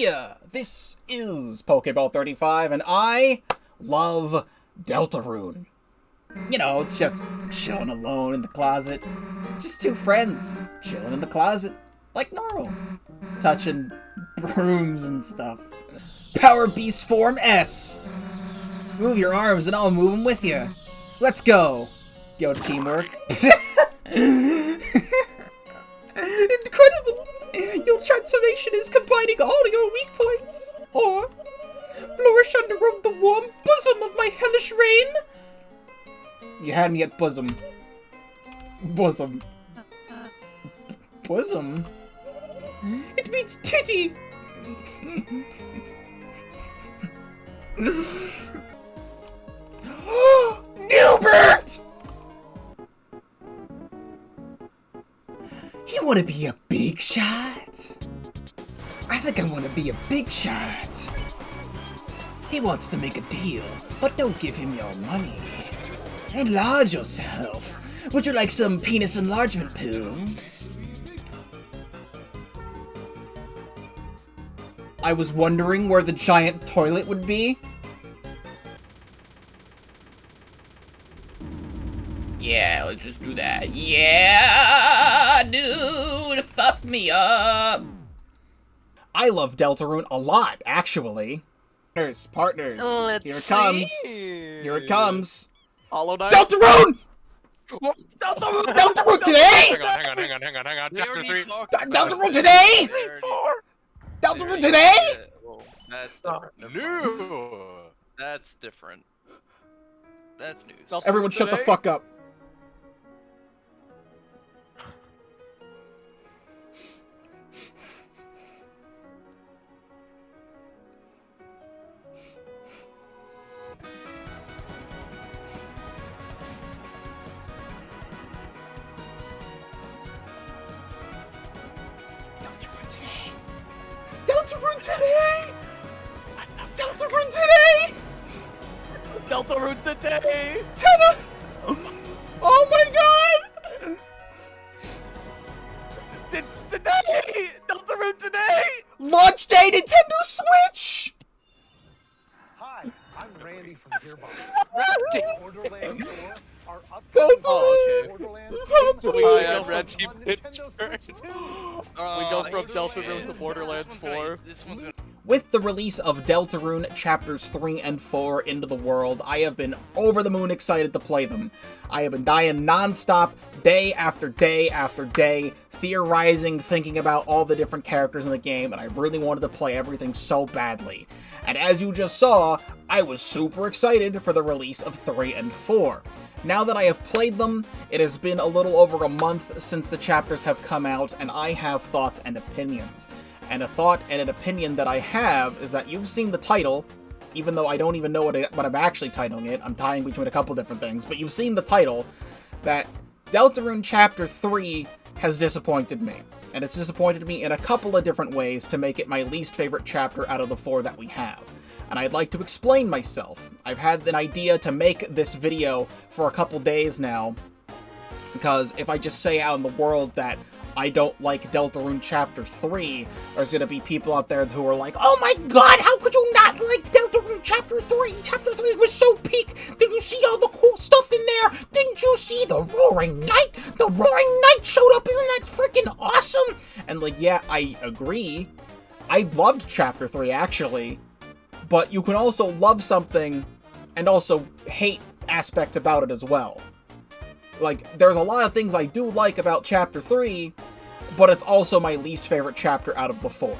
Heya! This is Pokeball 35, and I love Deltarune. You know, just chilling alone in the closet. Just two friends chilling in the closet, like normal. Touching brooms and stuff. Power Beast Form S! Move your arms and I'll move them with you. Let's go! Yo, teamwork. Incredible! Your transformation is combining all your weak points. Or, flourish under the warm bosom of my hellish reign. You had me at bosom. Bosom. Bosom? It means titty! Newbert! You want to be a big shot? I think I want to be a big shot. He wants to make a deal, but don't give him your money. Enlarge yourself. Would you like some penis enlargement pills? I was wondering where the giant toilet would be. Yeah, let's just do that. Yeah, dude, fuck me up. I love Deltarune a lot, actually. Partners, here it comes. Here it comes. Hollow Knight. Deltarune! Deltarune! Deltarune today! Hang on. Chapter 3. Deltarune today! Deltarune today! That's different. No! That's different. That's news. Everyone shut the fuck up. Deltarune today! Deltarune today! Deltarune today! Tenna! Oh my god! It's today! Deltarune today! Launch day Nintendo Switch! Hi, I'm Randy from Gearbox. Borderlands 4 are up. Oh, okay. Borderlands Hi, I'm Randy on Nintendo Switch 2. We go from Deltarune to Borderlands 4. This one's gonna... With the release of Deltarune Chapters 3 and 4 into the world, I have been over the moon excited to play them. I have been dying non-stop, day after day after day, theorizing, thinking about all the different characters in the game, and I really wanted to play everything so badly. And as you just saw, I was super excited for the release of 3 and 4. Now that I have played them, it has been a little over a month since the chapters have come out, and I have thoughts and opinions. And a thought and an opinion that I have is that you've seen the title, even though I don't even know what I'm actually titling it. I'm tying between a couple different things, but you've seen the title, that Deltarune Chapter 3 has disappointed me. And it's disappointed me in a couple of different ways to make it my least favorite chapter out of the 4 that we have. And I'd like to explain myself. I've had an idea to make this video for a couple days now, because if I just say out in the world that I don't like Deltarune Chapter 3, there's gonna be people out there who are like, oh my god, how could you not like Deltarune Chapter 3? Chapter 3 was so peak! Didn't you see all the cool stuff in there? Didn't you see the Roaring Knight? The Roaring Knight showed up, isn't that freaking awesome? And like, yeah, I agree. I loved Chapter 3, actually. But you can also love something and also hate aspects about it as well. Like, there's a lot of things I do like about Chapter 3, but it's also my least favorite chapter out of the 4.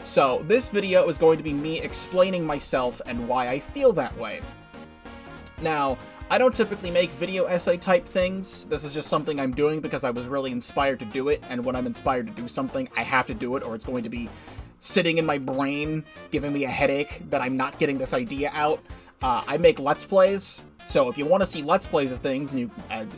So, this video is going to be me explaining myself and why I feel that way. Now, I don't typically make video essay type things. This is just something I'm doing because I was really inspired to do it, and when I'm inspired to do something, I have to do it, or it's going to be sitting in my brain, giving me a headache that I'm not getting this idea out. I make Let's Plays, so if you want to see Let's Plays of things, and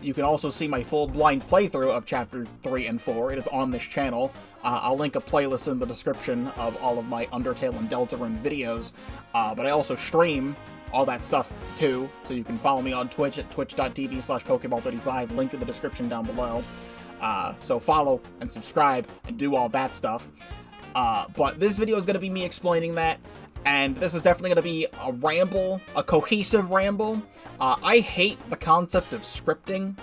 you can also see my full blind playthrough of Chapter 3 and 4, it is on this channel. I'll link a playlist in the description of all of my Undertale and Deltarune videos, but I also stream all that stuff too, so you can follow me on Twitch at twitch.tv/Pokeball35, link in the description down below. So follow and subscribe and do all that stuff. But this video is going to be me explaining that, and this is definitely going to be a ramble, a cohesive ramble. I hate the concept of scripting.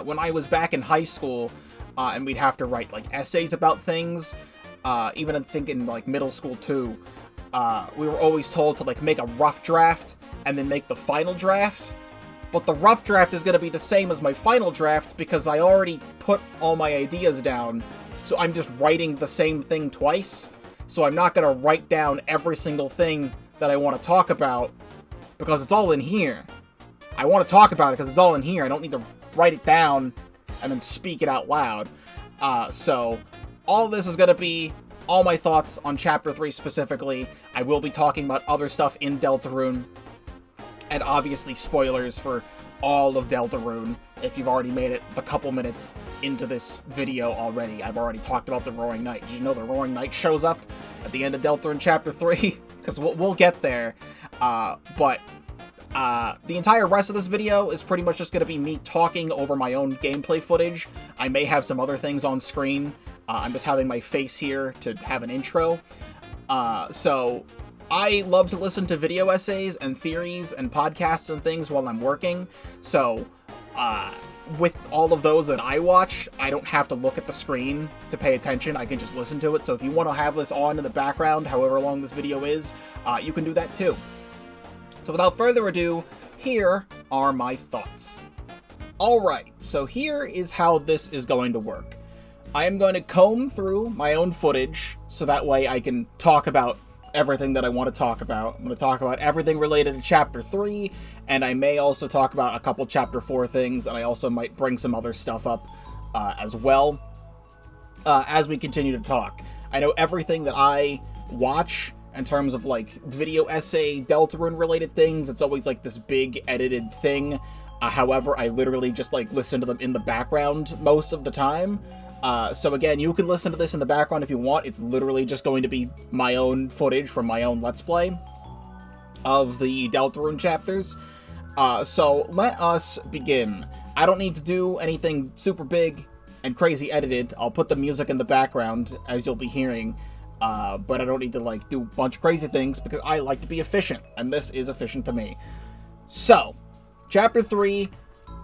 When I was back in high school, and we'd have to write, like, essays about things, even I think in, like, middle school, too, we were always told to, like, make a rough draft, and then make the final draft. But the rough draft is going to be the same as my final draft, because I already put all my ideas down, so I'm just writing the same thing twice. So I'm not going to write down every single thing that I want to talk about, because it's all in here. I want to talk about it because it's all in here. I don't need to write it down and then speak it out loud. So all of this is going to be all my thoughts on Chapter 3 specifically. I will be talking about other stuff in Deltarune, and obviously spoilers for all of Deltarune. If you've already made it a couple minutes into this video already, I've already talked about the Roaring Knight. Did you know the Roaring Knight shows up at the end of Deltarune Chapter 3? Because we'll get there. But the entire rest of this video is pretty much just going to be me talking over my own gameplay footage. I may have some other things on screen. I'm just having my face here to have an intro. So I love to listen to video essays and theories and podcasts and things while I'm working. So with all of those that I watch, I don't have to look at the screen to pay attention. I can just listen to it. So if you want to have this on in the background, however long this video is, you can do that too. So without further ado, here are my thoughts. Alright, so here is how this is going to work. I am going to comb through my own footage, so that way I can talk about everything that I want to talk about. I'm going to talk about everything related to Chapter 3, and I may also talk about a couple Chapter 4 things, and I also might bring some other stuff up as well as we continue to talk. I know everything that I watch in terms of, like, video essay, Deltarune related things, it's always, like, this big edited thing. However, I literally just, like, listen to them in the background most of the time. So again, you can listen to this in the background if you want. It's literally just going to be my own footage from my own Let's Play of the Deltarune chapters. So let us begin. I don't need to do anything super big and crazy edited. I'll put the music in the background, as you'll be hearing. But I don't need to, like, do a bunch of crazy things, because I like to be efficient, and this is efficient to me. So, Chapter 3,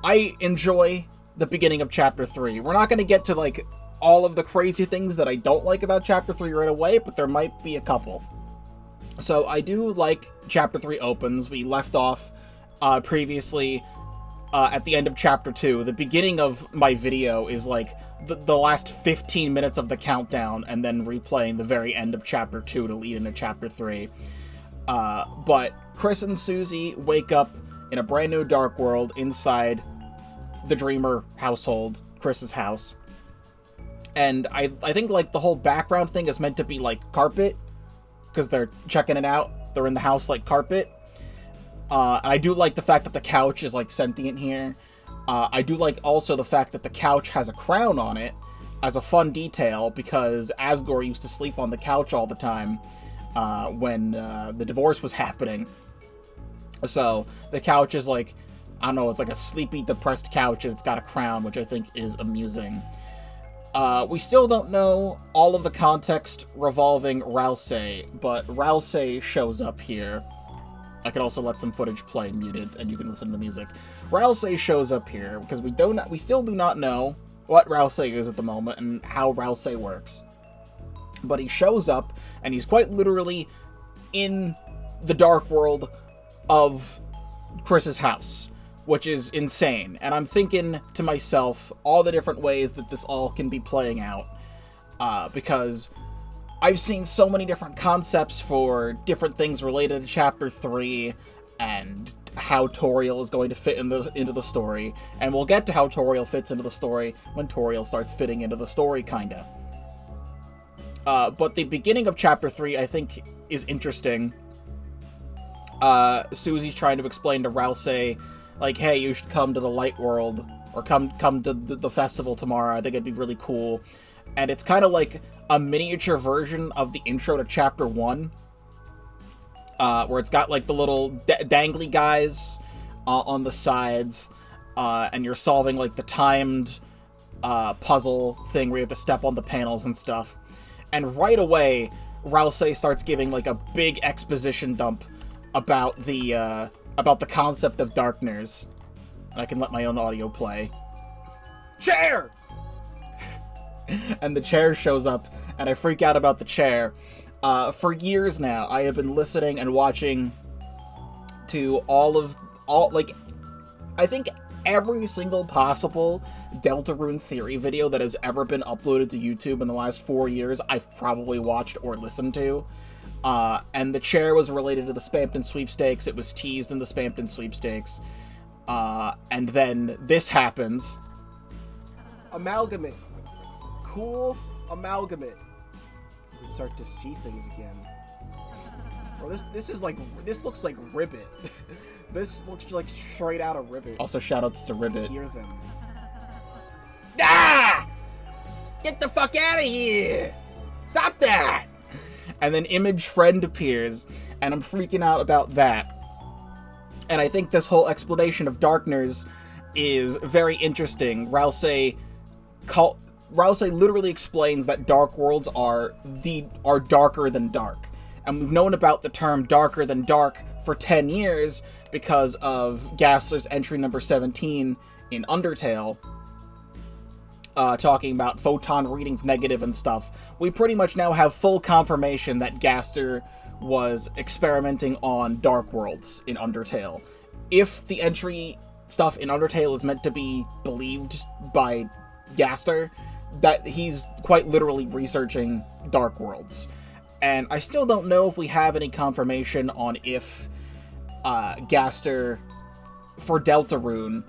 I enjoy the beginning of Chapter 3. We're not going to get to, like, all of the crazy things that I don't like about Chapter 3 right away, but there might be a couple. So, I do like Chapter 3 opens. We left off previously at the end of Chapter 2. The beginning of my video is, like, the last 15 minutes of the countdown, and then replaying the very end of Chapter 2 to lead into Chapter 3. But Chris and Susie wake up in a brand new dark world inside the Dreamer household, Chris's house. And I think, like, the whole background thing is meant to be, like, carpet, because they're checking it out. They're in the house like carpet. I do like the fact that the couch is, like, sentient here. I do like also the fact that the couch has a crown on it as a fun detail, because Asgore used to sleep on the couch all the time when the divorce was happening. So the couch is, like, I don't know, it's like a sleepy, depressed couch, and it's got a crown, which I think is amusing. We still don't know all of the context revolving Rousey, but Rousey shows up here. I could also let some footage play muted, and you can listen to the music. Rousey shows up here, because we still do not know what Rousey is at the moment, and how Rousey works. But he shows up, and he's quite literally in the dark world of Chris's house, which is insane. And I'm thinking to myself all the different ways that this all can be playing out, because I've seen so many different concepts for different things related to Chapter 3, and how Toriel is going to fit into the story. And we'll get to how Toriel fits into the story when Toriel starts fitting into the story, kinda. But the beginning of Chapter 3, I think, is interesting. Susie's trying to explain to Rousey, like, hey, you should come to the light world, or come to the festival tomorrow. I think it'd be really cool. And it's kind of like a miniature version of the intro to Chapter 1, where it's got, like, the little dangly guys on the sides, and you're solving, like, the timed puzzle thing where you have to step on the panels and stuff. And right away, Rousey starts giving, like, a big exposition dump about the concept of darkness. And I can let my own audio play. Chair! And the chair shows up, and I freak out about the chair. For years now, I have been listening and watching to I think every single possible Deltarune theory video that has ever been uploaded to YouTube in the last 4 years, I've probably watched or listened to. And the chair was related to the Spampton sweepstakes. It was teased in the Spampton sweepstakes. And then this happens. Amalgamate. Cool amalgamate. We start to see things again. Bro, this looks like Ribbit. This looks like straight out of Ribbit. Also, shoutouts to Ribbit. Hear them. Ah! Get the fuck out of here! Stop that! And then Image Friend appears, and I'm freaking out about that. And I think this whole explanation of Darkners is very interesting. Rousey literally explains that Dark Worlds are darker than dark. And we've known about the term darker than dark for 10 years because of Gassler's entry number 17 in Undertale, talking about photon readings negative and stuff. We pretty much now have full confirmation that Gaster was experimenting on Dark Worlds in Undertale. If the entry stuff in Undertale is meant to be believed by Gaster, that he's quite literally researching Dark Worlds. And I still don't know if we have any confirmation on if Gaster for Deltarune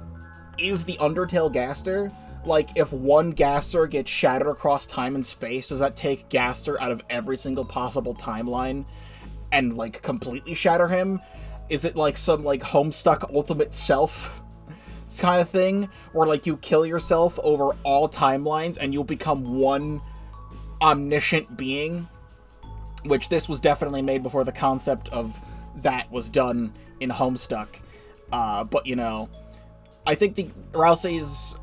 is the Undertale Gaster. Like, if one Gaster gets shattered across time and space, does that take Gaster out of every single possible timeline and, like, completely shatter him? Is it, like, some, like, Homestuck Ultimate Self kind of thing? Where, like, you kill yourself over all timelines and you'll become one omniscient being? Which this was definitely made before the concept of that was done in Homestuck. But, you know, I think Rousey's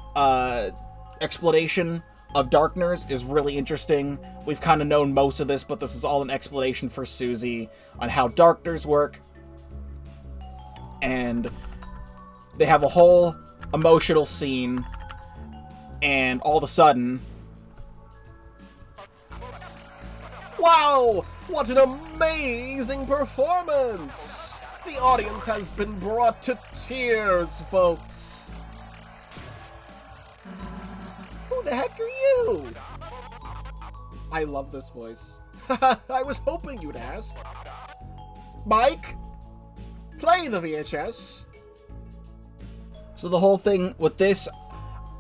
explanation of Darkners is really interesting. We've kind of known most of this, but this is all an explanation for Susie on how Darkners work. And they have a whole emotional scene, and all of a sudden... Wow! What an amazing performance! The audience has been brought to tears, folks. Who the heck are you? I love this voice. I was hoping you'd ask. Mike, play the VHS. So the whole thing with this,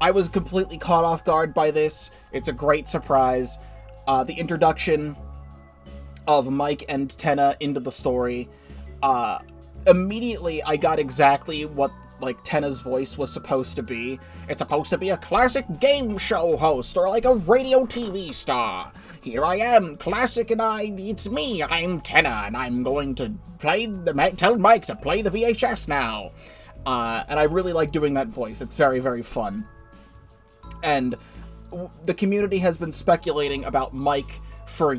I was completely caught off guard by this. It's a great surprise. The introduction of Mike and Tenna into the story. Immediately, I got exactly what, like, Tenna's voice was supposed to be. It's supposed to be a classic game show host, or like a radio TV star. Here I am, classic, and it's me, I'm Tenna, and I'm going to tell Mike to play the VHS now. And I really like doing that voice. It's very, very fun. And the community has been speculating about Mike for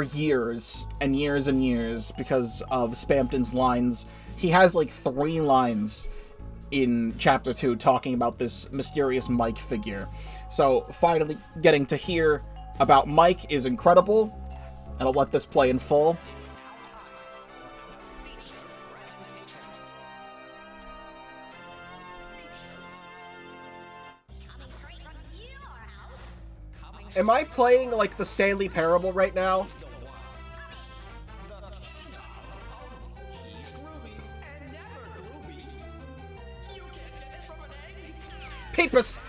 years and years and years because of Spampton's lines. He has like 3 lines in Chapter 2 talking about this mysterious Mike figure. So finally getting to hear about Mike is incredible, and I'll let this play in full. Am I playing, like, the Stanley Parable right now? Peepus!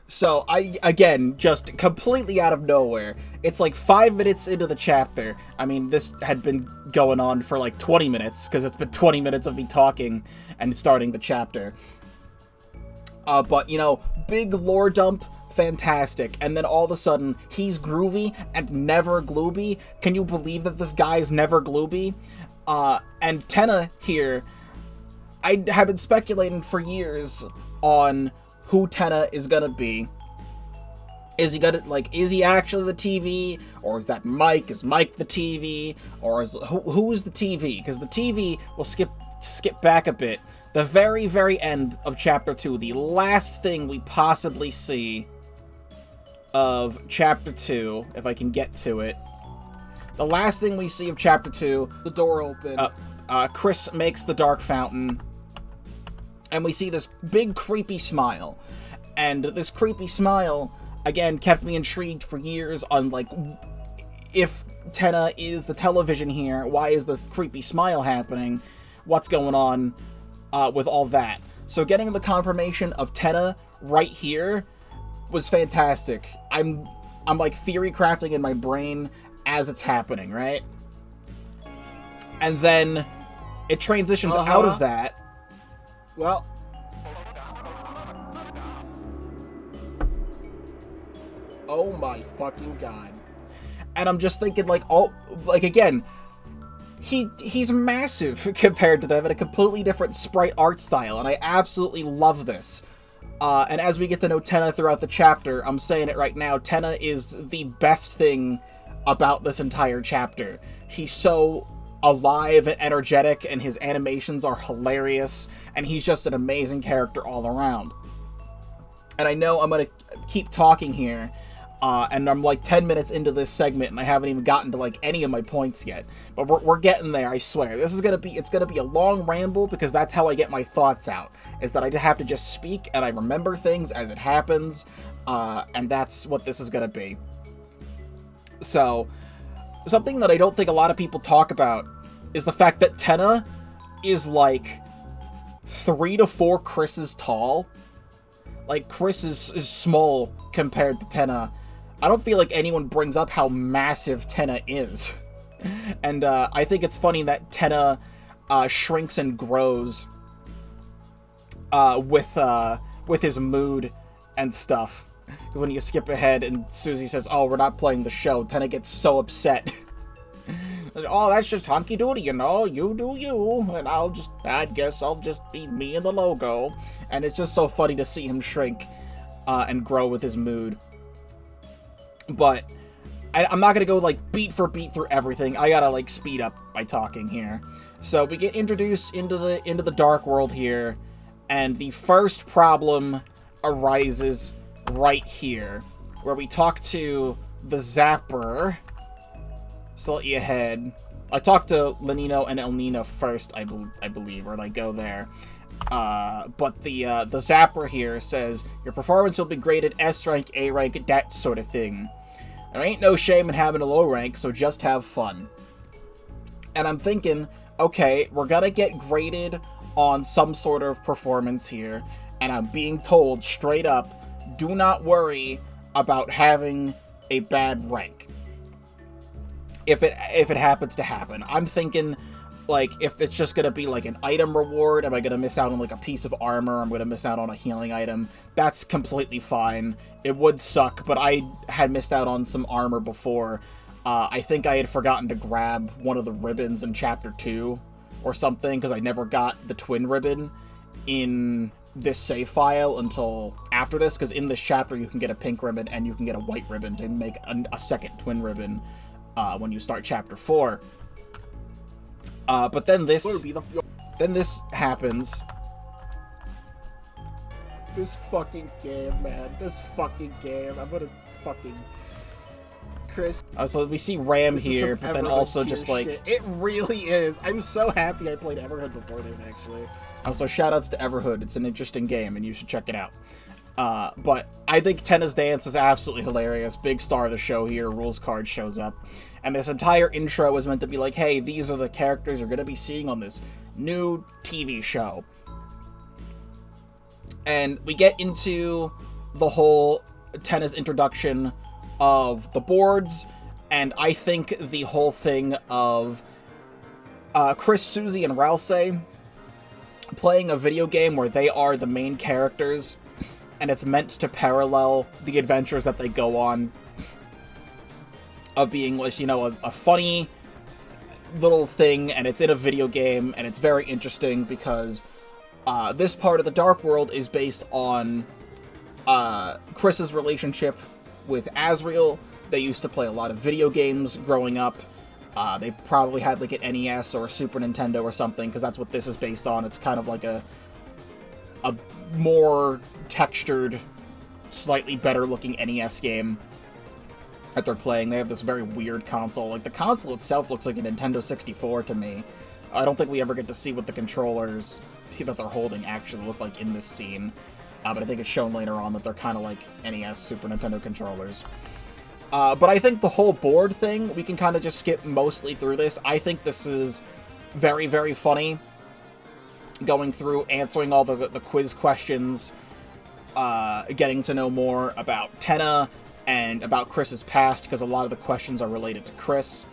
So, again, just completely out of nowhere. It's like 5 minutes into the chapter. I mean, this had been going on for like 20 minutes, because it's been 20 minutes of me talking and starting the chapter. But, you know, big lore dump fantastic. And then all of a sudden, he's groovy and never glooby. Can you believe that this guy's never glooby? And Tenna here, I have been speculating for years on who Tenna is gonna be. Is he gonna, like, is he actually the TV? Or is that Mike? Is Mike the TV? Or is, who is the TV? Because the TV will skip back a bit. The very, very end of Chapter 2, the last thing we possibly see of Chapter 2, if I can get to it. The last thing we see of Chapter 2, The door open. Chris makes the dark fountain, and we see this big creepy smile. And this creepy smile, again, kept me intrigued for years on, like, if Tenna is the television here, why is this creepy smile happening? What's going on with all that? So getting the confirmation of Tenna right here was fantastic. I'm like theory crafting in my brain as it's happening, right? And then it transitions out of that. Well, oh my fucking god. And I'm just thinking, like, oh, like, again, he's massive compared to them in a completely different sprite art style, and I absolutely love this. And as we get to know Tenna throughout the chapter, I'm saying it right now, Tenna is the best thing about this entire chapter. He's so alive and energetic, and his animations are hilarious, and he's just an amazing character all around. And I know I'm gonna keep talking here, and I'm like 10 minutes into this segment, and I haven't even gotten to like any of my points yet. But we're getting there, I swear. It's gonna be a long ramble, because that's how I get my thoughts out, is that I have to just speak, and I remember things as it happens, and that's what this is gonna be. So, something that I don't think a lot of people talk about is the fact that Tenna is like 3 to 4 Chris's tall. Like, Chris is small compared to Tenna. I don't feel like anyone brings up how massive Tenna is. And I think it's funny that Tenna shrinks and grows with his mood and stuff. When you skip ahead and Susie says, "Oh, we're not playing the show," Tenna gets so upset. "Oh, that's just hunky-doody, you know, you do you, and I guess I'll just be me in the logo." And it's just so funny to see him shrink and grow with his mood. But I'm not gonna go, like, beat for beat through everything. I gotta, like, speed up by talking here. So we get introduced into the dark world here, and the first problem arises right here, where we talk to the Zapper. Slightly ahead. I talked to Lenino and Elnina first, I believe, or like go there. But the Zapper here says, "Your performance will be graded S rank, A rank, that sort of thing. There ain't no shame in having a low rank, so just have fun." And I'm thinking, okay, we're gonna get graded on some sort of performance here, and I'm being told straight up, do not worry about having a bad rank. If it happens to happen. I'm thinking, like, if it's just gonna be like an item reward, am I gonna miss out on like a piece of armor? I'm gonna miss out on a healing item. That's completely fine. It would suck, but I had missed out on some armor before. I think I had forgotten to grab one of the ribbons in Chapter 2 or something, because I never got the twin ribbon in this save file until after this, because in this chapter you can get a pink ribbon and you can get a white ribbon to make a second twin ribbon when you start Chapter 4. But then this happens. This fucking game, man. This fucking game. I'm gonna fucking... Chris. So we see Ram here, but then also just like... Shit. It really is. I'm so happy I played Everhood before this, actually. Also, shoutouts to Everhood. It's an interesting game, and you should check it out. But I think Tenna's dance is absolutely hilarious. Big star of the show here. Rules card shows up. And this entire intro was meant to be like, hey, these are the characters you're going to be seeing on this new TV show. And we get into the whole Tenna's introduction of the boards, and I think the whole thing of Chris, Susie, and Ralsei playing a video game where they are the main characters and it's meant to parallel the adventures that they go on of being, like, you know, a funny little thing, and it's in a video game, and it's very interesting because this part of the Dark World is based on Chris's relationship with Azrael. They used to play a lot of video games growing up. They probably had like an NES or a Super Nintendo or something, because that's what this is based on. It's kind of like a more textured, slightly better looking NES game that they're playing. They have this very weird console. Like, the console itself looks like a Nintendo 64 to me. I don't think we ever get to see what the controllers that they're holding actually look like in this scene. But I think it's shown later on that they're kind of like NES, Super Nintendo controllers. But I think the whole board thing, we can kind of just skip mostly through this. I think this is very, very funny. Going through, answering all the quiz questions, getting to know more about Tenna and about Chris's past, because a lot of the questions are related to Chris.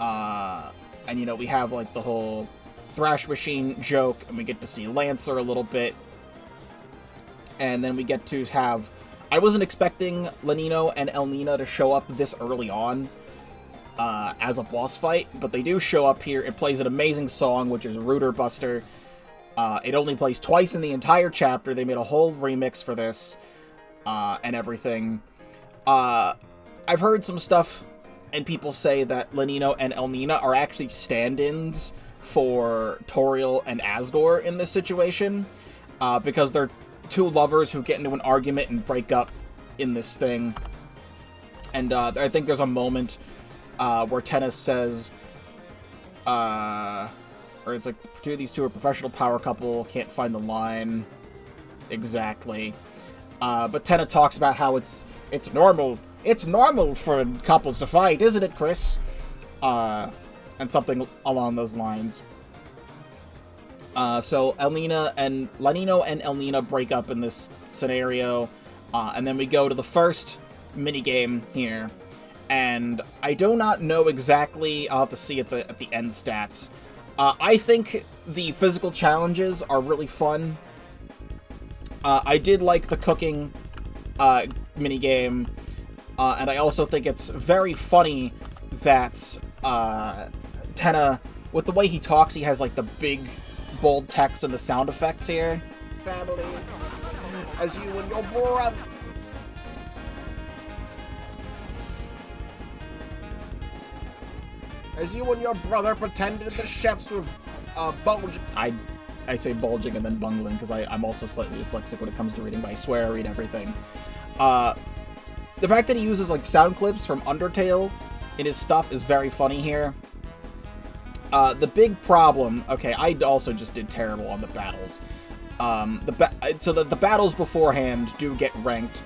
And, you know, we have, like, the whole Thrash Machine joke, and we get to see Lancer a little bit. And then we get to have... I wasn't expecting Lanino and Elnina to show up this early on as a boss fight, but they do show up here. It plays an amazing song, which is Rooter Buster. It only plays twice in the entire chapter. They made a whole remix for this and everything. I've heard some stuff, and people say that Lanino and Elnina are actually stand-ins for Toriel and Asgore in this situation, because they're two lovers who get into an argument and break up in this thing. And I think there's a moment where Tennis says, or it's like, these two are professional power couple, can't find the line exactly. But Tenna talks about how it's normal for couples to fight, isn't it, Chris? And something along those lines. So Lanino and Elnina break up in this scenario, and then we go to the first minigame here, and I do not know exactly. I'll have to see at the end stats. I think the physical challenges are really fun. I did like the cooking minigame, and I also think it's very funny that Tenna, with the way he talks, he has like the big bold text and the sound effects here. Family, as you and your brother... As you and your brother pretended the chefs were bulging... I say bulging and then bungling, because I'm also slightly dyslexic when it comes to reading, but I swear I read everything. The fact that he uses, like, sound clips from Undertale in his stuff is very funny here. The big problem... Okay, I also just did terrible on the battles. So the battles beforehand do get ranked,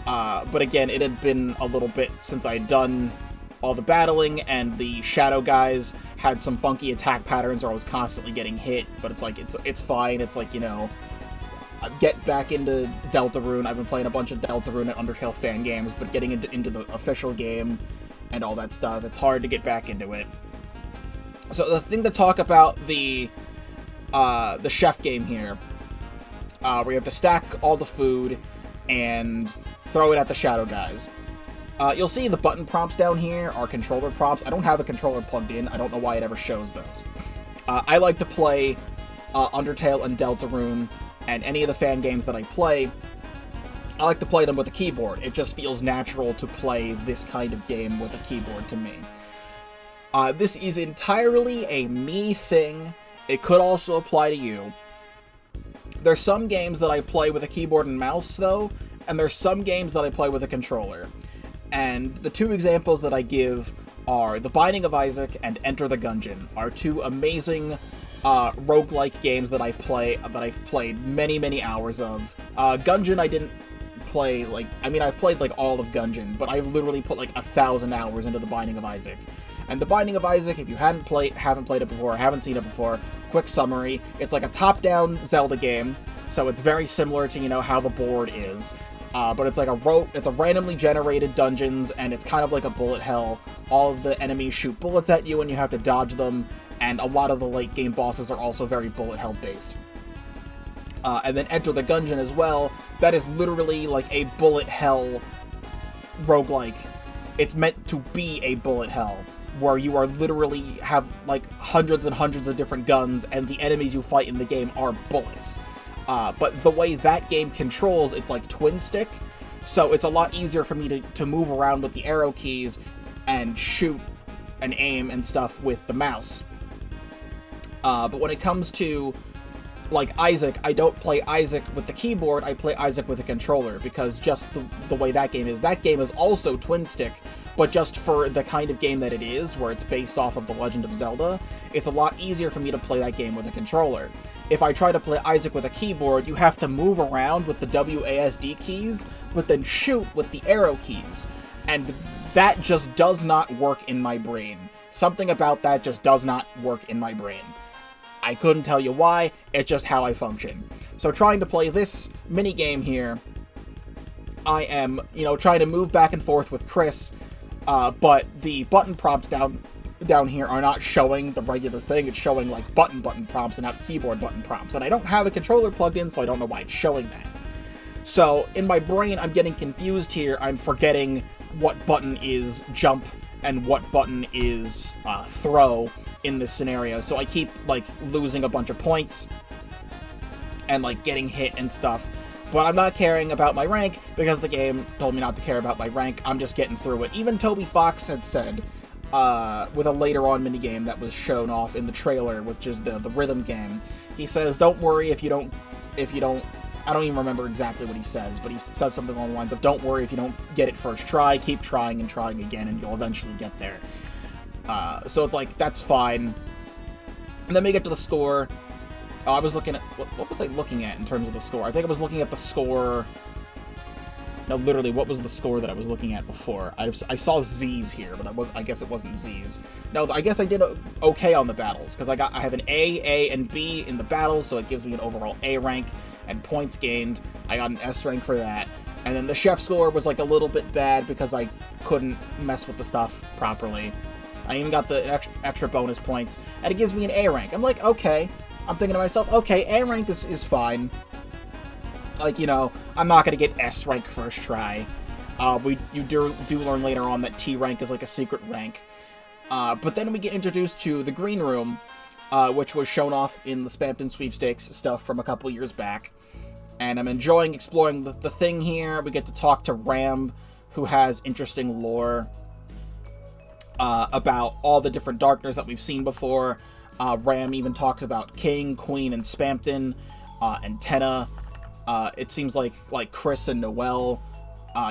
but again, it had been a little bit since I'd done all the battling, and the Shadow guys had some funky attack patterns where I was constantly getting hit, but it's like, it's fine. It's like, you know, get back into Deltarune. I've been playing a bunch of Deltarune and Undertale fan games, but getting into the official game and all that stuff, it's hard to get back into it. So the thing to talk about the chef game here, where you have to stack all the food and throw it at the Shadow guys. You'll see the button prompts down here are controller prompts. I don't have a controller plugged in. I don't know why it ever shows those. I like to play Undertale and Deltarune, and any of the fan games that I play, I like to play them with a keyboard. It just feels natural to play this kind of game with a keyboard to me. This is entirely a me thing. It could also apply to you. There's some games that I play with a keyboard and mouse, though, and there's some games that I play with a controller. And the two examples that I give are The Binding of Isaac and Enter the Gungeon, are two amazing roguelike games that I've played many, many hours of. Gungeon I didn't play, like, I mean, I've played, like, all of Gungeon, but I've literally put, like, 1,000 hours into The Binding of Isaac. And The Binding of Isaac, if you haven't played it before, haven't seen it before, quick summary, it's like a top-down Zelda game, so it's very similar to, you know, how the board is. But it's like it's a randomly generated dungeons, and it's kind of like a bullet hell. All of the enemies shoot bullets at you, and you have to dodge them, and a lot of the late game bosses are also very bullet hell based. and then Enter the Gungeon as well. That is literally like a bullet hell roguelike. It's meant to be a bullet hell, where you are literally have like hundreds and hundreds of different guns, and the enemies you fight in the game are bullets. But the way that game controls, it's like twin stick, so it's a lot easier for me to move around with the arrow keys and shoot and aim and stuff with the mouse. But when it comes to like Isaac, I don't play Isaac with the keyboard, I play Isaac with a controller, because just the way that game is also twin stick, but just for the kind of game that it is, where it's based off of The Legend of Zelda, it's a lot easier for me to play that game with a controller. If I try to play Isaac with a keyboard, you have to move around with the WASD keys, but then shoot with the arrow keys, and that just does not work in my brain. Something about that just does not work in my brain. I couldn't tell you why, it's just how I function. So trying to play this minigame here, I am, trying to move back and forth with Chris, but the button prompts down here are not showing the regular thing, it's showing like button prompts and not keyboard button prompts, and I don't have a controller plugged in, so I don't know why it's showing that. So in my brain, I'm getting confused here, I'm forgetting what button is jump and what button is throw in this scenario, so I keep like losing a bunch of points and like getting hit and stuff, but I'm not caring about my rank because the game told me not to care about my rank. I'm just getting through it. Even Toby Fox had said with a later on minigame that was shown off in the trailer, which is the rhythm game, he says don't worry if you don't I don't even remember exactly what he says, but he says something along the lines of don't worry if you don't get it first try, keep trying and trying again and you'll eventually get there. So it's like, that's fine. And then we get to the score. I was looking at... What was I looking at in terms of the score? I think I was looking at the score... No, literally, what was the score that I was looking at before? I saw Z's here, but I guess it wasn't Z's. No, I guess I did okay on the battles, because I have an A, and B in the battles, so it gives me an overall A rank, and points gained. I got an S rank for that. And then the chef score was like a little bit bad, because I couldn't mess with the stuff properly. I even got the extra bonus points, and it gives me an A rank. I'm like, okay. I'm thinking to myself, okay, A rank is fine. Like, I'm not gonna get S rank first try. You do learn later on that T rank is like a secret rank. But then we get introduced to the green room, which was shown off in the Spampton Sweepstakes stuff from a couple years back. And I'm enjoying exploring the thing here. We get to talk to Ram, who has interesting lore about all the different Darkners that we've seen before. Ram even talks about King, Queen, and Spampton, and Tenna. It seems like Chris and Noelle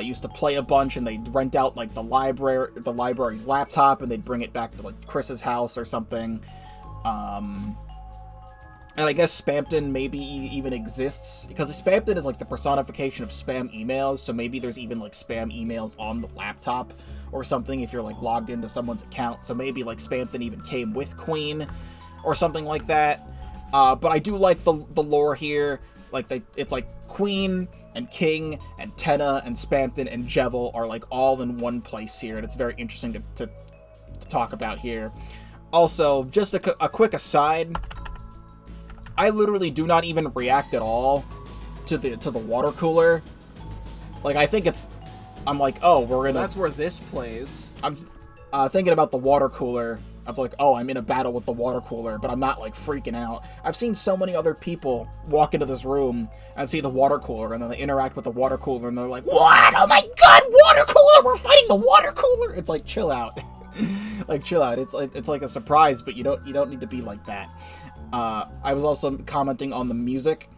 used to play a bunch, and they'd rent out like the library's laptop, and they'd bring it back to like Chris's house or something. And I guess Spampton maybe even exists, because Spampton is like the personification of spam emails, so maybe there's even like spam emails on the laptop or something if you're like logged into someone's account, so maybe like Spampton even came with Queen or something like that. But I do like the lore here. Like it's like Queen and King and Tenna and Spampton and Jevil are like all in one place here, and it's very interesting to talk about here. Also, just a quick aside, I literally do not even react at all to the water cooler. Like, I think I'm like, oh, we're gonna... That's where this plays. I'm thinking about the water cooler. I was like, oh, I'm in a battle with the water cooler, but I'm not, like, freaking out. I've seen so many other people walk into this room and see the water cooler, and then they interact with the water cooler, and they're like, what? Oh my god, water cooler! We're fighting the water cooler! It's like, chill out. Like, chill out. It's like a surprise, but you don't need to be like that. I was also commenting on the music,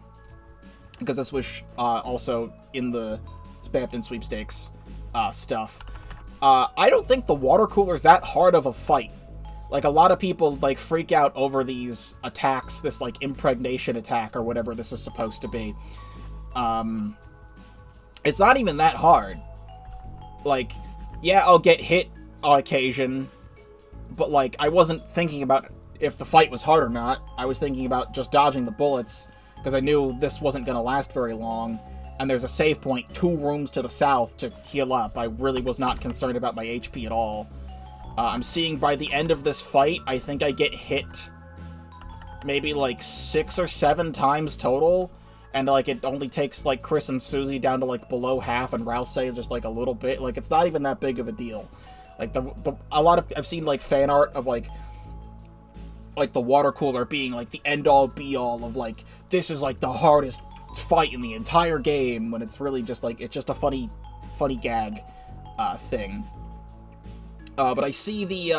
because this was also in the Spampton Sweepstakes stuff. I don't think the water cooler's that hard of a fight. Like, a lot of people, like, freak out over these attacks, this, like, impregnation attack, or whatever this is supposed to be. It's not even that hard. Like, yeah, I'll get hit on occasion, but, like, I wasn't thinking about if the fight was hard or not. I was thinking about just dodging the bullets, because I knew this wasn't going to last very long, and there's a save point 2 rooms to the south to heal up. I really was not concerned about my HP at all. I'm seeing by the end of this fight, I think I get hit maybe like 6 or 7 times total, and like it only takes like Chris and Susie down to like below half, and Rousey just like a little bit. Like it's not even that big of a deal. Like I've seen like fan art of like the water cooler being like the end all be all of like this is like the hardest fight in the entire game, when it's really just like it's just a funny gag thing. But I see the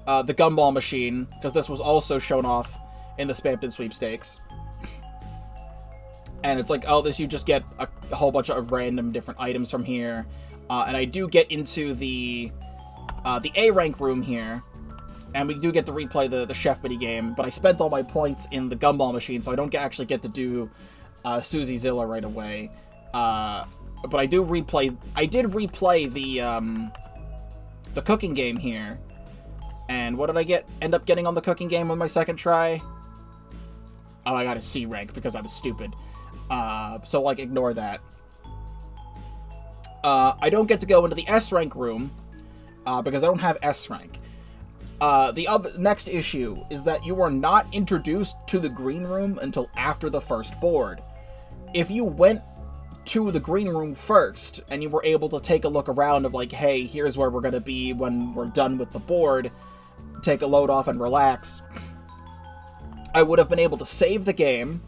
gumball machine, because this was also shown off in the Spampton sweepstakes. And it's like, oh, you just get a whole bunch of random different items from here. And I do get into the A rank room here, and we do get to replay the chef mini game. But I spent all my points in the gumball machine, so I don't actually get to do Susie Zilla right away. But I did replay the cooking game here. And what did I end up getting on the cooking game on my second try? Oh, I got a C rank because I was stupid. So, like, ignore that. I don't get to go into the S rank room, because I don't have S rank. The next issue is that you are not introduced to the green room until after the first board. If you went to the green room first, and you were able to take a look around of like, hey, here's where we're going to be when we're done with the board, take a load off and relax, I would have been able to save the game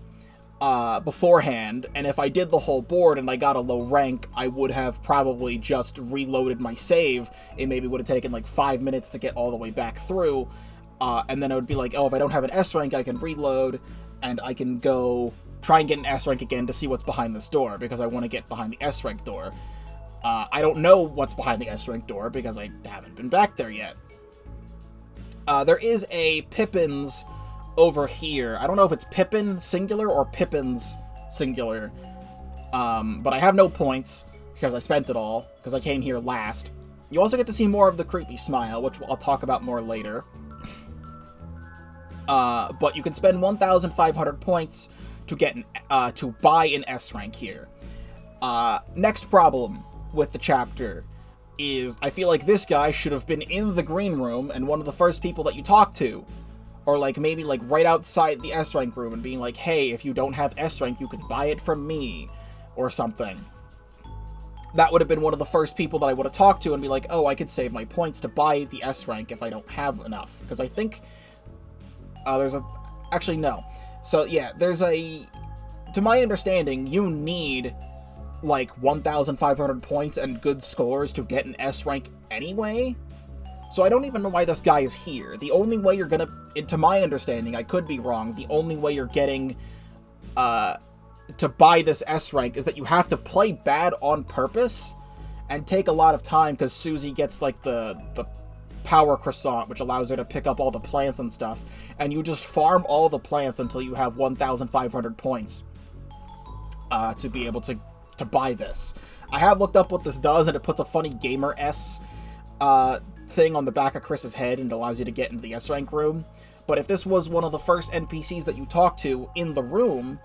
beforehand, and if I did the whole board and I got a low rank, I would have probably just reloaded my save. It maybe would have taken like 5 minutes to get all the way back through, and then I would be like, oh, if I don't have an S rank, I can reload, and I can go try and get an S rank again to see what's behind this door, because I want to get behind the S rank door. I don't know what's behind the S rank door, because I haven't been back there yet. There is a Pippin's over here. I don't know if it's Pippin singular or Pippin's singular, but I have no points because I spent it all, because I came here last. You also get to see more of the creepy smile, which I'll talk about more later. But you can spend 1,500 points to get to buy an S rank here. Next problem with the chapter is I feel like this guy should have been in the green room and one of the first people that you talk to. Or like maybe like right outside the S rank room and being like, hey, if you don't have S rank, you can buy it from me, or something. That would have been one of the first people that I would have talked to and be like, oh, I could save my points to buy the S rank if I don't have enough. Because I think actually, no. So yeah, to my understanding, you need like 1,500 points and good scores to get an S rank anyway. So I don't even know why this guy is here. The only way you're gonna, to my understanding, I could be wrong, the only way you're getting to buy this S rank is that you have to play bad on purpose and take a lot of time, because Susie gets like the power croissant, which allows her to pick up all the plants and stuff, and you just farm all the plants until you have 1,500 points to be able to buy this. I have looked up what this does, and it puts a funny gamer S thing on the back of Chris's head and allows you to get into the S rank room. But if this was one of the first NPCs that you talk to in the room,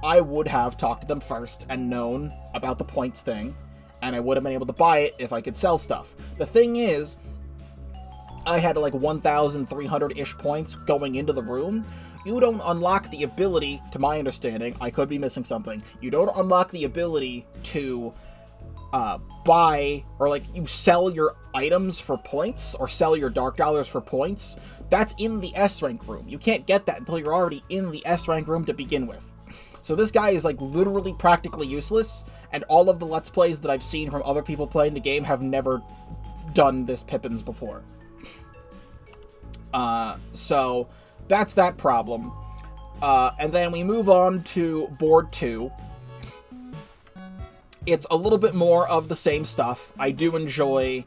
I would have talked to them first and known about the points thing, and I would have been able to buy it if I could sell stuff. The thing is, I had like 1,300-ish points going into the room. You don't unlock the ability, to my understanding, I could be missing something, you don't unlock the ability to buy, or like you sell your items for points, or sell your dark dollars for points. That's in the S rank room. You can't get that until you're already in the S rank room to begin with. So this guy is like literally practically useless, and all of the Let's Plays that I've seen from other people playing the game have never done this Pippins before. So that's that problem. And then we move on to board 2. It's a little bit more of the same stuff. I do enjoy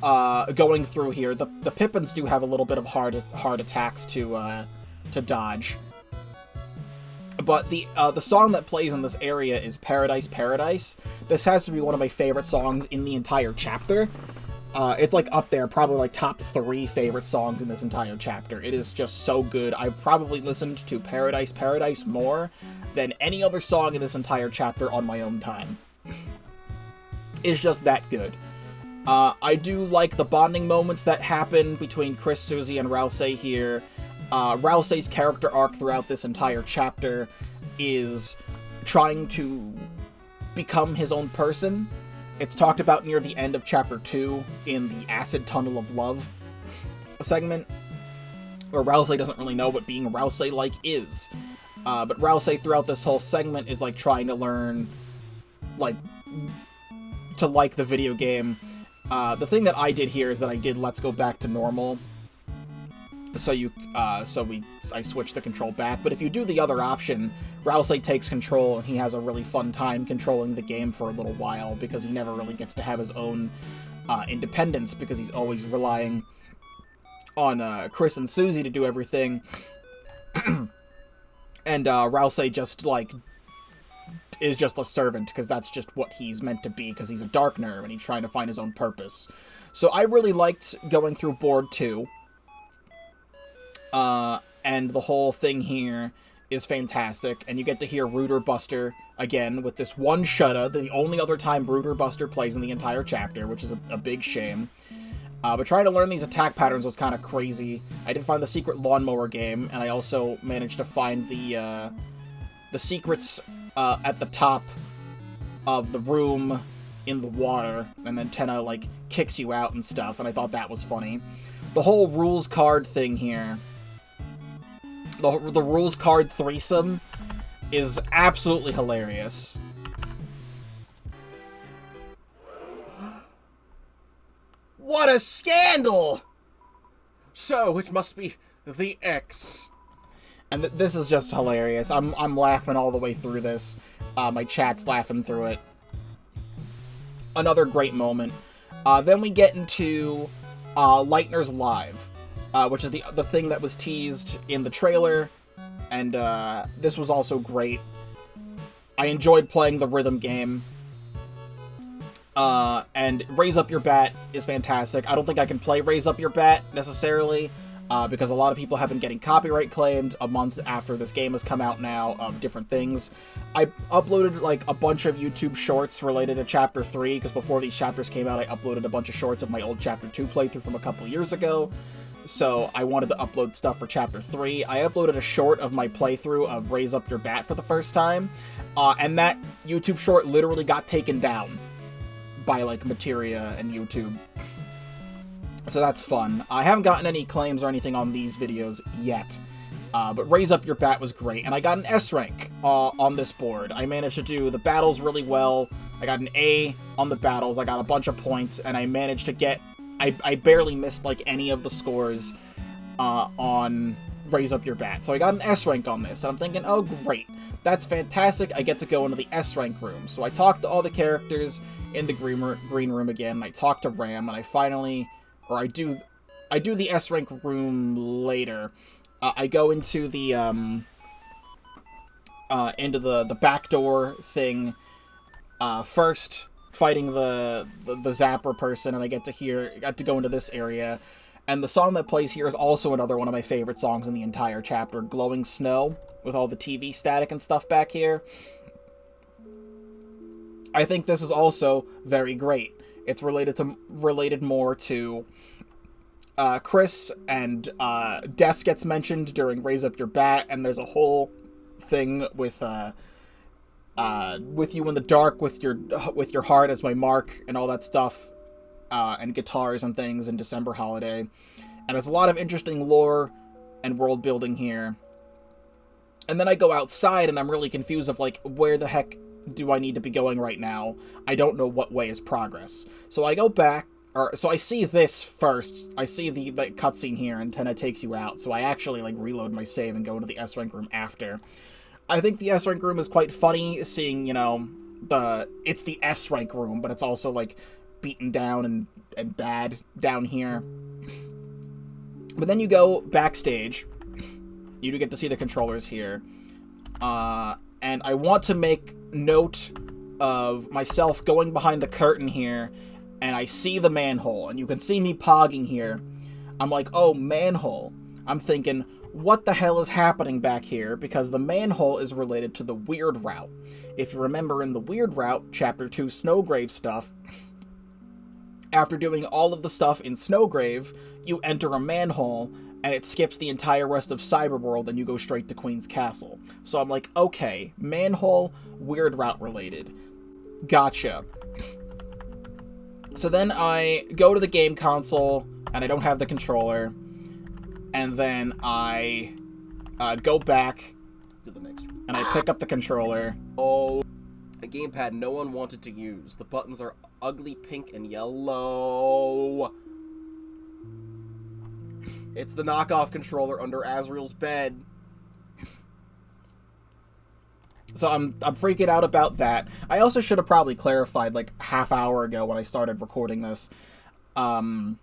going through here. The Pippins do have a little bit of hard attacks to dodge. But the song that plays in this area is Paradise, Paradise. This has to be one of my favorite songs in the entire chapter. It's like up there, probably like top 3 favorite songs in this entire chapter. It is just so good. I've probably listened to Paradise, Paradise more than any other song in this entire chapter on my own time. It's just that good. I do like the bonding moments that happen between Chris, Susie, and Rousey here. Rousey's character arc throughout this entire chapter is trying to become his own person. It's talked about near the end of Chapter 2 in the Acid Tunnel of Love segment, where Rousey doesn't really know what being Rousey-like is. But Rousey throughout this whole segment is, like, trying to learn, like, to like the video game. The thing that I did here is that I did Let's Go Back to Normal. So I switched the control back. But if you do the other option, Rousey takes control, and he has a really fun time controlling the game for a little while, because he never really gets to have his own independence, because he's always relying on Chris and Susie to do everything. And Rousey just, like, is just a servant, because that's just what he's meant to be, because he's a Darkner, and he's trying to find his own purpose. So I really liked going through Board 2. And the whole thing here is fantastic, and you get to hear Rooter Buster again with this one shudder, the only other time Rooter Buster plays in the entire chapter, which is a big shame. But trying to learn these attack patterns was kind of crazy. I did find the secret lawnmower game, and I also managed to find the secrets at the top of the room in the water, and then Tenna, like, kicks you out and stuff, and I thought that was funny. The whole rules card thing here, the rules card threesome, is absolutely hilarious. What a scandal! So, it must be the X. And this is just hilarious. I'm laughing all the way through this. My chat's laughing through it. Another great moment. Then we get into Lightner's Live, which is the thing that was teased in the trailer, and this was also great. I enjoyed playing the rhythm game. And Raise Up Your Bat is fantastic. I don't think I can play Raise Up Your Bat, necessarily, because a lot of people have been getting copyright claimed a month after this game has come out now, of different things. I uploaded, like, a bunch of YouTube shorts related to Chapter 3, because before these chapters came out, I uploaded a bunch of shorts of my old Chapter 2 playthrough from a couple years ago, so I wanted to upload stuff for Chapter 3. I uploaded a short of my playthrough of Raise Up Your Bat for the first time, and that YouTube short literally got taken down by, like, Materia and YouTube. So that's fun. I haven't gotten any claims or anything on these videos yet, but Raise Up Your Bat was great, and I got an S rank on this board. I managed to do the battles really well. I got an A on the battles, I got a bunch of points, and I managed to get... I barely missed, like, any of the scores on Raise Up Your Bat. So I got an S rank on this, and I'm thinking, oh, great. That's fantastic, I get to go into the S rank room. So I talked to all the characters in the green room again, and I talked to Ram, and I finally... Or I do the S rank room later. I go into the back door thing first, fighting the Zapper person, and I get to go into this area. And the song that plays here is also another one of my favorite songs in the entire chapter, Glowing Snow, with all the TV static and stuff back here. I think this is also very great. It's related more to Chris, and Des gets mentioned during Raise Up Your Bat, and there's a whole thing with you in the dark with your heart as my mark and all that stuff, and guitars and things in December Holiday. And there's a lot of interesting lore and world building here. And then I go outside and I'm really confused of, like, where the heck do I need to be going right now? I don't know what way is progress. So I go back, so I see this first. I see the cutscene here, and Tenna takes you out. So I actually, like, reload my save and go into the S rank room after. I think the S rank room is quite funny, seeing, you know, it's the S rank room, but it's also, like, beaten down and bad down here. But then you go backstage. You do get to see the controllers here. And I want to make note of myself going behind the curtain here, and I see the manhole, and you can see me pogging here. I'm like, oh, manhole. I'm thinking, what the hell is happening back here? Because the manhole is related to the Weird Route. If you remember in the Weird Route, Chapter 2 Snowgrave stuff, after doing all of the stuff in Snowgrave, you enter a manhole, and it skips the entire rest of Cyberworld, and you go straight to Queen's Castle. So I'm like, okay, manhole, weird route related. Gotcha. So then I go to the game console, and I don't have the controller, and then I go back to the next one, and I pick up the controller. Oh, a gamepad no one wanted to use. The buttons are ugly pink and yellow. It's the knockoff controller under Azrael's bed. So I'm freaking out about that. I also should have probably clarified like half hour ago when I started recording this. I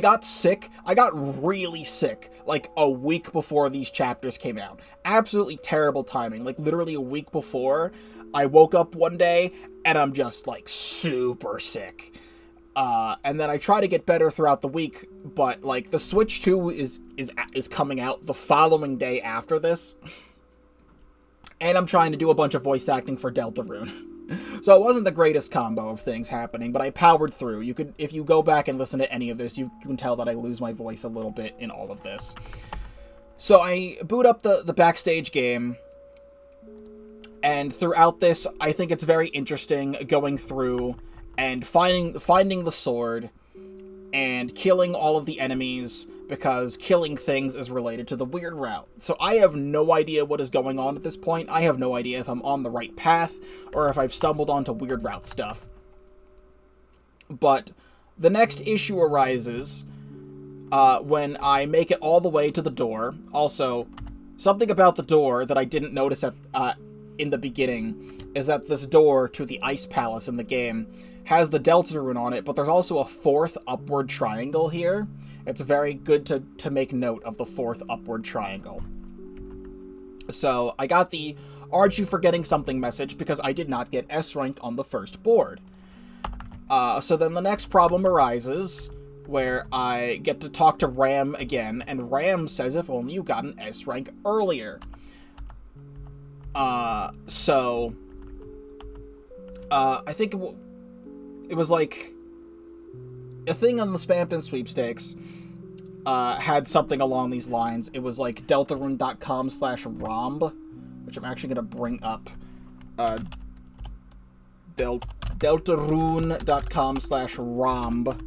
got sick. I got really sick like a week before these chapters came out. Absolutely terrible timing. Like literally a week before, I woke up one day and I'm just like super sick. And then I try to get better throughout the week, but like the Switch 2 is coming out the following day after this. And I'm trying to do a bunch of voice acting for Deltarune. So it wasn't the greatest combo of things happening, but I powered through. You could, if you go back and listen to any of this, you can tell that I lose my voice a little bit in all of this. So I boot up the backstage game, and throughout this, I think it's very interesting going through and finding the sword and killing all of the enemies, because killing things is related to the weird route. So I have no idea what is going on at this point. I have no idea if I'm on the right path or if I've stumbled onto weird route stuff. But the next issue arises when I make it all the way to the door. Also, something about the door that I didn't notice in the beginning is that this door to the Ice Palace in the game has the Deltarune on it, but there's also a fourth upward triangle here. It's very good to make note of the fourth upward triangle. So I got the "Aren't you forgetting something" message because I did not get S rank on the first board. So then the next problem arises where I get to talk to Ram again, and Ram says if only you got an S rank earlier. I think it was like a thing on the Spampton sweepstakes had something along these lines. It was like deltarune.com/romb, which I'm actually going to bring up. Deltarune.com/romb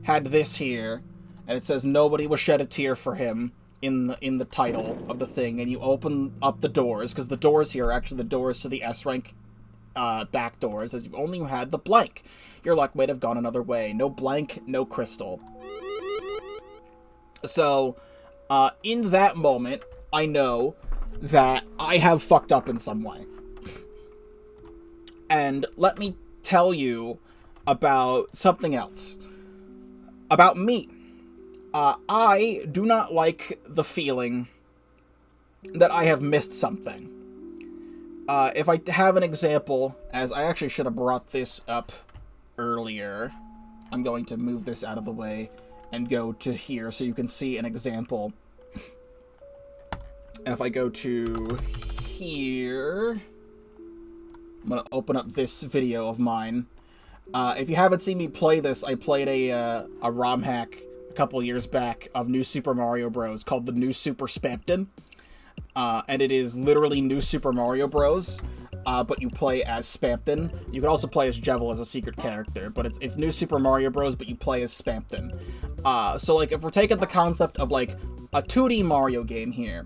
had this here, and it says nobody will shed a tear for him in the title of the thing, and you open up the doors, because the doors here are actually the doors to the S rank back doors, as if only you had the blank. Your luck might have gone another way. No blank, no crystal. So, in that moment, I know that I have fucked up in some way. And let me tell you about something else. About me. I do not like the feeling that I have missed something. If I have an example, as I actually should have brought this up earlier, I'm going to move this out of the way and go to here so you can see an example. If I go to here, I'm going to open up this video of mine. If you haven't seen me play this, I played a ROM hack a couple years back of New Super Mario Bros. Called the New Super Spampton. And it is literally New Super Mario Bros., but you play as Spampton. You can also play as Jevil as a secret character, but it's New Super Mario Bros., but you play as Spampton. So, like, if we're taking the concept of, like, a 2D Mario game here,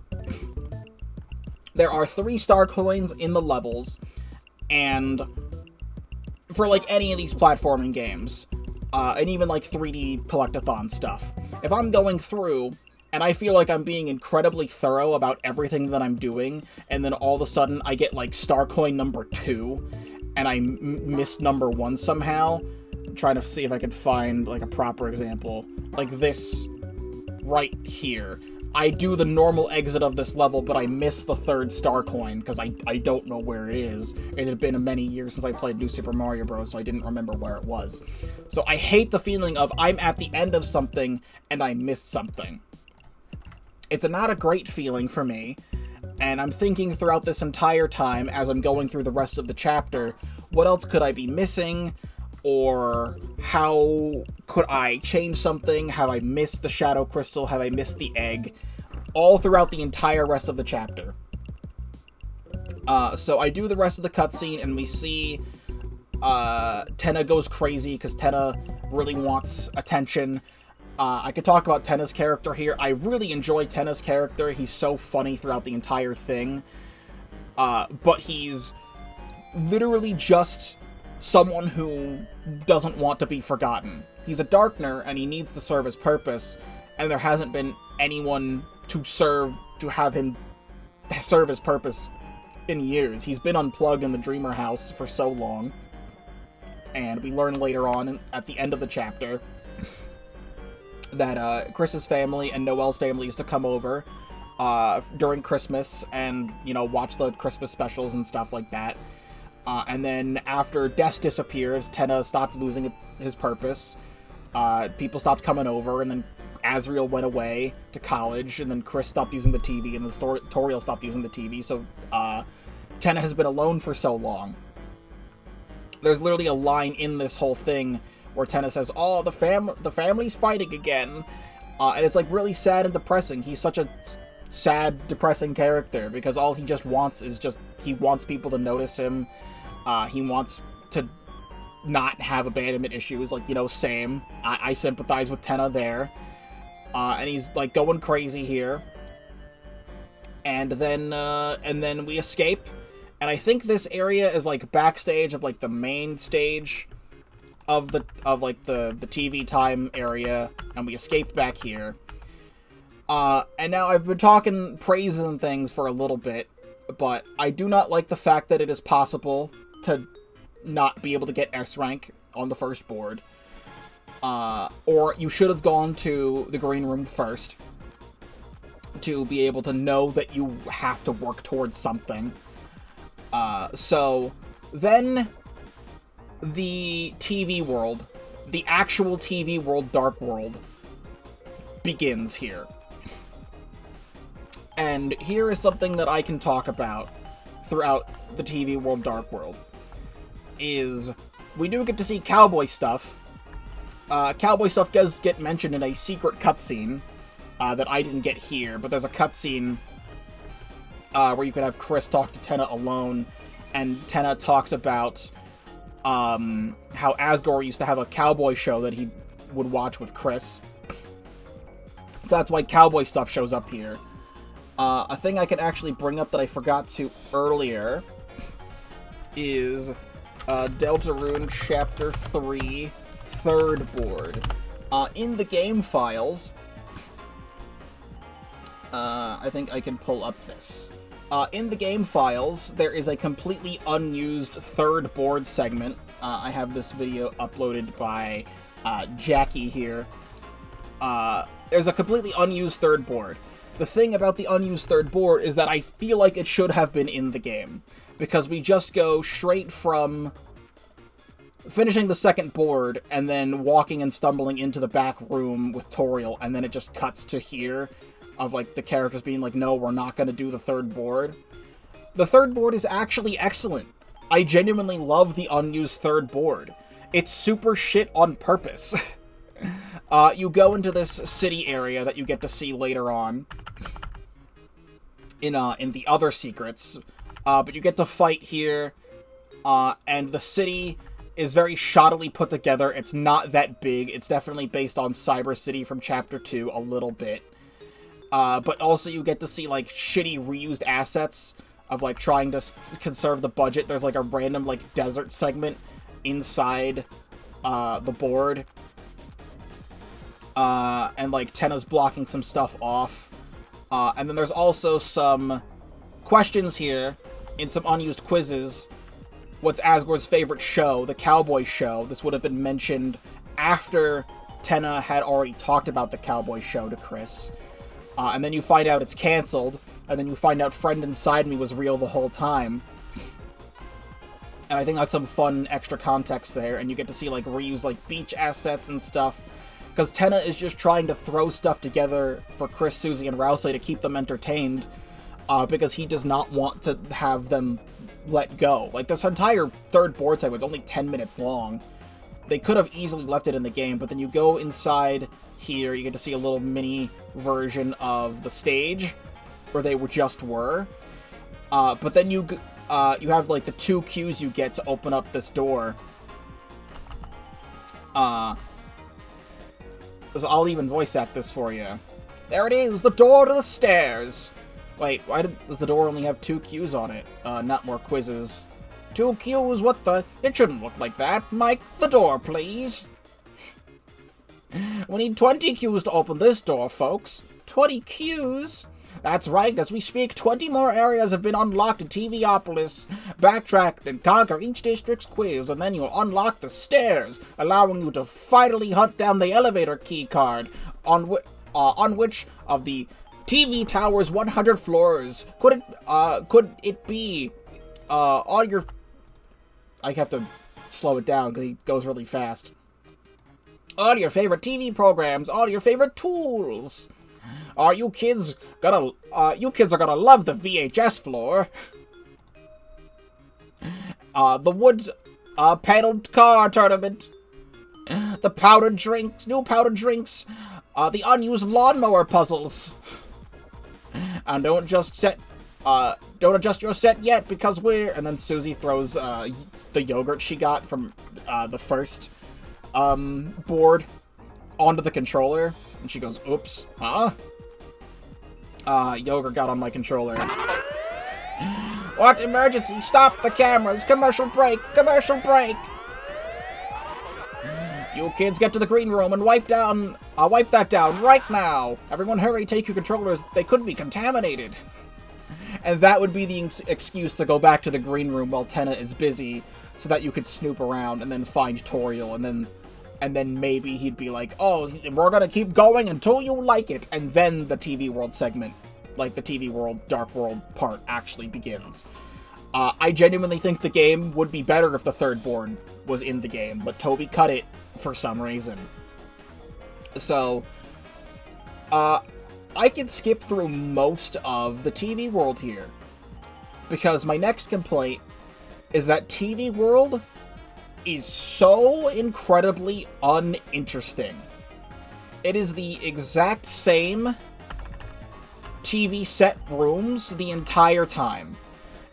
there are 3 star coins in the levels, and for, like, any of these platforming games, and even, like, 3D collectathon stuff, if I'm going through and I feel like I'm being incredibly thorough about everything that I'm doing, and then all of a sudden I get, like, star coin number 2, and I missed number 1 somehow. I'm trying to see if I could find, like, a proper example. Like this right here. I do the normal exit of this level, but I miss the 3rd star coin, because I don't know where it is. It had been many years since I played New Super Mario Bros., so I didn't remember where it was. So I hate the feeling of I'm at the end of something, and I missed something. It's not a great feeling for me, and I'm thinking throughout this entire time, as I'm going through the rest of the chapter, what else could I be missing, or how could I change something? Have I missed the Shadow Crystal? Have I missed the egg? All throughout the entire rest of the chapter. So I do the rest of the cutscene, and we see Tenna goes crazy because Tenna really wants attention. I could talk about Tenna's character here. I really enjoy Tenna's character. He's so funny throughout the entire thing. But he's literally just someone who doesn't want to be forgotten. He's a Darkner, and he needs to serve his purpose, and there hasn't been anyone to have him serve his purpose in years. He's been unplugged in the Dreamer House for so long, and we learn later on at the end of the chapter that Chris's family and Noelle's family used to come over during Christmas and, you know, watch the Christmas specials and stuff like that. And then after Des disappeared, Tenna stopped losing his purpose. People stopped coming over, and then Azriel went away to college, and then Chris stopped using the TV, and then Toriel stopped using the TV, so Tenna has been alone for so long. There's literally a line in this whole thing where Tenna says, "Oh, the family's fighting again," and it's like really sad and depressing. He's such a sad, depressing character because all he just wants is he wants people to notice him. He wants to not have abandonment issues, like, you know, same. I sympathize with Tenna there. And he's like going crazy here. And then we escape. And I think this area is like backstage of like the main stage of the TV time area, and we escape back here. And now I've been talking praises and things for a little bit, but I do not like the fact that it is possible to not be able to get S rank on the first board. Or you should have gone to the green room first to be able to know that you have to work towards something. So then the TV world, the actual TV world, Dark World, begins here. And here is something that I can talk about throughout the TV world, Dark World, is we do get to see cowboy stuff. Cowboy stuff does get mentioned in a secret cutscene that I didn't get here, but there's a cutscene where you can have Chris talk to Tenna alone, and Tenna talks about how Asgore used to have a cowboy show that he would watch with Chris. So that's why cowboy stuff shows up here. A thing I can actually bring up that I forgot to earlier is Deltarune Chapter 3, 3rd board. In the game files, I think I can pull up this. In the game files, there is a completely unused 3rd board segment. I have this video uploaded by Jackie here. There's a completely unused 3rd board. The thing about the unused 3rd board is that I feel like it should have been in the game, because we just go straight from finishing the 2nd board and then walking and stumbling into the back room with Toriel, and then it just cuts to here of like the characters being like, no, we're not going to do the 3rd board. The 3rd board is actually excellent. I genuinely love the unused 3rd board. It's super shit on purpose. You go into this city area that you get to see later on in the other secrets, but you get to fight here, and the city is very shoddily put together. It's not that big. It's definitely based on Cyber City from Chapter 2 a little bit, but also you get to see like shitty reused assets of like trying to conserve the budget. There's like a random like desert segment inside the board. And like Tenna's blocking some stuff off. And then there's also some questions here in some unused quizzes. What's Asgore's favorite show? The cowboy show. This would have been mentioned after Tenna had already talked about the cowboy show to Chris. And then you find out it's canceled. And then you find out Friend Inside Me was real the whole time. And I think that's some fun extra context there. And you get to see like reuse like beach assets and stuff. Because Tenna is just trying to throw stuff together for Chris, Susie, and Rousey to keep them entertained, because he does not want to have them let go. Like, this entire 3rd board segment is only 10 minutes long, they could have easily left it in the game, but then you go inside here, you get to see a little mini version of the stage, where they just were. But then you have, like, the 2 cues you get to open up this door. So I'll even voice act this for you. There it is, the door to the stairs. Wait, why does the door only have 2 cues on it? Not more quizzes. 2 cues, what the? It shouldn't look like that. Mike, the door, please. We need 20 cues to open this door, folks. 20 cues? That's right, as we speak, 20 more areas have been unlocked in TVopolis. Backtrack and conquer each district's quiz, and then you'll unlock the stairs, allowing you to finally hunt down the elevator key card, on which of the TV tower's 100 floors could it be? All your... I have to slow it down because he goes really fast. All your favorite TV programs, all your favorite tools. You kids are gonna love the VHS floor. The wood paneled car tournament. The powdered drinks, new powdered drinks. The unused lawnmower puzzles. And don't adjust your set yet because we're... And then Susie throws the yogurt she got from the first board onto the controller. And she goes, oops, huh? Yogurt got on my controller. What emergency? Stop the cameras! Commercial break! Commercial break! You kids get to the green room and wipe that down right now! Everyone hurry, take your controllers, they could be contaminated! And that would be the excuse to go back to the green room while Tenna is busy, so that you could snoop around and then find Toriel, and then maybe he'd be like, oh, we're gonna keep going until you like it, and then the TV World segment, like the TV World, Dark World part, actually begins. I genuinely think the game would be better if the third board was in the game, but Toby cut it for some reason. So, I can skip through most of the TV World here, because my next complaint is that TV World is so incredibly uninteresting. It is the exact same TV set rooms the entire time.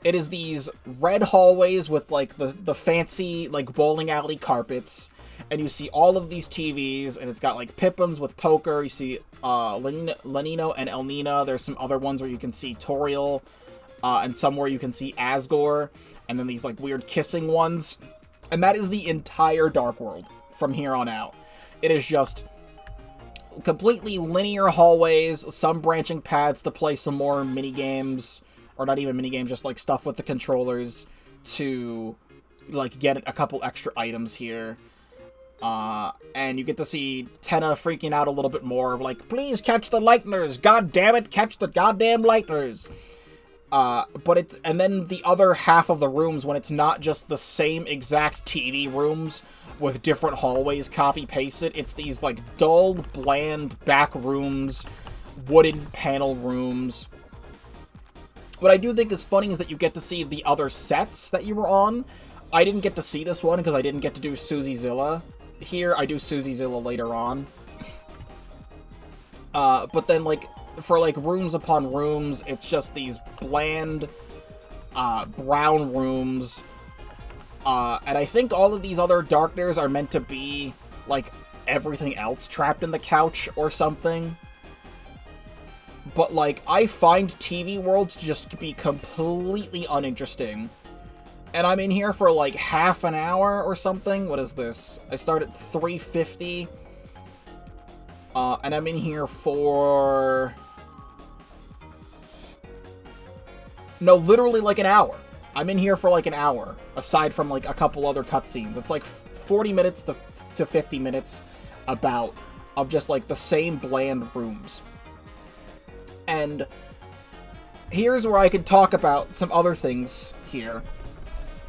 It is these red hallways with, like, the fancy, like, bowling alley carpets, and you see all of these TVs, and it's got, like, Pippins with poker, you see Lenino and Elnina, there's some other ones where you can see Toriel, and some where you can see Asgore, and then these, like, weird kissing ones. And that is the entire Dark World from here on out. It is just completely linear hallways, some branching paths to play some more mini-games, or not even mini-games, just like stuff with the controllers to like get a couple extra items here. And you get to see Tenna freaking out a little bit more of like, please catch the lighteners, god damn it, catch the goddamn lighteners. And then the other half of the rooms, when it's not just the same exact TV rooms with different hallways copy-pasted, it's these, like, dull, bland back rooms, wooden panel rooms. What I do think is funny is that you get to see the other sets that you were on. I didn't get to see this one because I didn't get to do Susie Zilla. Here, I do Susie Zilla later on. But then, like, for, like, rooms upon rooms, it's just these bland, brown rooms. And I think all of these other darkeners are meant to be, like, everything else trapped in the couch or something. But, like, I find TV Worlds just to be completely uninteresting. And I'm in here for, like, half an hour or something. What is this? I start at 3:50. And I'm in here for... No, literally like an hour. I'm in here for like an hour, aside from like a couple other cutscenes. It's like 40 minutes to 50 minutes about of just like the same bland rooms. And here's where I could talk about some other things here.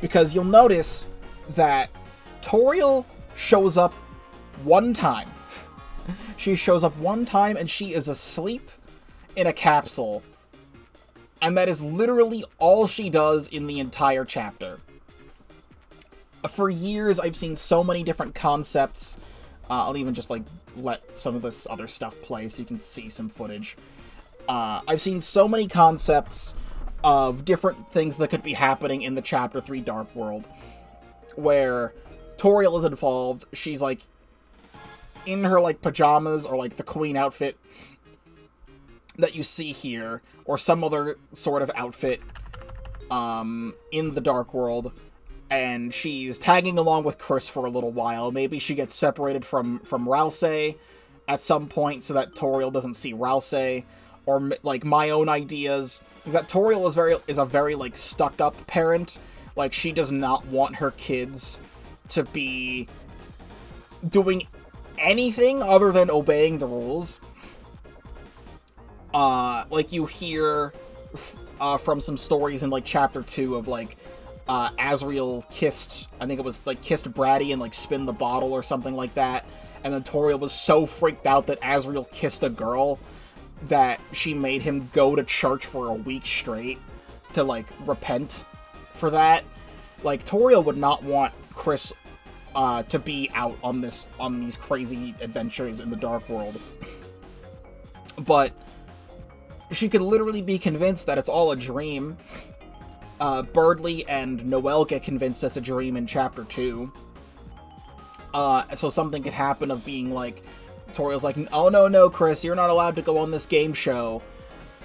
Because you'll notice that Toriel shows up one time. She shows up one time and she is asleep in a capsule. And that is literally all she does in the entire chapter. For years, I've seen so many different concepts. I'll even just, like, let some of this other stuff play so you can see some footage. I've seen so many concepts of different things that could be happening in the Chapter 3 Dark World, where Toriel is involved. She's, like, in her, like, pajamas or, like, the queen outfit that you see here, or some other sort of outfit in the Dark World, and she's tagging along with Chris for a little while. Maybe she gets separated from Rousey at some point so that Toriel doesn't see Rousey, or, like, my own ideas is that Toriel is a very, like, stuck-up parent. Like, she does not want her kids to be doing anything other than obeying the rules. Like, you hear from some stories in, like, Chapter 2 of, like, Azriel kissed, I think it was, like, kissed Bratty and, like, spin the bottle or something like that, and then Toriel was so freaked out that Azriel kissed a girl that she made him go to church for a week straight to, like, repent for that. Like, Toriel would not want Chris to be out on these crazy adventures in the Dark World. But she could literally be convinced that it's all a dream. Birdly and Noelle get convinced it's a dream in Chapter 2. So something could happen of being like, Toriel's like, oh no, Chris, you're not allowed to go on this game show.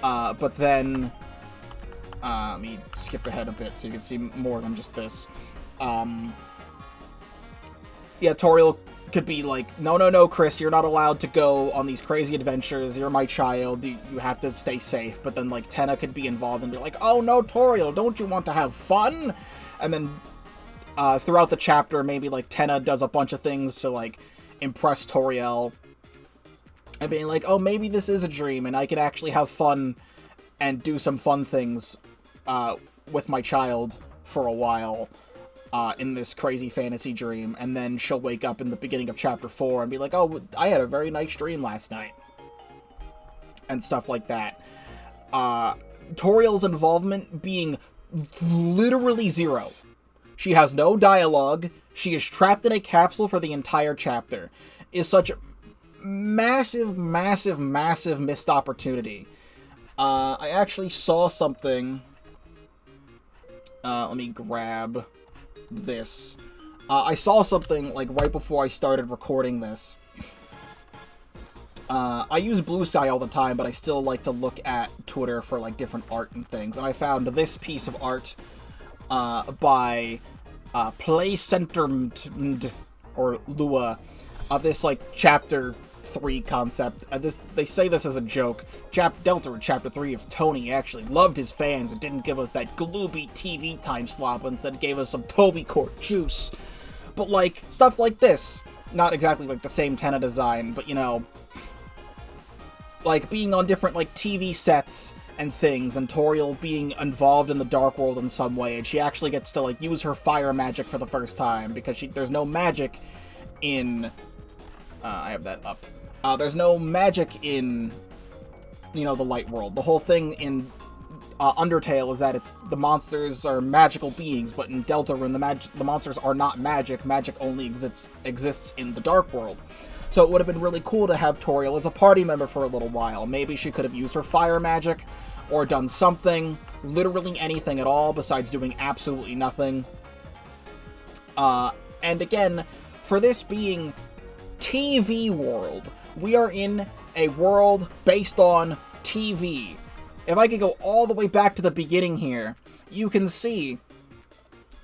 But then, let me skip ahead a bit so you can see more than just this. Yeah, Toriel could be like, no, Chris, you're not allowed to go on these crazy adventures. You're my child. You have to stay safe. But then, like, Tenna could be involved and be like, oh no, Toriel, don't you want to have fun? And then, throughout the chapter, maybe, like, Tenna does a bunch of things to, like, impress Toriel. And being like, oh, maybe this is a dream, and I can actually have fun and do some fun things, with my child for a while. In this crazy fantasy dream, and then she'll wake up in the beginning of Chapter 4 and be like, oh, I had a very nice dream last night. And stuff like that. Toriel's involvement being literally zero. She has no dialogue. She is trapped in a capsule for the entire chapter. Is such massive missed opportunity. I actually saw something. Let me grab this. I saw something, like, right before I started recording this. I use Blue Sky all the time, but I still like to look at Twitter for, like, different art and things. And I found this piece of art by Play Center or Lua of this, like, Chapter 3 concept. They say this as a joke. Deltarune Chapter 3 if Tony actually loved his fans and didn't give us that glooby TV time slot, but instead gave us some Toby Court juice. But, like, stuff like this. Not exactly, like, the same Tenna design, but, you know, like, being on different, like, TV sets and things, and Toriel being involved in the Dark World in some way, and she actually gets to, like, use her fire magic for the first time, because there's no magic in... I have that up. There's no magic in, you know, the Light World. The whole thing in Undertale is that the monsters are magical beings, but in Deltarune, the monsters are not magic. Magic only exists in the Dark World. So it would have been really cool to have Toriel as a party member for a little while. Maybe she could have used her fire magic, or done something, literally anything at all, besides doing absolutely nothing. And again, for this being TV world, we are in a world based on TV. If I could go all the way back to the beginning here, you can see,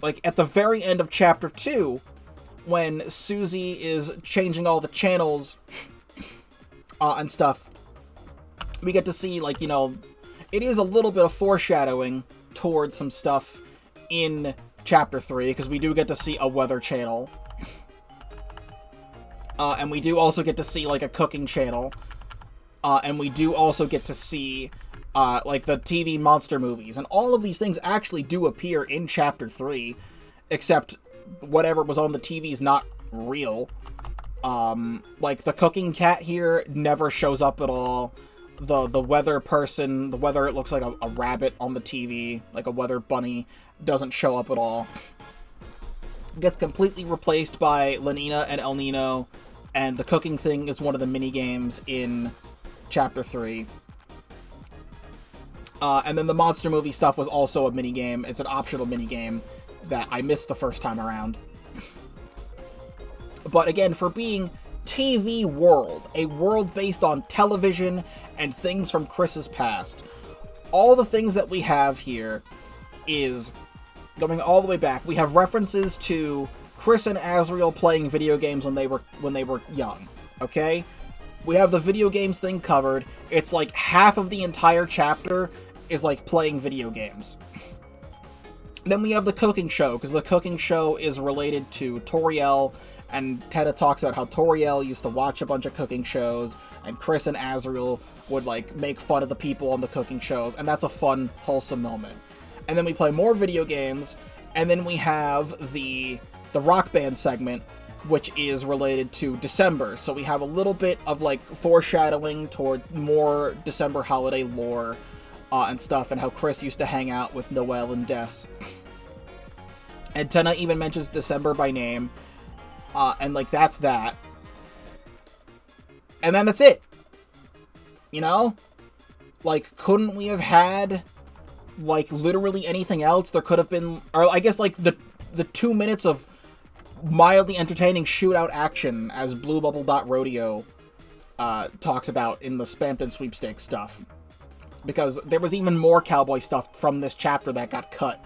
like, at the very end of Chapter 2, when Susie is changing all the channels and stuff, we get to see, like, you know, it is a little bit of foreshadowing towards some stuff in Chapter 3, because we do get to see a weather channel. And we do also get to see, like, a cooking channel. And we do also get to see, like, the TV monster movies. And all of these things actually do appear in Chapter 3, except whatever was on the TV is not real. Like, the cooking cat here never shows up at all. The weather person, the weather, it looks like a rabbit on the TV, like a weather bunny, doesn't show up at all. gets completely replaced by La Nina and El Nino, and the cooking thing is one of the mini-games in Chapter 3. And then the monster movie stuff was also a mini-game. It's an optional mini-game that I missed the first time around. But again, for being TV World, a world based on television and things from Chris's past, all the things that we have here is going all the way back. We have references to Chris and Azriel playing video games when they were young, okay? We have the video games thing covered. It's like half of the entire chapter is like playing video games. Then we have the cooking show, because the cooking show is related to Toriel, and Teta talks about how Toriel used to watch a bunch of cooking shows, and Chris and Azriel would like make fun of the people on the cooking shows, and that's a fun, wholesome moment. And then we play more video games, and then we have the Rock Band segment, which is related to December. So we have a little bit of like foreshadowing toward more December holiday lore and stuff, and how Chris used to hang out with Noelle and Des. And Tenna even mentions December by name, and like that's that. And then that's it. You know? Like, couldn't we have had like literally anything else? There could have been, or I guess like the 2 minutes of mildly entertaining shootout action, as Blue Bubble Rodeo talks about in the Spampton Sweepstakes stuff, because there was even more cowboy stuff from this chapter that got cut.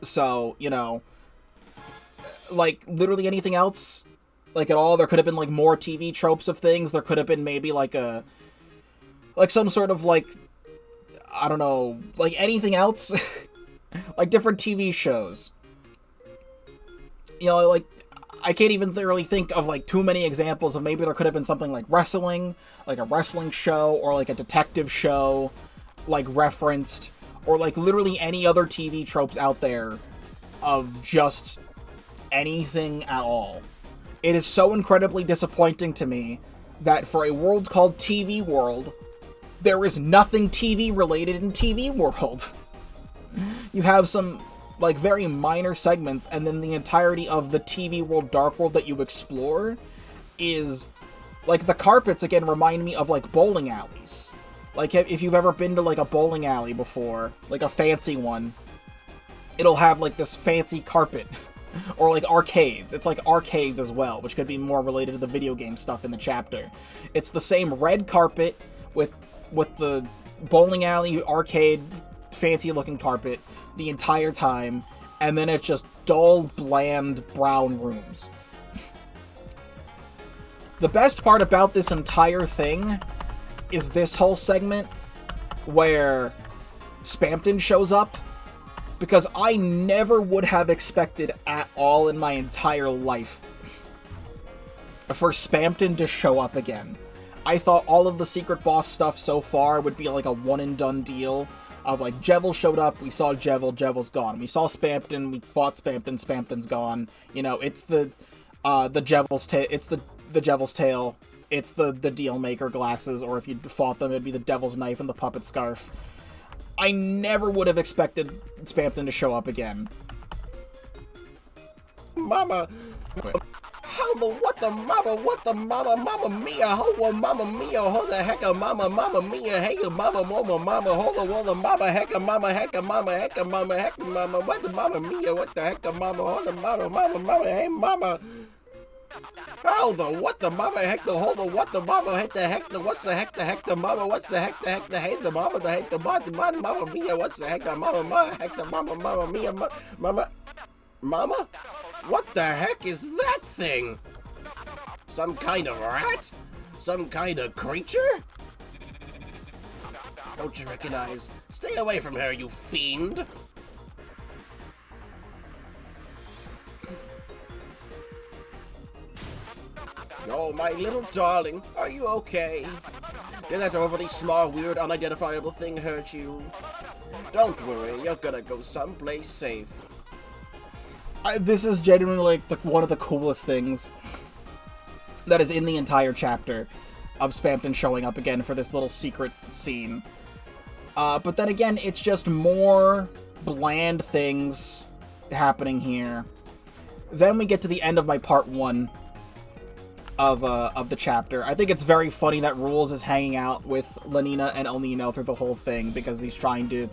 So, you know, like literally anything else, like at all. There could have been like more TV tropes of things. There could have been maybe like some sort of like, I don't know, like anything else. Like different TV shows. You know, like, I can't even really think of like too many examples of maybe there could have been something like wrestling, like a wrestling show, or like a detective show, like referenced, or like literally any other TV tropes out there of just anything at all. It is so incredibly disappointing to me that for a world called TV World, there is nothing TV related in TV World. You have some like very minor segments, and then the entirety of the TV World Dark World that you explore is like the carpets again remind me of like bowling alleys. Like if you've ever been to like a bowling alley before, like a fancy one, it'll have like this fancy carpet. Or like arcades. It's like arcades as well, which could be more related to the video game stuff in the chapter. It's the same red carpet with the bowling alley arcade fancy looking carpet the entire time, and then it's just dull, bland, brown rooms. The best part about this entire thing is this whole segment where Spampton shows up, because I never would have expected at all in my entire life for Spampton to show up again. I thought all of the secret boss stuff so far would be like a one and done deal of like Jevil showed up, we saw Jevil, Jevil's gone. We saw Spampton, we fought Spampton, Spampton's gone. You know, it's the Jevil's tail, it's the Jevil's tail, it's the deal maker glasses, or if you fought them, it'd be the Devil's knife and the puppet scarf. I never would have expected Spampton to show up again. Mama. How the what the mama mia, ho mama mia, ho the hecka mama mia, hey mama ho the wall the mama hecka mama what the mama mia, what the hecka mama, ho the mama, hey mama. How the what the mama heck the hold the what the mama heck the heck the what's the heck the mama, what's the heck the hey the mama the heck the mama mia, what's the heck the mama heck the mama mia mama what the heck is that thing? Some kind of rat? Some kind of creature? Don't you recognize? Stay away from her, you fiend! Oh, my little darling, are you okay? Did that overly small, weird, unidentifiable thing hurt you? Don't worry, you're gonna go someplace safe. This is genuinely like one of the coolest things that is in the entire chapter of Spampton showing up again for this little secret scene. But then again, it's just more bland things happening here. Then we get to the end of my part 1 of the chapter. I think it's very funny that Rules is hanging out with Lanina and El Nino through the whole thing because he's trying to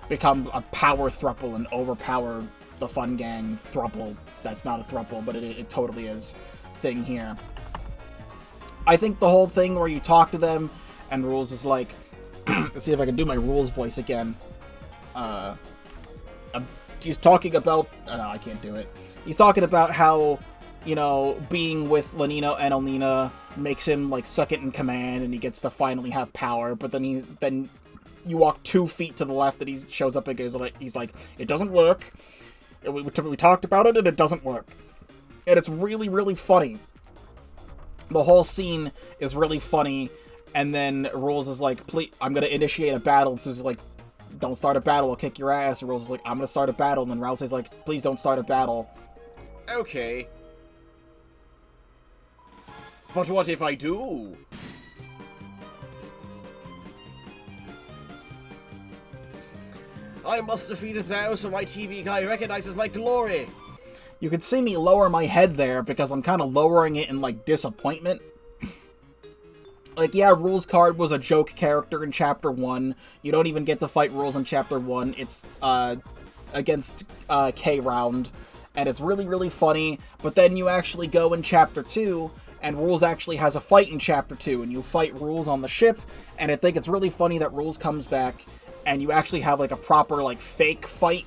become a power thruple and overpower the Fun Gang thruple. That's not a thruple, but it totally is thing here. I think the whole thing where you talk to them and Rules is like, let's see if I can do my Rules voice again. He's talking about, no, I can't do it. He's talking about how, you know, being with Lanino and Elnina makes him, like, second in command, and he gets to finally have power, but then you walk 2 feet to the left, and he shows up again, he's like, it doesn't work. We talked about it, and it doesn't work. And it's really, really funny. The whole scene is really funny, and then Rules is like, please, I'm gonna initiate a battle, and Susie's like, don't start a battle, I'll kick your ass. And Rules is like, I'm gonna start a battle, and then Rousey's like, please don't start a battle. Okay. But what if I do? I must defeat it now so my TV guy recognizes my glory. You can see me lower my head there because I'm kind of lowering it in, like, disappointment. Like, yeah, Rules card was a joke character in Chapter 1. You don't even get to fight Rules in Chapter 1. It's, against, K-Round. And it's really, really funny. But then you actually go in Chapter 2, and Rules actually has a fight in Chapter 2. And you fight Rules on the ship, and I think it's really funny that Rules comes back, and you actually have, like, a proper, like, fake fight,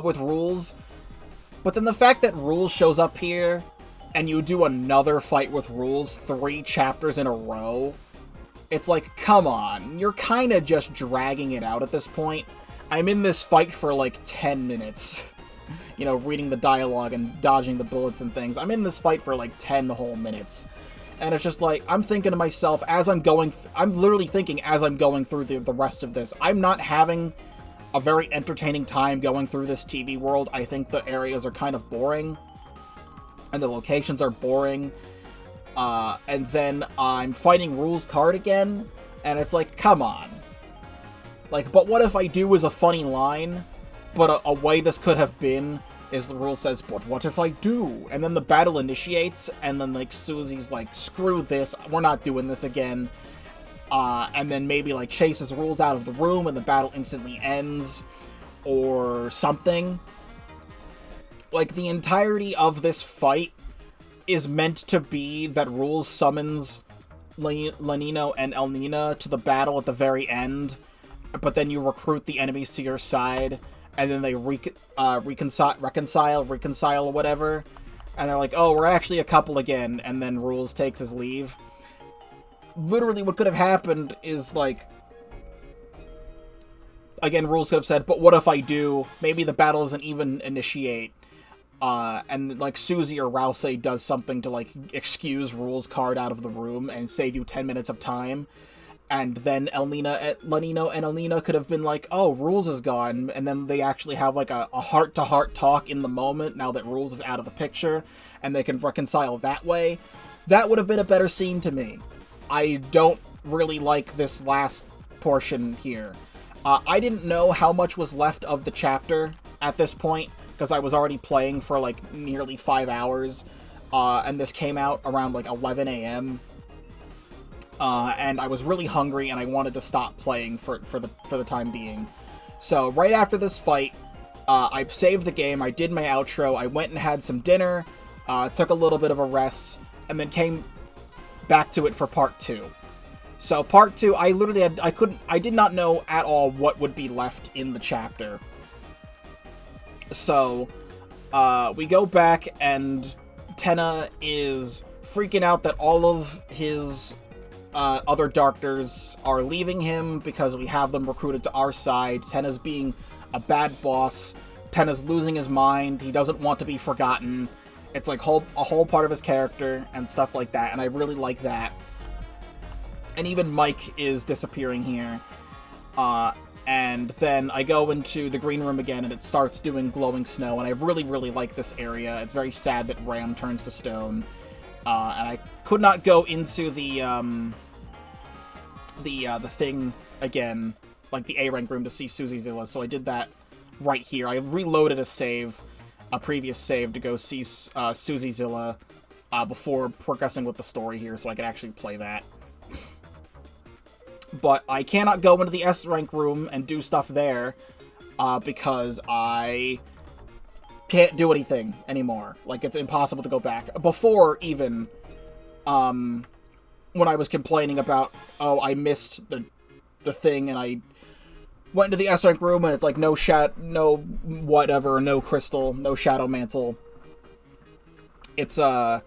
with Rules. But then the fact that Rules shows up here, and you do another fight with Rules 3 chapters in a row, it's like, come on, you're kind of just dragging it out at this point. I'm in this fight for like 10 minutes. You know, reading the dialogue and dodging the bullets and things. I'm in this fight for like 10 whole minutes. And it's just like, I'm thinking to myself, as I'm going, I'm literally thinking as I'm going through the rest of this, I'm not having a very entertaining time going through this TV world. I think the areas are kind of boring. And the locations are boring. And then I'm fighting Rules card again. And it's like, come on. Like, but what if I do is a funny line? But a way this could have been is the Rule says, but what if I do? And then the battle initiates. And then, like, Susie's like, screw this. We're not doing this again. And then maybe, like, chases Rules out of the room and the battle instantly ends. Or something. Like, the entirety of this fight is meant to be that Rules summons Lanino and Elnina to the battle at the very end, but then you recruit the enemies to your side, and then they reconcile or whatever, and they're like, oh, we're actually a couple again, and then Rules takes his leave. Literally, what could have happened is, like, again, Rules could have said, but what if I do? Maybe the battle doesn't even initiate. And, like, Susie or Rousey does something to, like, excuse Rules card out of the room and save you 10 minutes of time. And then Lanino and Elnina could have been like, oh, Rules is gone. And then they actually have, like, a heart-to-heart talk in the moment now that Rules is out of the picture. And they can reconcile that way. That would have been a better scene to me. I don't really like this last portion here. I didn't know how much was left of the chapter at this point, because I was already playing for, like, nearly 5 hours, and this came out around, like, 11 a.m., and I was really hungry, and I wanted to stop playing for the time being. So, right after this fight, I saved the game, I did my outro, I went and had some dinner, took a little bit of a rest, and then came back to it for part 2. So, part 2, I literally I did not know at all what would be left in the chapter. So, we go back, and Tenna is freaking out that all of his other Darkters are leaving him because we have them recruited to our side. Tenna's being a bad boss. Tenna's losing his mind. He doesn't want to be forgotten. It's like a whole part of his character and stuff like that, and I really like that. And even Mike is disappearing here. And then I go into the green room again, and it starts doing glowing snow, and I really, really like this area. It's very sad that Ram turns to stone. And I could not go into the thing again, like the A-rank room to see Susie Zilla, so I did that right here. I reloaded a previous save to go see Susie Zilla before progressing with the story here, so I could actually play that. But I cannot go into the S rank room and do stuff there because I can't do anything anymore. Like, it's impossible to go back. Before, even, when I was complaining about, oh, I missed the thing, and I went into the S rank room, and it's like, no whatever, no crystal, no Shadow Mantle. It's, I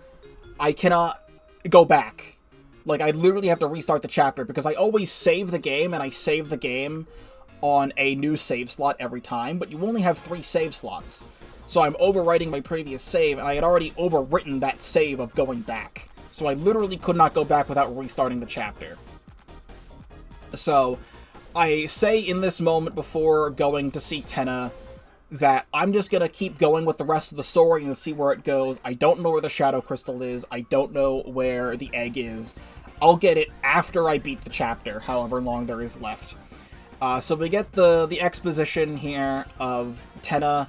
cannot go back. Like, I literally have to restart the chapter, because I always save the game, and I save the game on a new save slot every time, but you only have 3 save slots. So I'm overwriting my previous save, and I had already overwritten that save of going back. So I literally could not go back without restarting the chapter. So I say in this moment before going to see Tenna that I'm just going to keep going with the rest of the story and see where it goes. I don't know where the Shadow Crystal is. I don't know where the egg is. I'll get it after I beat the chapter, however long there is left. So we get the exposition here of Tenna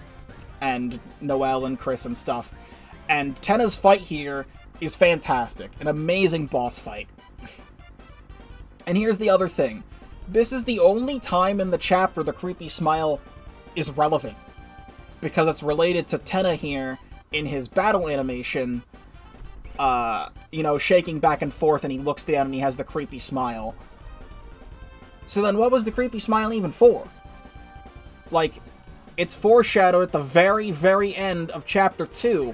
and Noelle and Chris and stuff. And Tenna's fight here is fantastic. An amazing boss fight. And here's the other thing. This is the only time in the chapter the creepy smile is relevant. Because it's related to Tenna here in his battle animation. You know, shaking back and forth, and he looks down and he has the creepy smile. So then what was the creepy smile even for? Like, it's foreshadowed at the very, very end of Chapter 2,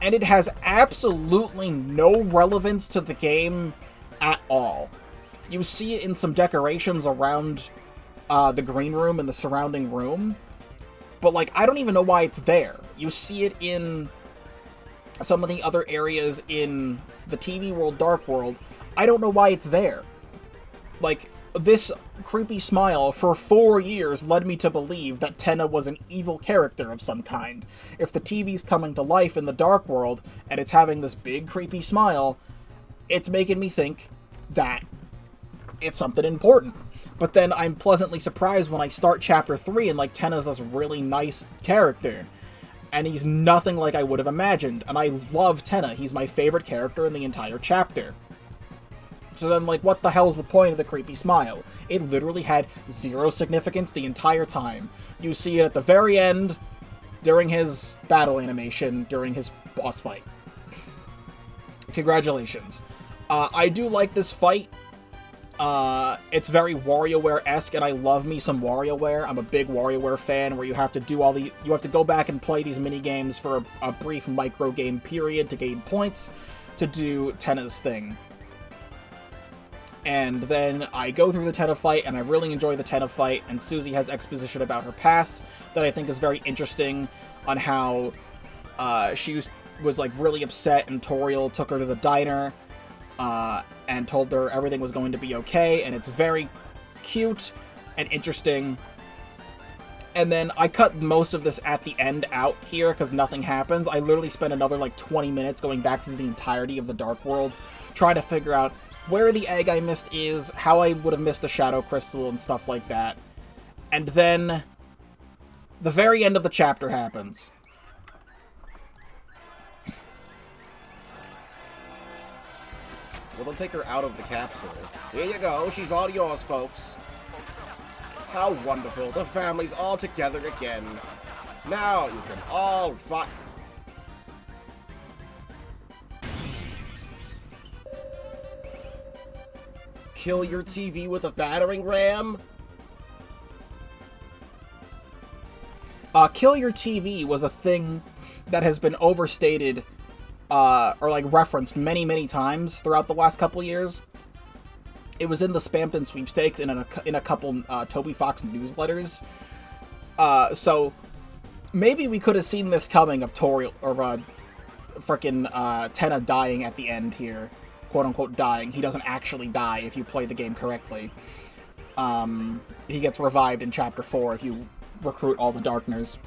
and it has absolutely no relevance to the game at all. You see it in some decorations around the green room and the surrounding room, but, like, I don't even know why it's there. You see it in some of the other areas in the TV world, Dark World. I don't know why it's there. Like, this creepy smile for 4 years led me to believe that Tenna was an evil character of some kind. If the TV's coming to life in the Dark World, and it's having this big creepy smile, it's making me think that it's something important. But then I'm pleasantly surprised when I start Chapter 3 and, like, Tenna's this really nice character. And he's nothing like I would have imagined. And I love Tenna. He's my favorite character in the entire chapter. So then, like, what the hell's the point of the creepy smile? It literally had 0 significance the entire time. You see it at the very end, during his battle animation, during his boss fight. Congratulations. I do like this fight. It's very WarioWare-esque, and I love me some WarioWare. I'm a big WarioWare fan, where you have to do you have to go back and play these mini-games for a brief micro-game period to gain points to do Tenna's thing. And then I go through the Tenna fight, and I really enjoy the Tenna fight, and Susie has exposition about her past that I think is very interesting, on how she was like really upset, and Toriel took her to the diner and told her everything was going to be okay, and it's very cute and interesting. And then I cut most of this at the end out here because nothing happens. I literally spent another like 20 minutes going back through the entirety of the Dark World, trying to figure out where the egg I missed is, how I would have missed the Shadow Crystal and stuff like that. And then the very end of the chapter happens. Well, they'll take her out of the capsule. Here you go. She's all yours, folks. How wonderful. The family's all together again. Now you can all fight. Kill your TV with a battering ram? Kill your TV was a thing that has been overstated, or like referenced many, many times throughout the last couple years. It was in the Spampton sweepstakes and in a couple Toby Fox newsletters. So maybe we could have seen this coming of Toriel, or frickin' Tenna dying at the end here. Quote-unquote dying. He doesn't actually die if you play the game correctly. He gets revived in Chapter 4 if you recruit all the Darkners.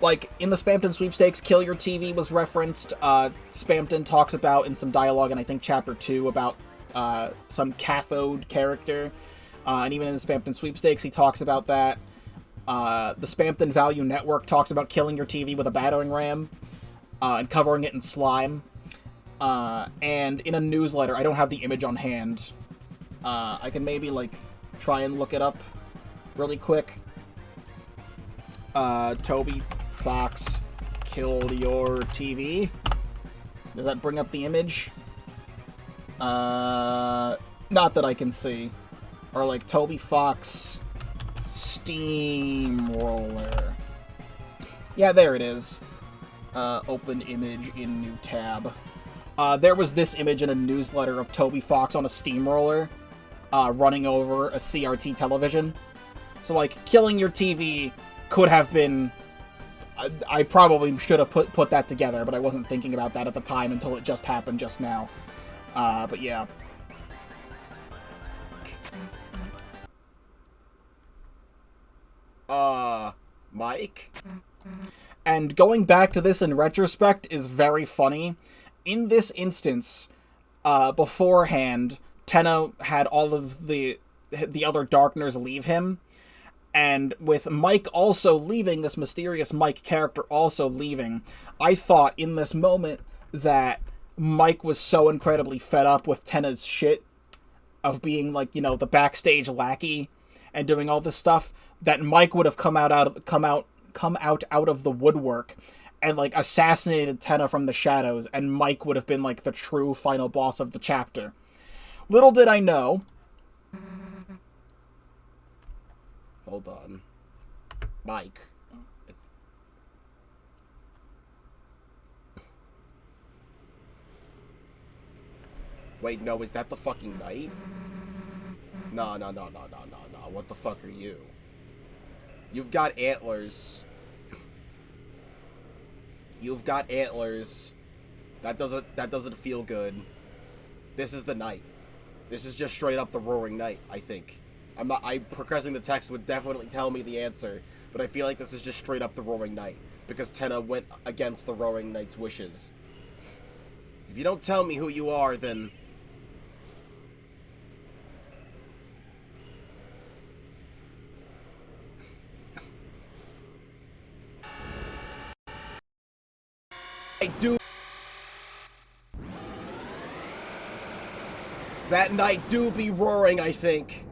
Like, in the Spampton sweepstakes, Kill Your TV was referenced. Spampton talks about, in some dialogue in, I think, Chapter 2, about some cathode character. And even in the Spampton Sweepstakes, he talks about that. The Spampton Value Network talks about killing your TV with a battering ram and covering it in slime. And in a newsletter, I don't have the image on hand. I can maybe, like, try and look it up really quick. Toby Fox killed your TV. Does that bring up the image? Not that I can see. Or, like, Toby Fox Steamroller. Yeah, there it is. Open image in new tab. There was this image in a newsletter of Toby Fox on a steamroller, running over a CRT television. So, like, killing your TV could have been... I probably should have put that together, but I wasn't thinking about that at the time until it just happened just now. But yeah. Mike? And going back to this in retrospect is very funny. In this instance, beforehand, Tenna had all of the other Darkners leave him, and with Mike also leaving, this mysterious Mike character also leaving, I thought in this moment that Mike was so incredibly fed up with Tenna's shit of being, like, you know, the backstage lackey and doing all this stuff, that Mike would have come out of the woodwork and, like, assassinated Tenna from the shadows, and Mike would have been, like, the true final boss of the chapter. Little did I know... Hold on. Mike. Wait, no, is that the fucking knight? No. What the fuck are you? You've got antlers. You've got antlers. That doesn't feel good. This is the knight. This is just straight up the Roaring Knight, I think. Progressing the text would definitely tell me the answer, but I feel like this is just straight up the Roaring Knight, because Tenna went against the Roaring Knight's wishes. If you don't tell me who you are, then... I do... That knight do be roaring, I think.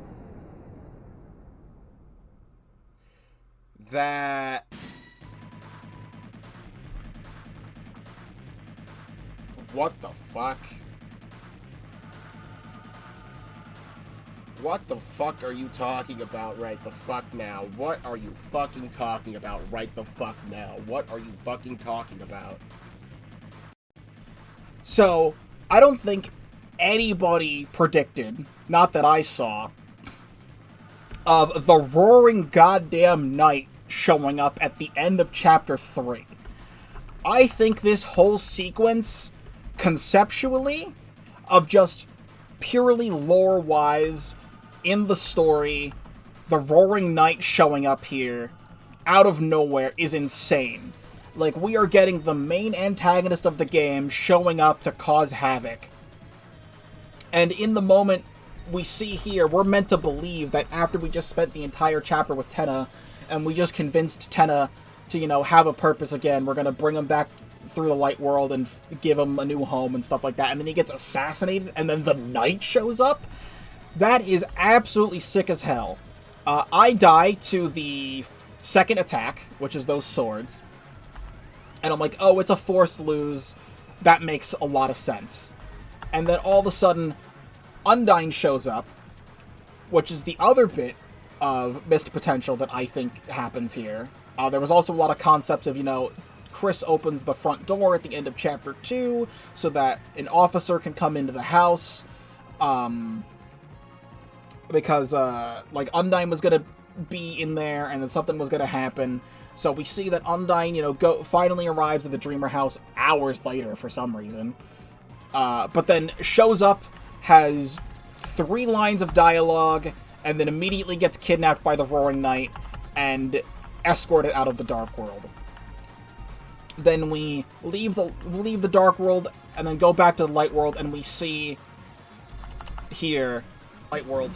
That... What the fuck? What the fuck are you talking about right the fuck now? What are you fucking talking about right the fuck now? What are you fucking talking about? So, I don't think anybody predicted, not that I saw, of the roaring goddamn knight showing up at the end of Chapter 3. I think this whole sequence, conceptually, of just purely lore-wise, in the story, the roaring knight showing up here, out of nowhere, is insane. Like, we are getting the main antagonist of the game showing up to cause havoc. And in the moment we see here, we're meant to believe that after we just spent the entire chapter with Tenna, and we just convinced Tenna to, you know, have a purpose again, we're gonna bring him back through the light world and give him a new home and stuff like that, and then he gets assassinated, and then the knight shows up? That is absolutely sick as hell. I die to the second attack, which is those swords. And I'm like, oh, it's a forced lose. That makes a lot of sense. And then all of a sudden, Undyne shows up, which is the other bit of missed potential that I think happens here. There was also a lot of concepts of, you know, Chris opens the front door at the end of Chapter 2 so that an officer can come into the house. Because, like, Undyne was going to be in there and then something was going to happen. So we see that Undyne, you know, finally arrives at the Dreamer house hours later for some reason. But then shows up, has 3 lines of dialogue, and then immediately gets kidnapped by the Roaring Knight and escorted out of the Dark World. Then we leave the Dark World and then go back to the Light World, and we see here... Light World.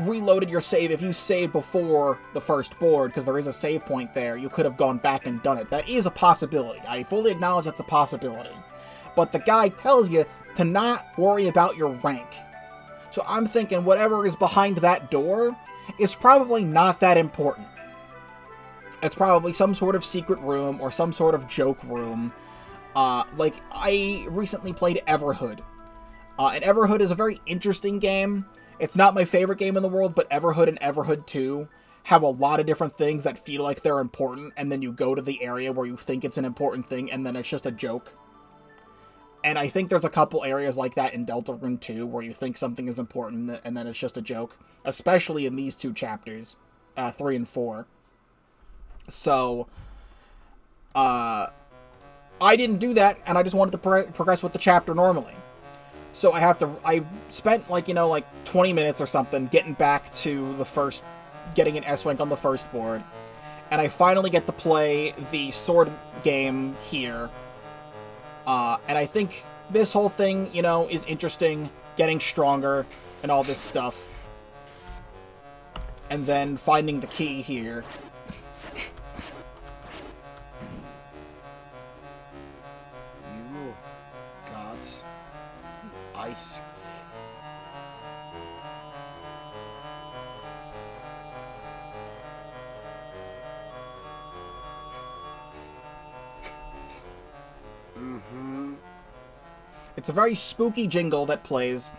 reloaded your save, if you saved before the first board, because there is a save point there, you could have gone back and done it. That is a possibility. I fully acknowledge that's a possibility. But the guy tells you to not worry about your rank. So I'm thinking whatever is behind that door is probably not that important. It's probably some sort of secret room or some sort of joke room. Like, I recently played Everhood. And Everhood is a very interesting game. It's not my favorite game in the world, but Everhood and Everhood 2 have a lot of different things that feel like they're important, and then you go to the area where you think it's an important thing, and then it's just a joke. And I think there's a couple areas like that in Deltarune 2, where you think something is important, and then it's just a joke. Especially in these two chapters, 3 and 4. So, I didn't do that, and I just wanted to progress with the chapter normally. So I spent, like, 20 minutes or something getting back to getting an S-rank on the first board. And I finally get to play the sword game here. And I think this whole thing, is interesting, getting stronger, and all this stuff. And then finding the key here. You got the ice. Mm-hmm. It's a very spooky jingle that plays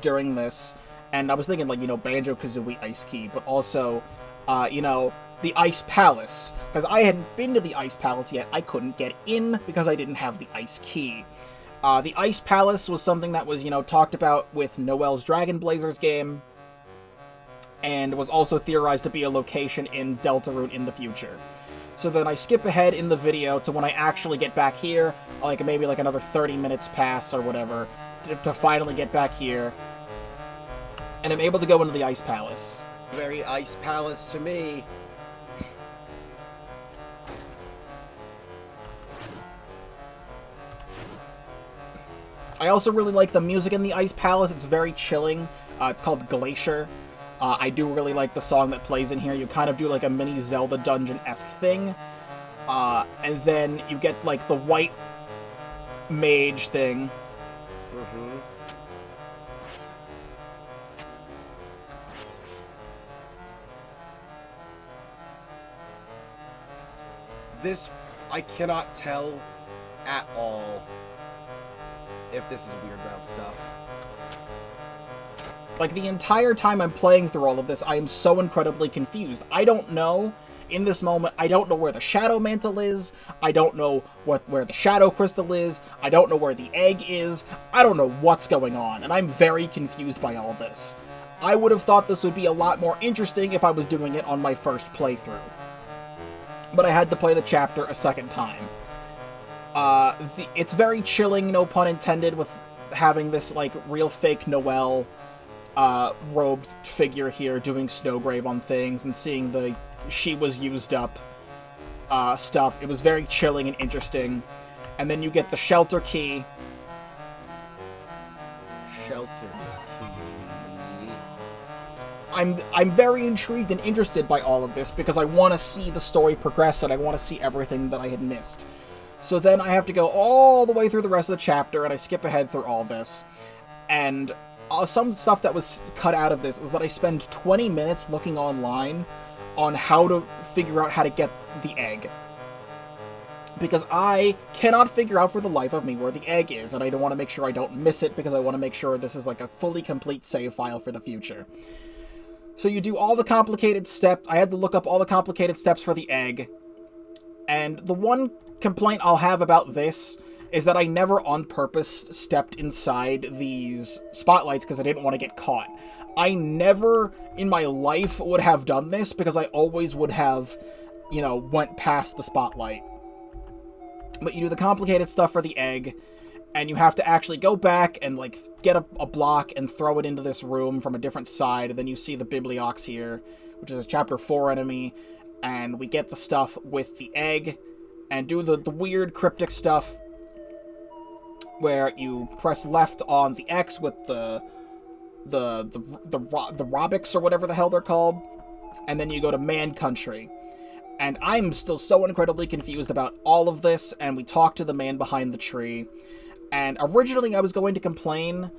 during this. And I was thinking, Banjo-Kazooie Ice Key, but also, the Ice Palace. Because I hadn't been to the Ice Palace yet. I couldn't get in because I didn't have the Ice Key. The Ice Palace was something that was, talked about with Noel's Dragon Blazers game. And was also theorized to be a location in Deltarune in the future. So then I skip ahead in the video to when I actually get back here, maybe another 30 minutes pass or whatever, to finally get back here. And I'm able to go into the Ice Palace. Very Ice Palace to me. I also really like the music in the Ice Palace. It's very chilling. It's called Glacier. I do really like the song that plays in here. You kind of do a mini Zelda dungeon-esque thing. And then you get the white mage thing. Mm-hmm. This, I cannot tell at all if this is Weird Route stuff. The entire time I'm playing through all of this, I am so incredibly confused. I don't know, in this moment, I don't know where the Shadow Mantle is, I don't know where the Shadow Crystal is, I don't know where the egg is, I don't know what's going on, and I'm very confused by all this. I would have thought this would be a lot more interesting if I was doing it on my first playthrough. But I had to play the chapter a second time. It's very chilling, no pun intended, with having this, real fake Noel robed figure here doing Snowgrave on things and seeing the she was used up stuff. It was very chilling and interesting. And then you get the shelter key. Shelter key. I'm very intrigued and interested by all of this because I want to see the story progress and I want to see everything that I had missed. So then I have to go all the way through the rest of the chapter and I skip ahead through all this. And some stuff that was cut out of this is that I spend 20 minutes looking online on how to figure out how to get the egg. Because I cannot figure out for the life of me where the egg is, and I don't want to make sure I don't miss it because I want to make sure this is a fully complete save file for the future. So you do all the complicated steps. I had to look up all the complicated steps for the egg. And the one complaint I'll have about this is that I never on purpose stepped inside these spotlights because I didn't want to get caught. I never in my life would have done this because I always would have, went past the spotlight. But you do the complicated stuff for the egg, and you have to actually go back and, get a block and throw it into this room from a different side, and then you see the Bibliox here, which is a Chapter 4 enemy, and we get the stuff with the egg, and do the weird cryptic stuff where you press left on the X with the the Robics or whatever the hell they're called, and then you go to Man Country. And I'm still so incredibly confused about all of this, and we talked to the man behind the tree. And originally I was going to complain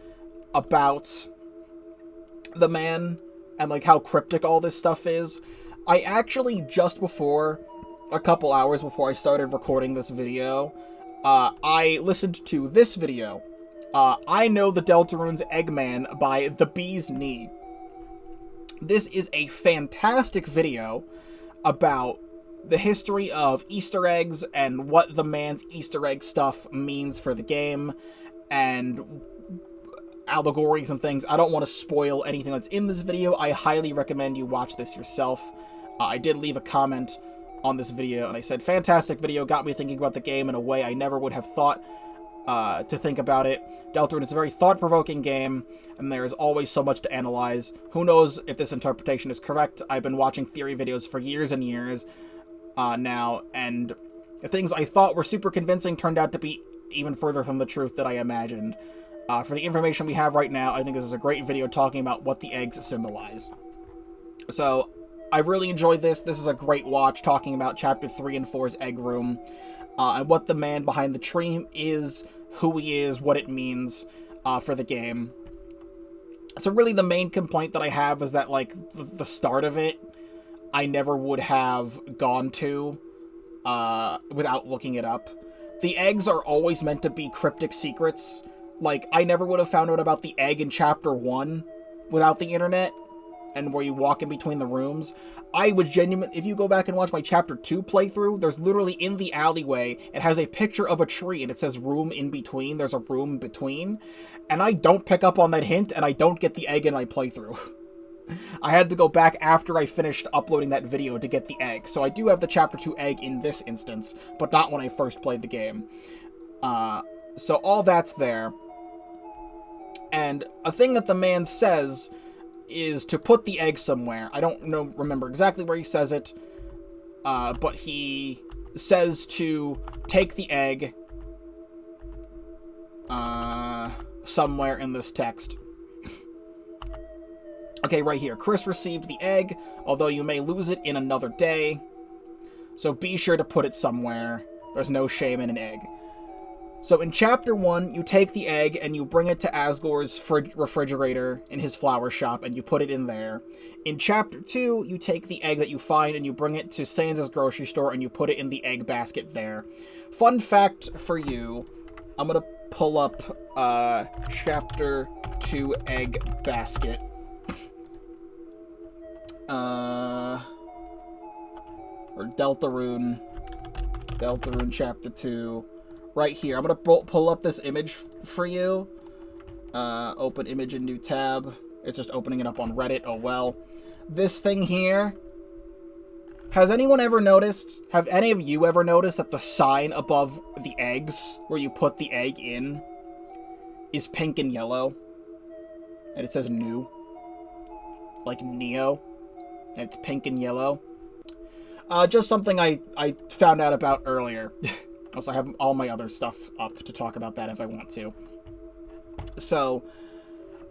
about the man and like how cryptic all this stuff is. I actually, just before, a couple hours before I started recording this video, I listened to this video. I Know the Deltarune's Eggman by The Bee's Knee. This is a fantastic video about the history of Easter eggs and what the man's Easter egg stuff means for the game, and allegories and things. I don't want to spoil anything that's in this video. I highly recommend you watch this yourself. I did leave a comment on this video, and I said, fantastic video, got me thinking about the game in a way I never would have thought to think about it. Deltarune is a very thought-provoking game, and there is always so much to analyze. Who knows if this interpretation is correct? I've been watching theory videos for years and years now, and the things I thought were super convincing turned out to be even further from the truth that I imagined. For the information we have right now, I think this is a great video talking about what the eggs symbolize. So, I really enjoyed this. This is a great watch, talking about Chapter 3 and 4's Egg Room, and what the man behind the tree is, who he is, what it means for the game. So really the main complaint that I have is that, like, the start of it, I never would have gone to without looking it up. The eggs are always meant to be cryptic secrets. Like, I never would have found out about the egg in Chapter 1 without the internet, and where you walk in between the rooms. I was genuinely, if you go back and watch my Chapter 2 playthrough, there's literally in the alleyway, it has a picture of a tree, and it says room in between. There's a room between. And I don't pick up on that hint, and I don't get the egg in my playthrough. I had to go back after I finished uploading that video to get the egg. So I do have the Chapter 2 egg in this instance, but not when I first played the game. So all that's there. And a thing that the man says is to put the egg somewhere. I don't remember exactly where he says it, but he says to take the egg somewhere in this text. Okay, right here. Chris received the egg, although you may lose it in another day. So be sure to put it somewhere. There's no shame in an egg. So in Chapter 1, you take the egg and you bring it to Asgore's refrigerator in his flower shop and you put it in there. In Chapter 2, you take the egg that you find and you bring it to Sans' grocery store and you put it in the egg basket there. Fun fact for you, I'm going to pull up Chapter 2 egg basket. Or Deltarune Chapter 2. Right here. I'm going to pull up this image for you. Open image in new tab. It's just opening it up on Reddit. Oh well. This thing here. Has anyone ever noticed? Have any of you ever noticed that the sign above the eggs, where you put the egg in, is pink and yellow? And it says new. Like Neo. And it's pink and yellow. Just something I found out about earlier. Also, I have all my other stuff up to talk about that if I want to. So,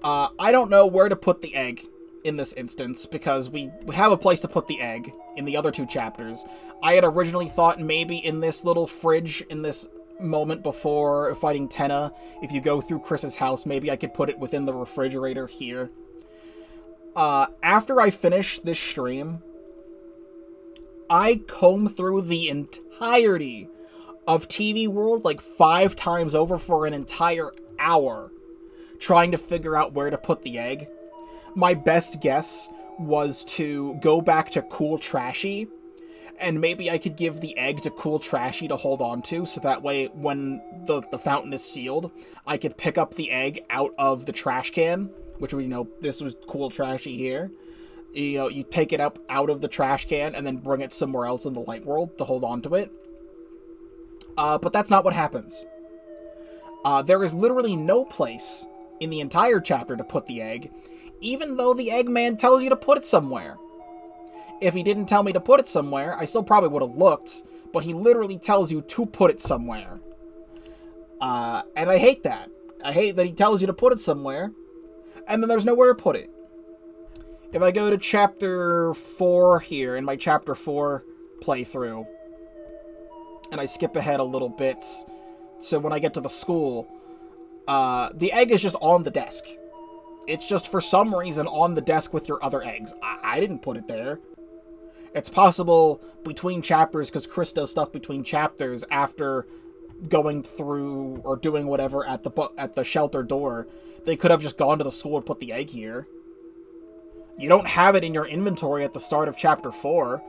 I don't know where to put the egg in this instance, because we have a place to put the egg in the other two chapters. I had originally thought maybe in this little fridge, in this moment before fighting Tenna, if you go through Chris's house, maybe I could put it within the refrigerator here. After I finish this stream, I comb through the entirety of TV World like 5 times over for an entire hour, trying to figure out where to put the egg. My best guess was to go back to Cool Trashy, and maybe I could give the egg to Cool Trashy to hold on to, so that way when the fountain is sealed, I could pick up the egg out of the trash can, which we know this was Cool Trashy here. You know, you take it up out of the trash can and then bring it somewhere else in the light world to hold on to it. But that's not what happens. There is literally no place in the entire chapter to put the egg, even though the Eggman tells you to put it somewhere. If he didn't tell me to put it somewhere, I still probably would have looked, but he literally tells you to put it somewhere. And I hate that. I hate that he tells you to put it somewhere, and then there's nowhere to put it. If I go to Chapter 4 here, in my Chapter 4 playthrough, and I skip ahead a little bit, so when I get to the school, the egg is just on the desk. It's just, for some reason, on the desk with your other eggs. I didn't put it there. It's possible between chapters, because Chris does stuff between chapters after going through or doing whatever at the shelter door. They could have just gone to the school and put the egg here. You don't have it in your inventory at the start of Chapter 4.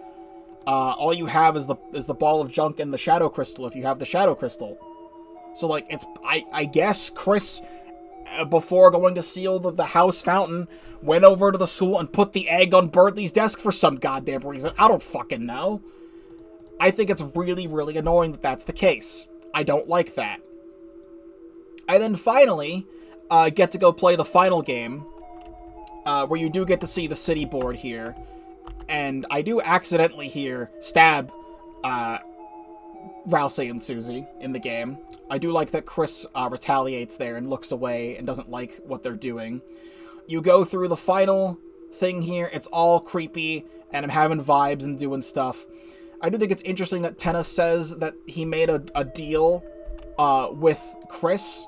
All you have is the ball of junk and the shadow crystal, if you have the shadow crystal. So, like, it's... I guess Chris, before going to seal the house fountain, went over to the school and put the egg on Birdley's desk for some goddamn reason. I don't fucking know. I think it's really, really annoying that that's the case. I don't like that. I then finally get to go play the final game, where you do get to see the city board here. And I do accidentally here stab Rousey and Susie in the game. I do like that Chris retaliates there and looks away and doesn't like what they're doing. You go through the final thing here. It's all creepy, and I'm having vibes and doing stuff. I do think it's interesting that Tenna says that he made a deal with Chris,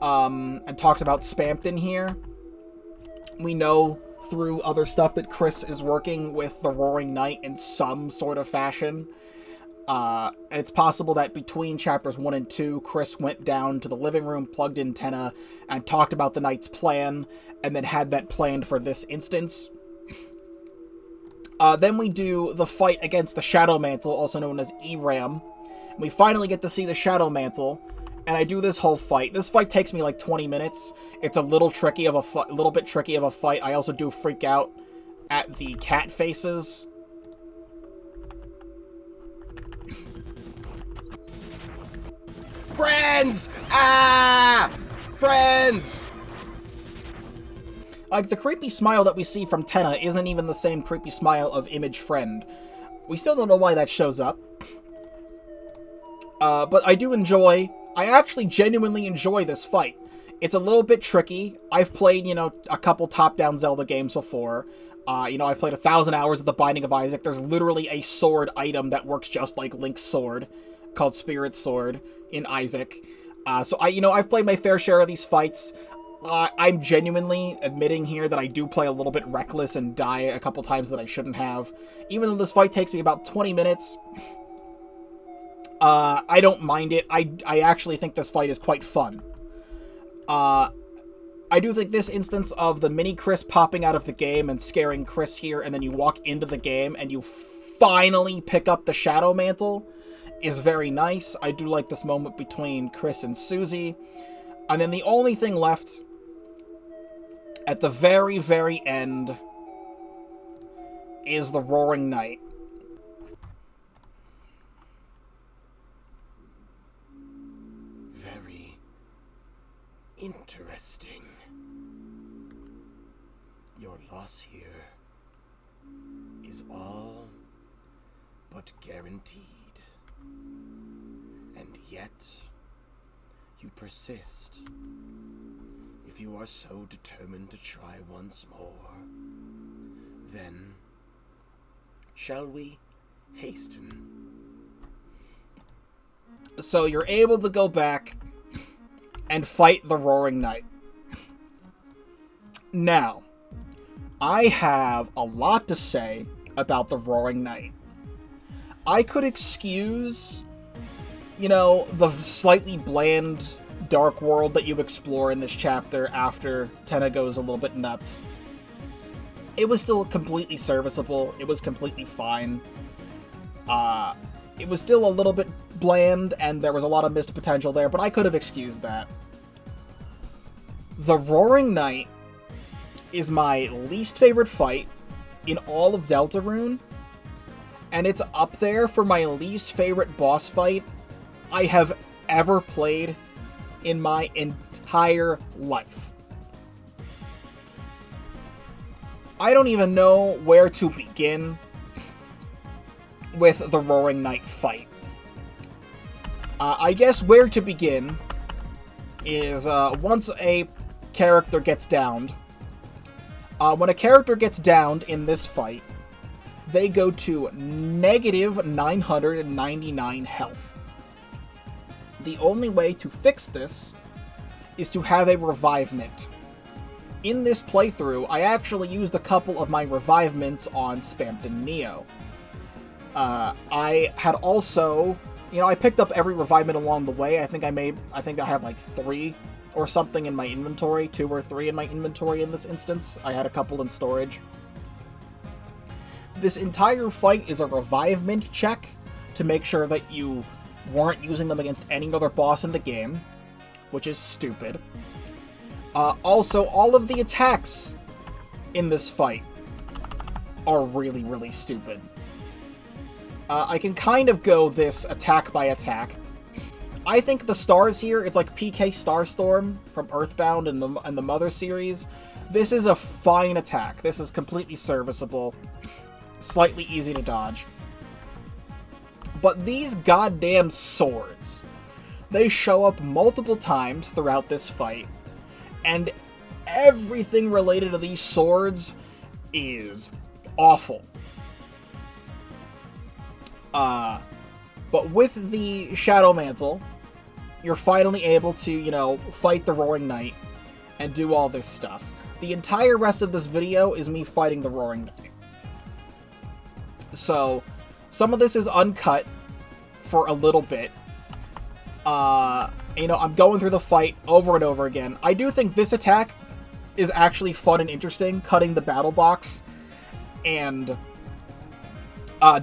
and talks about Spampton here. We know through other stuff that Chris is working with the Roaring Knight in some sort of fashion. And it's possible that between Chapters 1 and 2, Chris went down to the living room, plugged in Tenna, and talked about the Knight's plan, and then had that planned for this instance. Then we do the fight against the Shadow Mantle, also known as Eram. We finally get to see the Shadow Mantle, and I do this whole fight. This fight takes me like 20 minutes. It's a little tricky of a little bit tricky of a fight. I also do freak out at the cat faces. Friends! Ah! Friends! Like, the creepy smile that we see from Tenna isn't even the same creepy smile of Image Friend. We still don't know why that shows up. But I do enjoy... I actually genuinely enjoy this fight. It's a little bit tricky. I've played, you know, a couple top-down Zelda games before. You know, I've played 1,000 hours of The Binding of Isaac. There's literally a sword item that works just like Link's sword, called Spirit Sword, in Isaac. So, I've played my fair share of these fights. I'm genuinely admitting here that I do play a little bit reckless and die a couple times that I shouldn't have. Even though this fight takes me about 20 minutes... I don't mind it. I actually think this fight is quite fun. I do think this instance of the mini Chris popping out of the game and scaring Chris here, and then you walk into the game and you finally pick up the Shadow Mantle is very nice. I do like this moment between Chris and Susie. And then the only thing left at the very, very end is the Roaring Knight. Very interesting. Your loss here is all but guaranteed. And yet, you persist. If you are so determined to try once more, then shall we hasten? So you're able to go back and fight the Roaring Knight. Now, I have a lot to say about the Roaring Knight. I could excuse, you know, the slightly bland dark world that you explore in this chapter after Tenna goes a little bit nuts. It was still completely serviceable. It was completely fine. It was still a little bit bland, and there was a lot of missed potential there, but I could have excused that. The Roaring Knight is my least favorite fight in all of Deltarune, and it's up there for my least favorite boss fight I have ever played in my entire life. I don't even know where to begin with the Roaring Knight fight. I guess where to begin is once a character gets downed. When a character gets downed in this fight, they go to negative 999 health. The only way to fix this is to have a revivement. In this playthrough, I actually used a couple of my revivements on Spampton Neo. I had also, I picked up every revivement along the way. I think I have like 3 or something in my inventory, 2 or 3 in my inventory in this instance. I had a couple in storage. This entire fight is a revivement check to make sure that you weren't using them against any other boss in the game, which is stupid. Also, all of the attacks in this fight are really, really stupid. I can kind of go this attack by attack. I think the stars here, it's like PK Starstorm from Earthbound and the Mother series. This is a fine attack. This is completely serviceable. Slightly easy to dodge. But these goddamn swords, they show up multiple times throughout this fight, and everything related to these swords is awful. But with the Shadow Mantle, you're finally able to, fight the Roaring Knight and do all this stuff. The entire rest of this video is me fighting the Roaring Knight. So, some of this is uncut for a little bit. I'm going through the fight over and over again. I do think this attack is actually fun and interesting, cutting the battle box and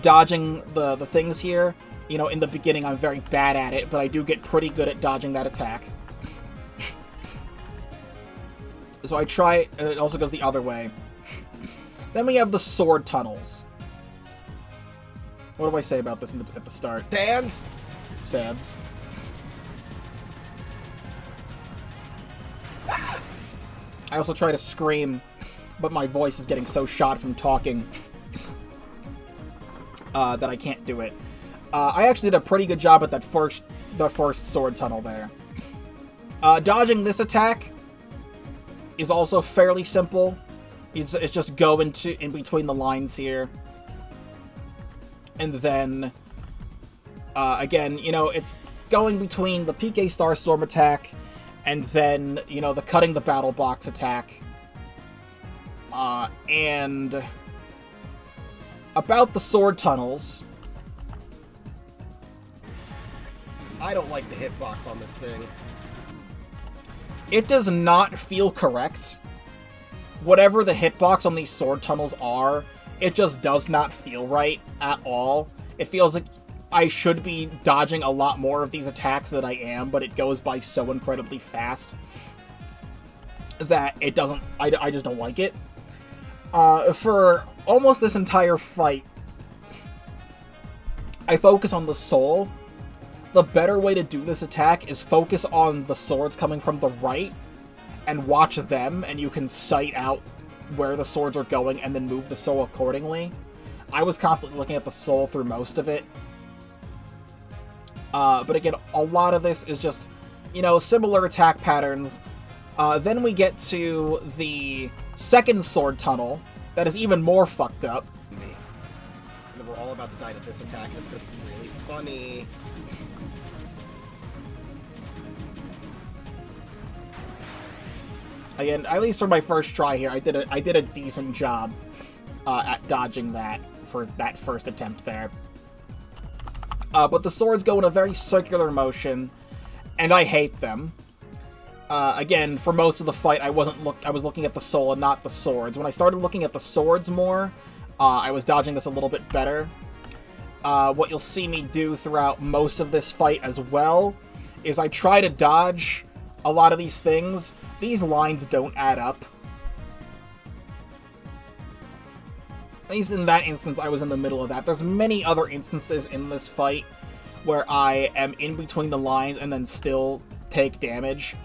dodging the things here. In the beginning I'm very bad at it, but I do get pretty good at dodging that attack. So I try, and it also goes the other way. Then we have the sword tunnels. What do I say about this at the start? Sans? Sads. I also try to scream, but my voice is getting so shot from talking that I can't do it. I actually did a pretty good job at the first sword tunnel there. Dodging this attack is also fairly simple. It's just go in between the lines here. And then, again, it's going between the PK Starstorm attack and then, the cutting the battle box attack. And about the sword tunnels, I don't like the hitbox on this thing. it does not feel correct. Whatever the hitbox on these sword tunnels are, it just does not feel right at all. It feels like I should be dodging a lot more of these attacks than I am, but it goes by so incredibly fast that it doesn't... I just don't like it. For almost this entire fight, I focus on the soul. The better way to do this attack is focus on the swords coming from the right and watch them, and you can sight out where the swords are going and then move the soul accordingly. I was constantly looking at the soul through most of it. But again, a lot of this is just, similar attack patterns. Then we get to the second sword tunnel that is even more fucked up. And we're all about to die to this attack, and it's going to be really funny. Again, at least for my first try here, I did a decent job at dodging that for that first attempt there. But the swords go in a very circular motion, and I hate them. Again, for most of the fight, I was looking at the soul and not the swords. When I started looking at the swords more, I was dodging this a little bit better. What you'll see me do throughout most of this fight as well is I try to dodge a lot of these things. These lines don't add up. At least in that instance, I was in the middle of that. There's many other instances in this fight where I am in between the lines and then still take damage.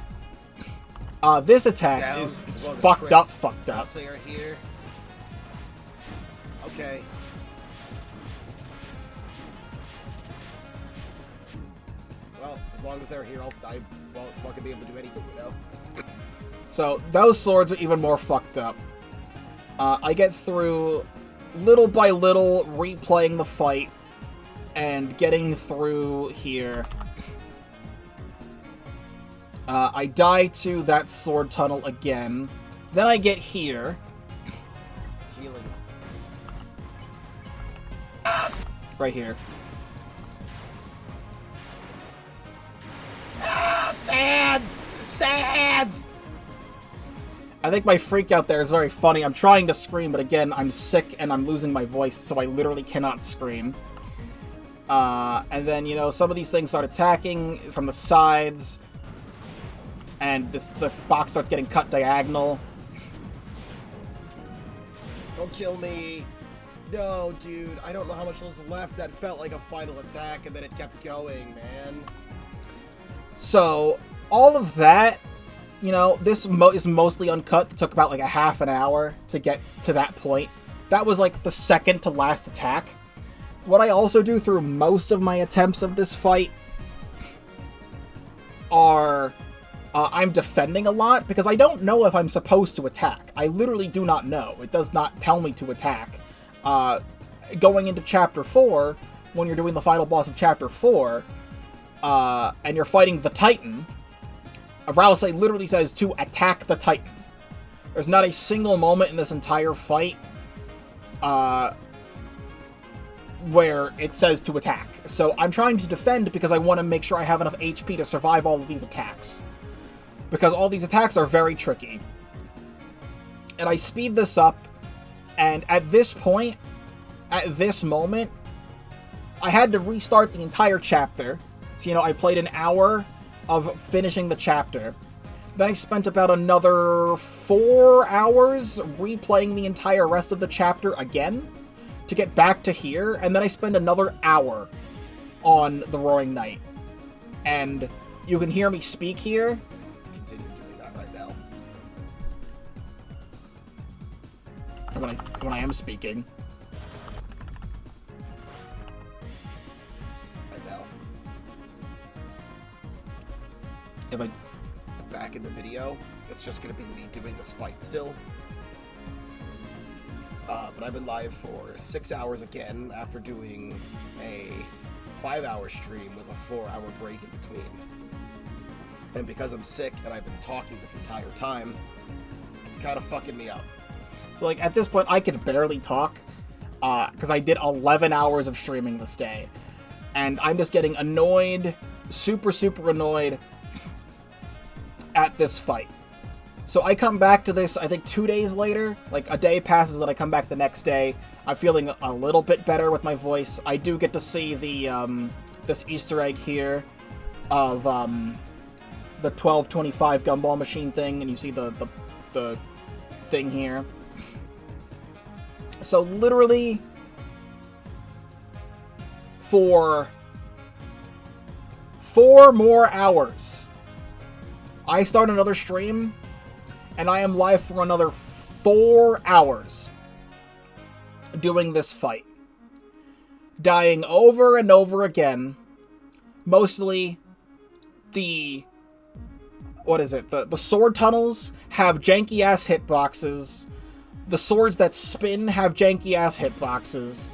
This attack is fucked up. They are here. Okay. Well, as long as they're here, I won't fucking be able to do anything, So those swords are even more fucked up. I get through little by little, replaying the fight, and getting through here. I die to that sword tunnel again. Then I get here. Healing. Right here. Sands! Sands! I think my freak out there is very funny. I'm trying to scream, but again, I'm sick and I'm losing my voice, so I literally cannot scream. And then, you know, some of these things start attacking from the sides, and the box starts getting cut diagonal. Don't kill me. No, dude. I don't know how much was left. That felt like a final attack, and then it kept going, man. So, all of that, you know, this is mostly uncut. It took about like a half an hour to get to that point. That was like the second to last attack. What I also do through most of my attempts of this fight are I'm defending a lot, because I don't know if I'm supposed to attack. I literally do not know. It does not tell me to attack. Going into Chapter 4, when you're doing the final boss of Chapter 4, and you're fighting the Titan, Ralsei literally says to attack the Titan. There's not a single moment in this entire fight where it says to attack. So I'm trying to defend because I want to make sure I have enough HP to survive all of these attacks. Because all these attacks are very tricky. And I speed this up, and at this point, at this moment, I had to restart the entire chapter. So, you know, I played an hour of finishing the chapter. Then I spent about another 4 hours replaying the entire rest of the chapter again to get back to here, and then I spend another hour on the Roaring Night. And you can hear me speak here. Continue doing that right now. When I am speaking. Right now. If I... Back in the video, it's just gonna be me doing this fight still. But I've been live for 6 hours again after doing a 5-hour stream with a 4-hour break in between. And because I'm sick and I've been talking this entire time, it's kind of fucking me up. So, like, at this point, I could barely talk, because I did 11 hours of streaming this day. And I'm just getting annoyed, super, super annoyed at this fight. So I come back to this, I think 2 days later. Like, a day passes, then I come back the next day. I'm feeling a little bit better with my voice. I do get to see the, this Easter egg here of, the 1225 gumball machine thing, and you see the thing here. So literally, for 4 more hours, I start another stream, and I am live for another 4 hours doing this fight. Dying over and over again. Mostly the... What is it? The sword tunnels have janky-ass hitboxes. The swords that spin have janky-ass hitboxes.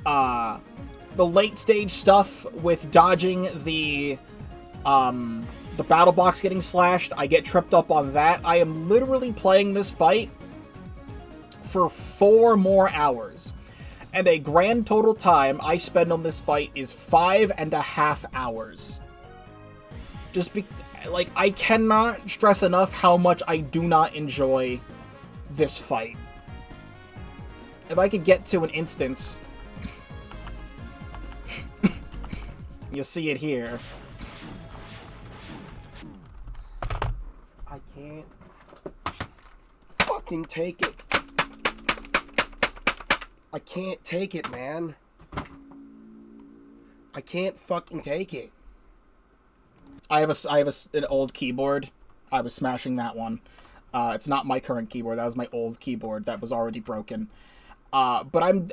The late-stage stuff with dodging the battle box getting slashed, I get tripped up on that. I am literally playing this fight for 4 more hours. And a grand total time I spend on this fight is 5.5 hours. Like, I cannot stress enough how much I do not enjoy this fight. If I could get to an instance... You'll see it here. I can't fucking take it. I can't take it, man. I can't fucking take it. I have an old keyboard. I was smashing that one. It's not my current keyboard. That was my old keyboard that was already broken. But I'm...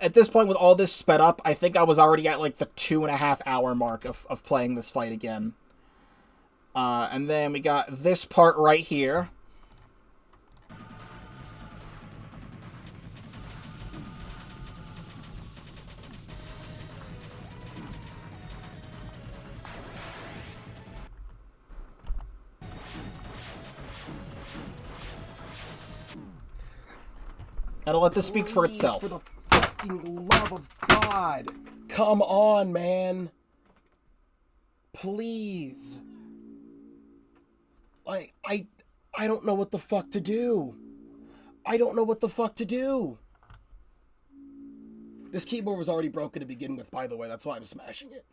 At this point, with all this sped up, I think I was already at, like, the 2.5 hour mark of playing this fight again. And then we got this part right here. And I'll let this speak for itself. For the fucking love of God. Come on, man. Please. Like, I don't know what the fuck to do. I don't know what the fuck to do. This keyboard was already broken to begin with, by the way. That's why I'm smashing it.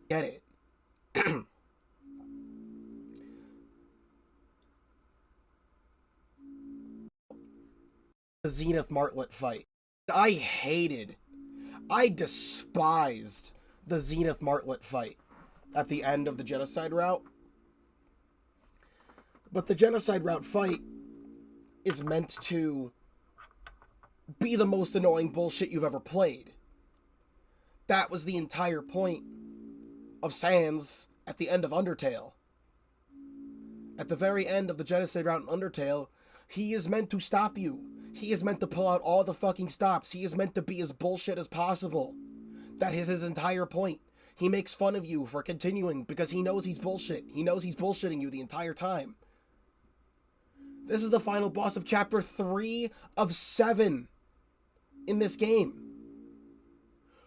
Get it. The Zenith Martlet fight. I despised the Zenith Martlet fight at the end of the Genocide route. But the Genocide route fight is meant to be the most annoying bullshit you've ever played. That was the entire point of Sans at the end of Undertale. At the very end of the Genocide route in Undertale, he is meant to stop you. He is meant to pull out all the fucking stops. He is meant to be as bullshit as possible. That is his entire point. He makes fun of you for continuing because he knows he's bullshit. He knows he's bullshitting you the entire time. This is the final boss of Chapter 3 of 7 in this game.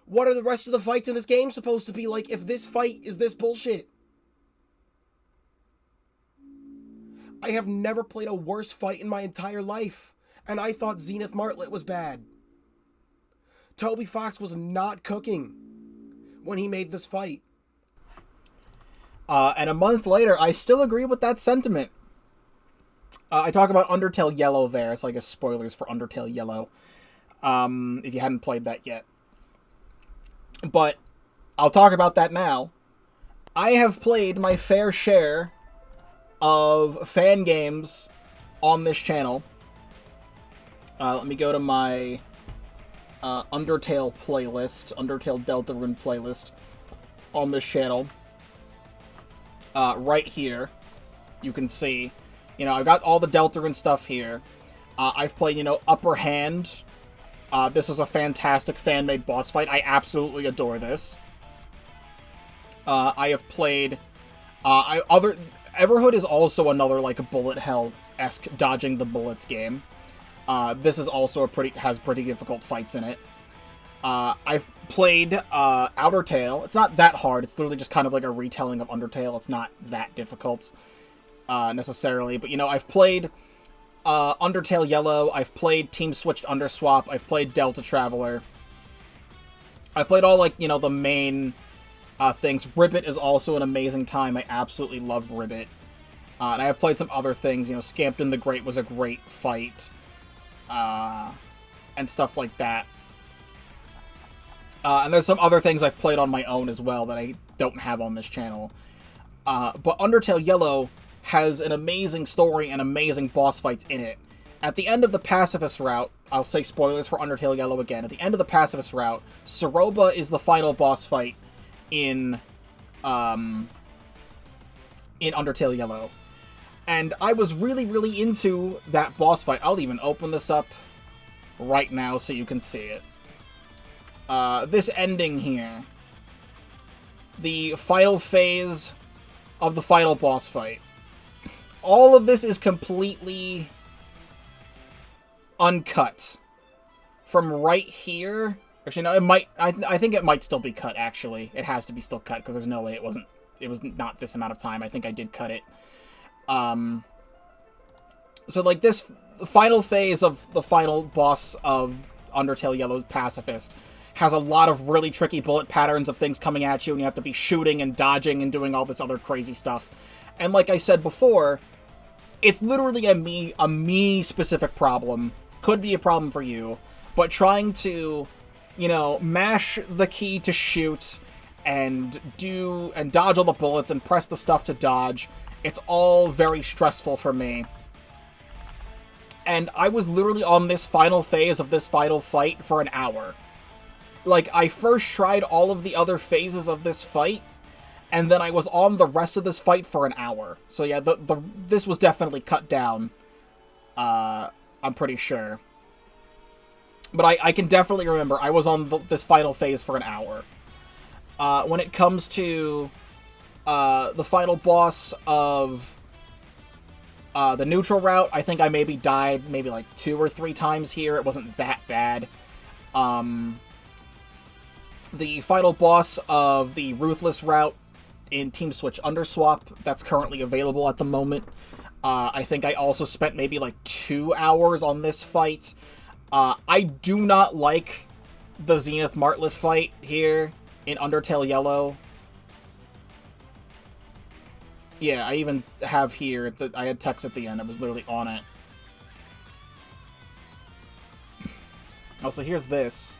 What are the rest of the fights in this game supposed to be like if this fight is this bullshit? I have never played a worse fight in my entire life, and I thought Zenith Martlet was bad. Toby Fox was not cooking when he made this fight. And a month later, I still agree with that sentiment. I talk about Undertale Yellow there. It's like a spoilers for Undertale Yellow. If you hadn't played that yet. But I'll talk about that now. I have played my fair share of fan games on this channel. Let me go to my Undertale playlist, Undertale Deltarune playlist on this channel. Right here, you can see, I've got all the Deltarune stuff here. I've played, Upper Hand. This is a fantastic fan-made boss fight. I absolutely adore this. I have played Everhood is also another like bullet hell-esque dodging the bullets game. This is also has pretty difficult fights in it. I've played Outer Tail. It's not that hard. It's literally just kind of like a retelling of Undertale. It's not that difficult necessarily, but I've played Undertale Yellow. I've played Team Switched Underswap. I've played Delta Traveler. I've played all like the main things. Ribbit is also an amazing time. I absolutely love Ribbit. And I have played some other things. Scampton the Great was a great fight. And stuff like that. And there's some other things I've played on my own as well that I don't have on this channel. But Undertale Yellow has an amazing story and amazing boss fights in it. At the end of the Pacifist route, I'll say spoilers for Undertale Yellow again. At the end of the Pacifist route, Soroba is the final boss fight in Undertale Yellow. And I was really, really into that boss fight. I'll even open this up right now so you can see it. This ending here. The final phase of the final boss fight. All of this is completely uncut. From right here. Actually, no, it might. I think it might still be cut, actually. It has to be still cut, because there's no way it wasn't. It was not this amount of time. I think I did cut it. So, like, this final phase of the final boss of Undertale Yellow Pacifist has a lot of really tricky bullet patterns of things coming at you, and you have to be shooting and dodging and doing all this other crazy stuff. And like I said before, it's literally a me-specific problem. Could be a problem for you, but trying to, mash the key to shoot and dodge all the bullets and press the stuff to dodge, it's all very stressful for me. and I was literally on this final phase of this final fight for an hour. Like, I first tried all of the other phases of this fight, and then I was on the rest of this fight for an hour. So yeah, this was definitely cut down. I'm pretty sure. But I can definitely remember I was on this final phase for an hour. When it comes to the final boss of the neutral route, I think I maybe died maybe like 2 or 3 times here. It wasn't that bad. The final boss of the Ruthless route in Team Switch Underswap, that's currently available at the moment. I think I also spent maybe like 2 hours on this fight. I do not like the Zenith Martlet fight here in Undertale Yellow. Yeah, I even have here that I had text at the end. I was literally on it. Oh, so here's this.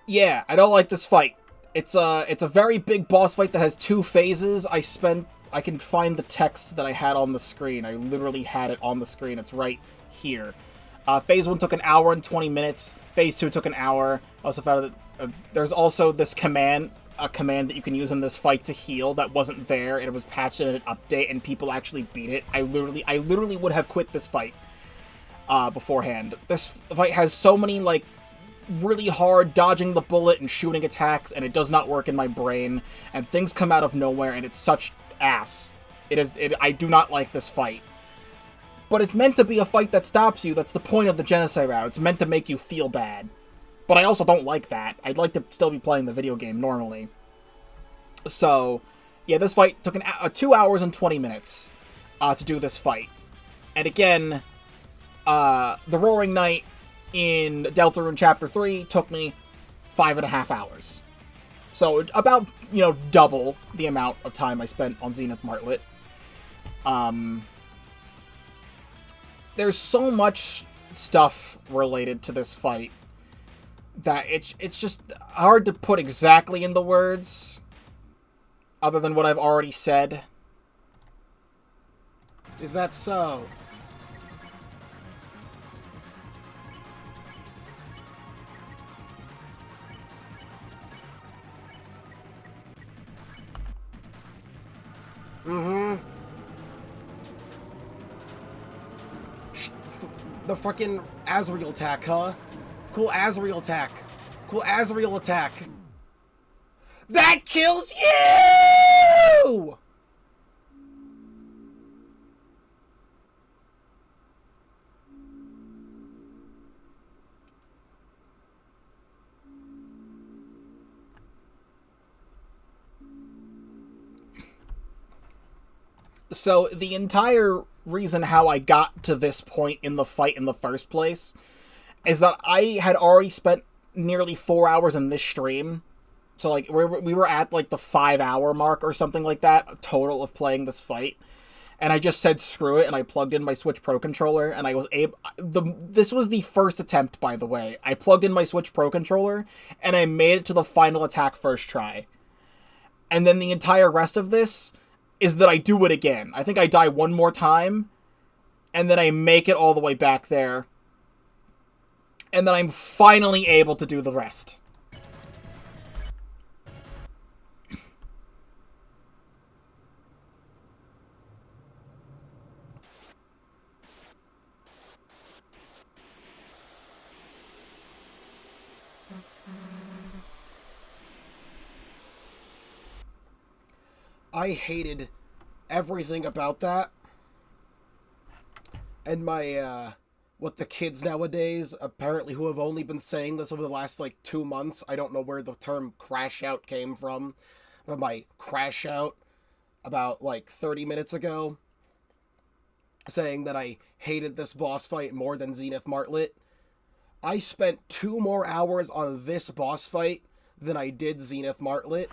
Yeah, I don't like this fight. It's a very big boss fight that has 2 phases. I can find the text that I had on the screen. I literally had it on the screen. It's right here. Phase 1 took an hour and 20 minutes. Phase 2 took an hour. I also found that there's also this command, a command that you can use in this fight to heal that wasn't there. It was patched in an update, and people actually beat it. I literally would have quit this fight beforehand. This fight has so many, like, really hard dodging the bullet and shooting attacks, and it does not work in my brain, and things come out of nowhere, and it's such ass. I do not like this fight. But it's meant to be a fight that stops you. That's the point of the Genocide route. It's meant to make you feel bad. But I also don't like that. I'd like to still be playing the video game normally. So, yeah, this fight took 2 hours and 20 minutes to do this fight. And again, the Roaring Knight in Deltarune Chapter 3 took me 5.5 hours. So about, double the amount of time I spent on Zenith Martlet. There's so much stuff related to this fight that it's just hard to put exactly in the words, other than what I've already said. Is that so? Mm-hmm. The fucking Azrael attack, huh? Cool Azrael attack. Cool Azrael attack. That kills you! So, the entire reason how I got to this point in the fight in the first place is that I had already spent nearly 4 hours in this stream. So, like, we were at, like, the 5-hour mark or something like that, total of playing this fight. And I just said screw it, and I plugged in my Switch Pro Controller, and I was able... This was the first attempt, by the way. I plugged in my Switch Pro Controller, and I made it to the final attack first try. And then the entire rest of this is that I do it again. I think I die one more time, and then I make it all the way back there. And then I'm finally able to do the rest. I hated everything about that. And my what the kids nowadays, apparently who have only been saying this over the last, 2 months, I don't know where the term crash out came from, but my crash out about, 30 minutes ago, saying that I hated this boss fight more than Zenith Martlet. I spent 2 more hours on this boss fight than I did Zenith Martlet.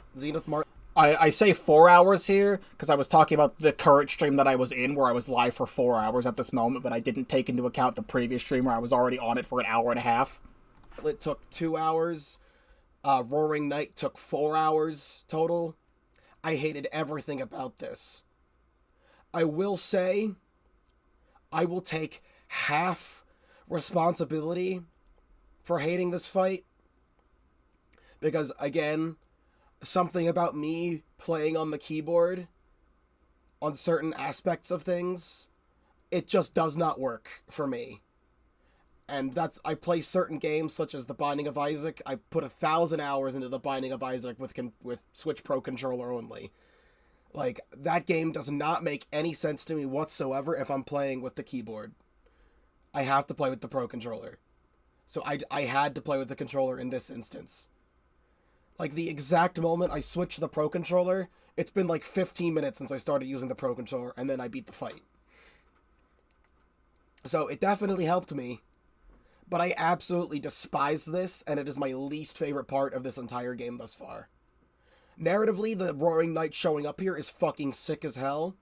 I say 4 hours here because I was talking about the current stream that I was in, where I was live for 4 hours at this moment, but I didn't take into account the previous stream where I was already on it for an hour and a half. It took 2 hours. Roaring Night took 4 hours total. I hated everything about this. I will say, I will take half responsibility for hating this fight. Because, again, something about me playing on the keyboard on certain aspects of things, it just does not work for me. And I play certain games such as The Binding of Isaac. I put 1,000 hours into The Binding of Isaac with Switch Pro controller only. That game does not make any sense to me whatsoever if I'm playing with the keyboard. I have to play with the Pro controller. So I had to play with the controller in this instance. The exact moment I switched to the Pro controller, it's been 15 minutes since I started using the Pro controller, and then I beat the fight. So it definitely helped me, but I absolutely despise this, and it is my least favorite part of this entire game thus far. Narratively, the Roaring Knight showing up here is fucking sick as hell.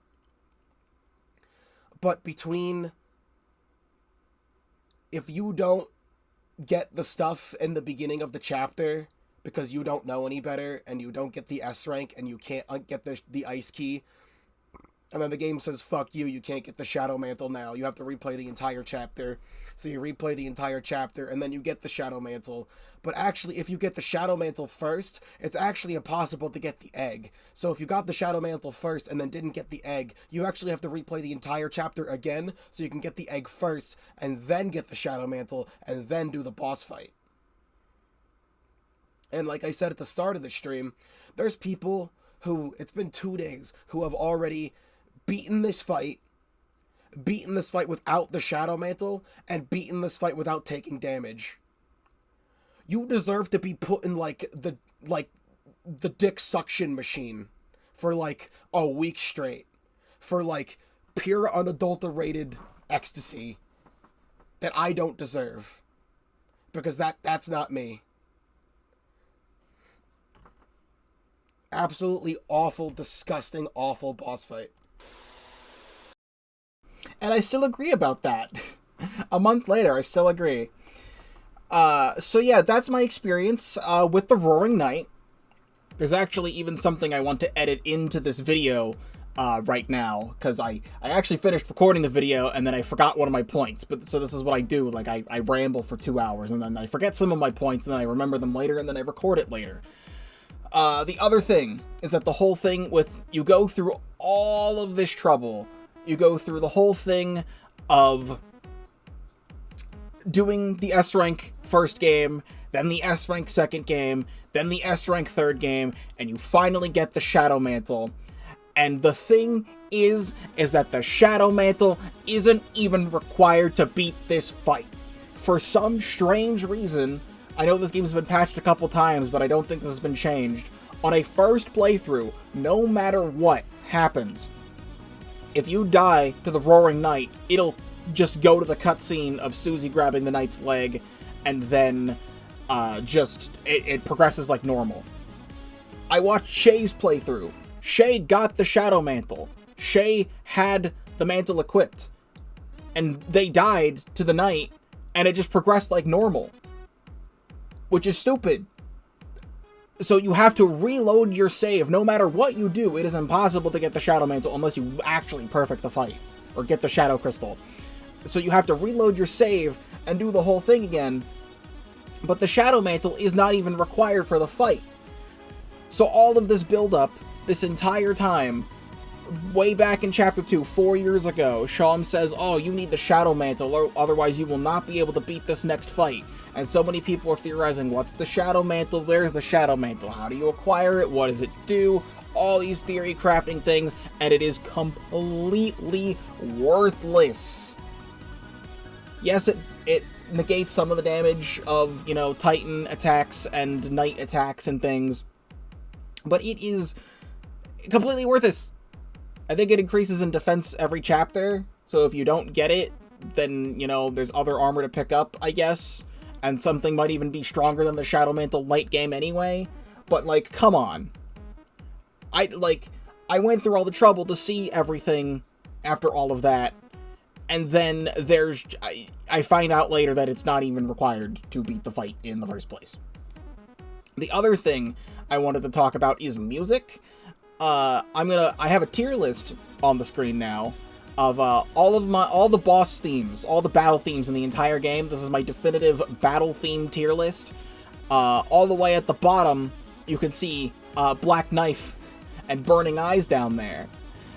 But if you don't get the stuff in the beginning of the chapter because you don't know any better, and you don't get the S rank, and you can't get the ice key, and then the game says, fuck you, you can't get the Shadow Mantle now, you have to replay the entire chapter. So you replay the entire chapter, and then you get the Shadow Mantle. But actually, if you get the Shadow Mantle first, it's actually impossible to get the egg. So if you got the Shadow Mantle first and then didn't get the egg, you actually have to replay the entire chapter again, so you can get the egg first, and then get the Shadow Mantle, and then do the boss fight. And like I said at the start of the stream, there's people who, it's been 2 days, who have already beaten this fight without the Shadow Mantle, and beaten this fight without taking damage. You deserve to be put in the dick suction machine for a week straight, for pure unadulterated ecstasy that I don't deserve, because that's not me. Absolutely awful, disgusting, awful boss fight. And I still agree about that. A month later, I still agree. So yeah, that's my experience with the Roaring Knight. There's actually even something I want to edit into this video right now, because I actually finished recording the video and then I forgot one of my points. So this is what I do, I ramble for 2 hours and then I forget some of my points and then I remember them later and then I record it later. The other thing is that the whole thing with, you go through all of this trouble, you go through the whole thing of doing the S rank first game, then the S rank second game, then the S rank third game, and you finally get the Shadow Mantle. And the thing is that the Shadow Mantle isn't even required to beat this fight. For some strange reason, I know this game's been patched a couple times, but I don't think this has been changed. On a first playthrough, no matter what happens, if you die to the Roaring Knight, it'll just go to the cutscene of Susie grabbing the knight's leg, and then it progresses like normal. I watched Shay's playthrough. Shay got the Shadow Mantle. Shay had the mantle equipped. And they died to the knight, and it just progressed like normal. Which is stupid. So you have to reload your save. No matter what you do, it is impossible to get the Shadow Mantle unless you actually perfect the fight. Or get the Shadow Crystal. So you have to reload your save and do the whole thing again. But the Shadow Mantle is not even required for the fight. So all of this build-up, this entire time, way back in Chapter 2, 4 years ago, Shawn says, oh, you need the Shadow Mantle, or otherwise you will not be able to beat this next fight. And so many people are theorizing, what's the Shadow Mantle? Where's the Shadow Mantle? How do you acquire it? What does it do? All these theory crafting things, and it is completely worthless. Yes, it negates some of the damage of, you know, Titan attacks and Knight attacks and things, but it is completely worth it. I think it increases in defense every chapter, so if you don't get it, then, you know, there's other armor to pick up, I guess, and something might even be stronger than the Shadow Mantle late game anyway, but, like, come on. I went through all the trouble to see everything after all of that, and then I find out later that it's not even required to beat the fight in the first place. The other thing I wanted to talk about is music. I have a tier list on the screen now of all the boss themes, all the battle themes in the entire game. This is my definitive battle theme tier list. All the way at the bottom, you can see Black Knife and Burning Eyes down there.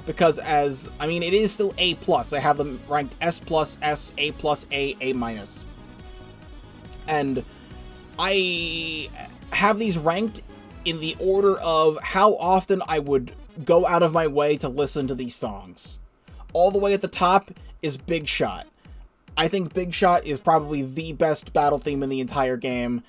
Because it is still A+. I have them ranked S+, S, A+, A, A-. And I have these ranked in the order of how often I would go out of my way to listen to these songs. All the way at the top is Big Shot. I think Big Shot is probably the best battle theme in the entire game.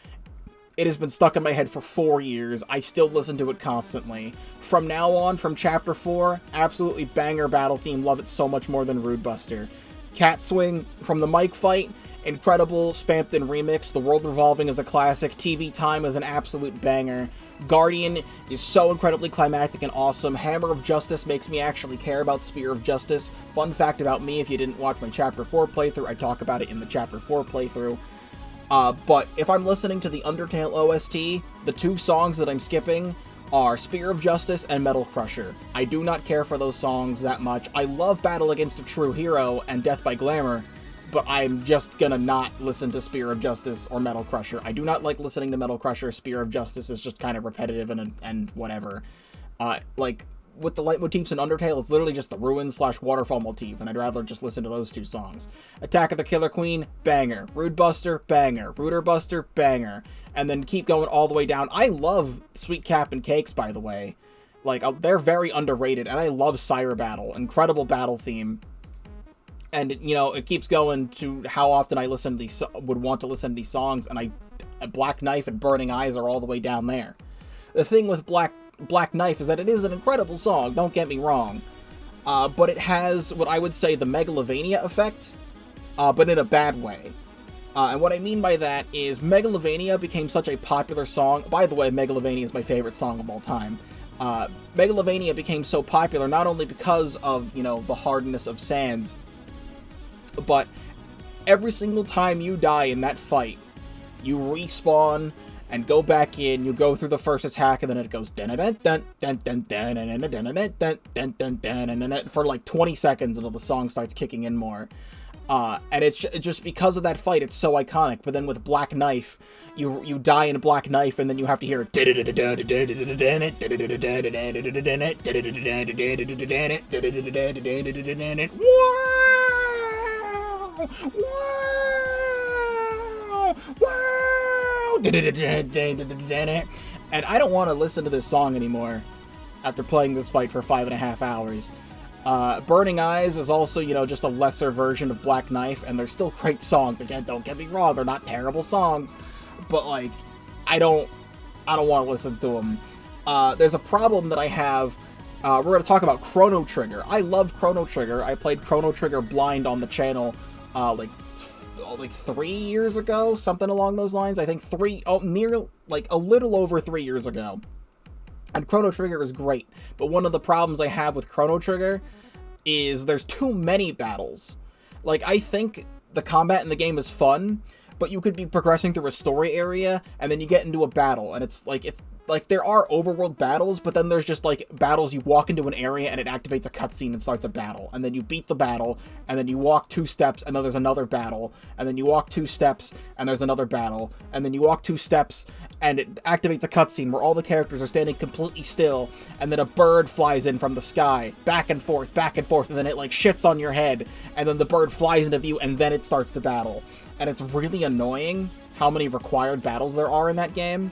It has been stuck in my head for 4 years. I still listen to it constantly. From now on, from Chapter 4, absolutely banger battle theme. Love it so much more than Rude Buster. Cat Swing from the mic fight, incredible Spamped In remix. The World Revolving is a classic. TV Time is an absolute banger. Guardian is so incredibly climactic and awesome. Hammer of Justice makes me actually care about Spear of Justice. Fun fact about me, if you didn't watch my Chapter 4 playthrough, I talk about it in the Chapter 4 playthrough. But if I'm listening to the Undertale OST, the two songs that I'm skipping are Spear of Justice and Metal Crusher. I do not care for those songs that much. I love Battle Against a True Hero and Death by Glamour, but I'm just gonna not listen to Spear of Justice or Metal Crusher. I do not like listening to Metal Crusher. Spear of Justice is just kind of repetitive and whatever. With the leitmotifs in Undertale, it's literally just the Ruins/Waterfall motif, and I'd rather just listen to those two songs. Attack of the Killer Queen, banger. Rude Buster, banger. Rooter Buster, banger. And then keep going all the way down. I love Sweet Cap and Cakes, by the way. They're very underrated, and I love Syra Battle. Incredible battle theme. And, you know, it keeps going to how often I would want to listen to these songs, and Black Knife and Burning Eyes are all the way down there. The thing with Black Knife is that it is an incredible song, don't get me wrong, but it has what I would say the Megalovania effect, but in a bad way. And what I mean by that is Megalovania became such a popular song. By the way, Megalovania is my favorite song of all time. Megalovania became so popular not only because of, you know, the hardness of Sans, but every single time you die in that fight, you respawn and go back in, you go through the first attack, and then it goes for like 20 seconds until the song starts kicking in more. And it's just because of that fight, it's so iconic. But then with Black Knife, you die in Black Knife, and then you have to hear and I don't want to listen to this song anymore after playing this fight for 5.5 hours. Burning Eyes is also, you know, just a lesser version of Black Knife, and they're still great songs. Again, don't get me wrong, they're not terrible songs, but, like, I don't want to listen to them. There's a problem that I have. We're going to talk about Chrono Trigger. I love Chrono Trigger. I played Chrono Trigger blind on the channel, like 3 years ago, something along those lines. I think a little over 3 years ago. And Chrono Trigger is great, but one of the problems I have with Chrono Trigger is there's too many battles. Like, I think the combat in the game is fun, but you could be progressing through a story area, and then you get into a battle, and it's like there are overworld battles, but then there's just, like, battles you walk into an area, and it activates a cutscene and starts a battle, and then you beat the battle, and then you walk 2 steps, and then there's another battle, and then you walk 2 steps, and there's another battle, and then you walk 2 steps, and it activates a cutscene where all the characters are standing completely still, and then a bird flies in from the sky, back and forth, and then it, like, shits on your head, and then the bird flies into view, and then it starts the battle. And it's really annoying how many required battles there are in that game.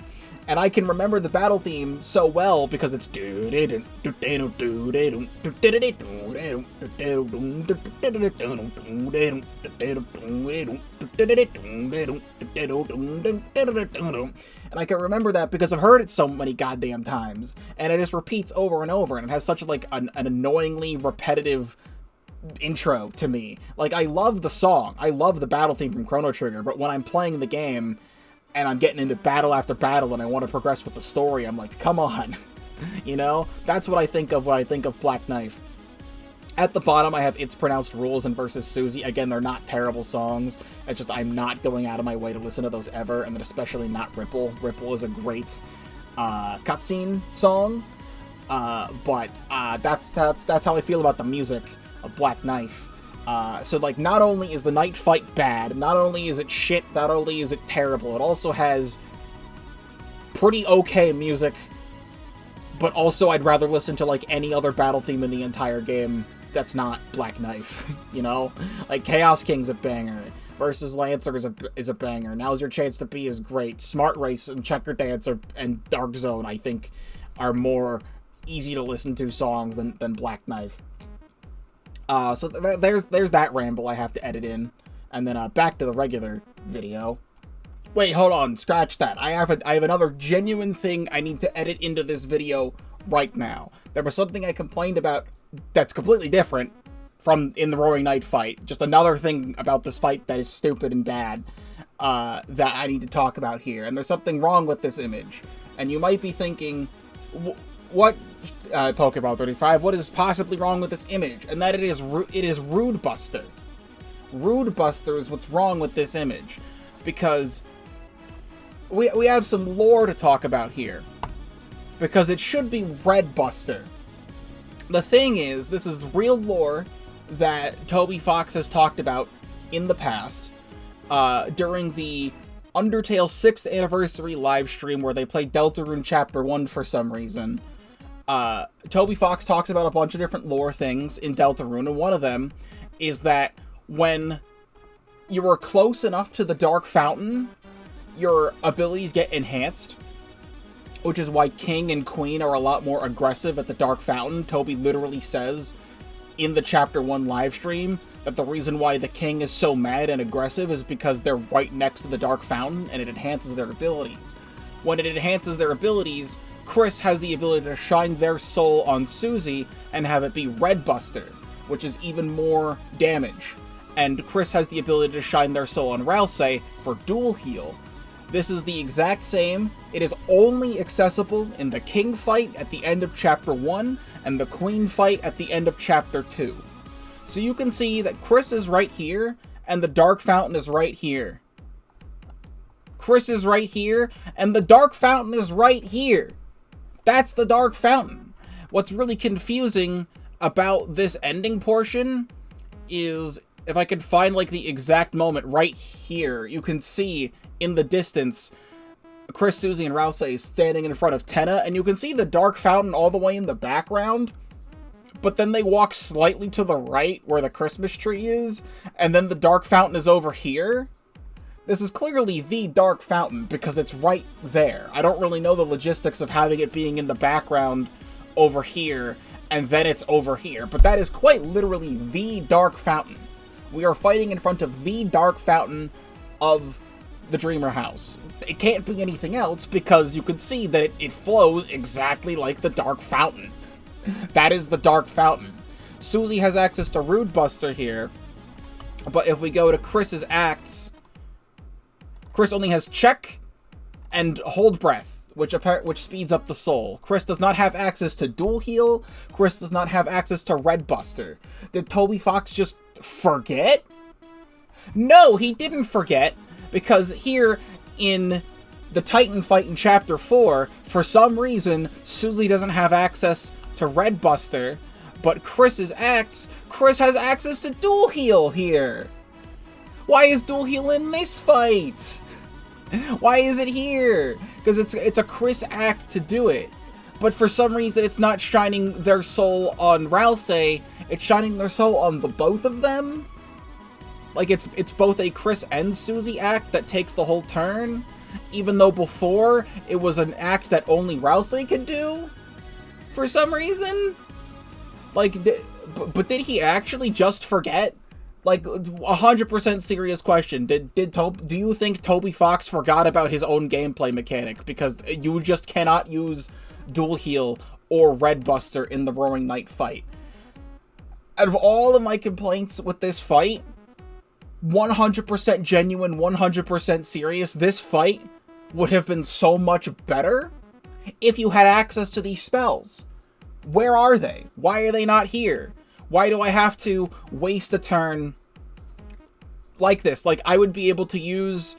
And I can remember the battle theme so well because it's I can remember that because I've heard it so many goddamn times, and it just repeats over and over, and it has such like an annoyingly repetitive intro to me. Like, I love the song, I love the battle theme from Chrono Trigger, but when I'm playing the game and I'm getting into battle after battle and I want to progress with the story, I'm like, come on. You know? That's what I think of when I think of Black Knife. At the bottom, I have It's Pronounced Rules and Versus Susie. Again, they're not terrible songs. It's just I'm not going out of my way to listen to those ever, and then especially not Ripple. Ripple is a great cutscene song, but that's how I feel about the music of Black Knife. So, like, not only is the night fight bad, not only is it shit, not only is it terrible, it also has pretty okay music, but also I'd rather listen to, like, any other battle theme in the entire game that's not Black Knife, you know? Like, Chaos King's a banger, Versus Lancer is a banger, Now's Your Chance to Be is great, Smart Race and Checker Dance and Dark Zone, I think, are more easy to listen to songs than Black Knife. So there's that ramble I have to edit in, and then back to the regular video. Wait, hold on, scratch that. I have another genuine thing I need to edit into this video right now. There was something I complained about that's completely different from in the Roaring Knight fight. Just another thing about this fight that is stupid and bad that I need to talk about here. And there's something wrong with this image. And you might be thinking, what, Pokeball 35, what is possibly wrong with this image? And that it is Rude Buster. Rude Buster is what's wrong with this image. Because we have some lore to talk about here. Because it should be Red Buster. The thing is, this is real lore that Toby Fox has talked about in the past, during the Undertale 6th anniversary live stream where they played Deltarune Chapter 1 for some reason. Toby Fox talks about a bunch of different lore things in Deltarune, and one of them is that when you are close enough to the Dark Fountain, your abilities get enhanced, which is why King and Queen are a lot more aggressive at the Dark Fountain. Toby literally says in the Chapter 1 live stream that the reason why the King is so mad and aggressive is because they're right next to the Dark Fountain, and it enhances their abilities. When it enhances their abilities, Chris has the ability to shine their soul on Susie and have it be Red Buster, which is even more damage. And Chris has the ability to shine their soul on Ralsei for dual heal. This is the exact same. It is only accessible in the King fight at the end of Chapter 1 and the Queen fight at the end of Chapter 2. So you can see that Chris is right here and the Dark Fountain is right here. Chris is right here and the Dark Fountain is right here. That's the Dark Fountain. What's really confusing about this ending portion is, if I could find like the exact moment right here, you can see in the distance Chris, Susie, and Ralsei standing in front of Tenna, and you can see the Dark Fountain all the way in the background, but then they walk slightly to the right where the Christmas tree is, and then the Dark Fountain is over here. This is clearly the Dark Fountain because it's right there. I don't really know the logistics of having it being in the background over here, and then it's over here, but that is quite literally the Dark Fountain. We are fighting in front of the Dark Fountain of the Dreamer House. It can't be anything else because you can see that it flows exactly like the Dark Fountain. That is the Dark Fountain. Susie has access to Rude Buster here, but if we go to Chris's acts, Chris only has Check and Hold Breath, which speeds up the soul. Chris does not have access to Dual Heal. Chris does not have access to Red Buster. Did Toby Fox just forget? No, he didn't forget, because here in the Titan fight in Chapter 4, for some reason, Susie doesn't have access to Red Buster, but Chris's acts, Chris has access to Dual Heal here. Why is Dual Heal in this fight? Why is it here? Because it's a Chris act to do it. But for some reason, it's not shining their soul on Ralsei, it's shining their soul on the both of them. Like, it's both a Chris and Susie act that takes the whole turn, even though before it was an act that only Ralsei could do, for some reason. Like, but did he actually just forget? Like, 100% serious question. Do you think Toby Fox forgot about his own gameplay mechanic? Because you just cannot use dual heal or Red Buster in the Roaring Knight fight. Out of all of my complaints with this fight, 100% genuine, 100% serious, this fight would have been so much better if you had access to these spells. Where are they? Why are they not here? Why do I have to waste a turn like this? Like, I would be able to use,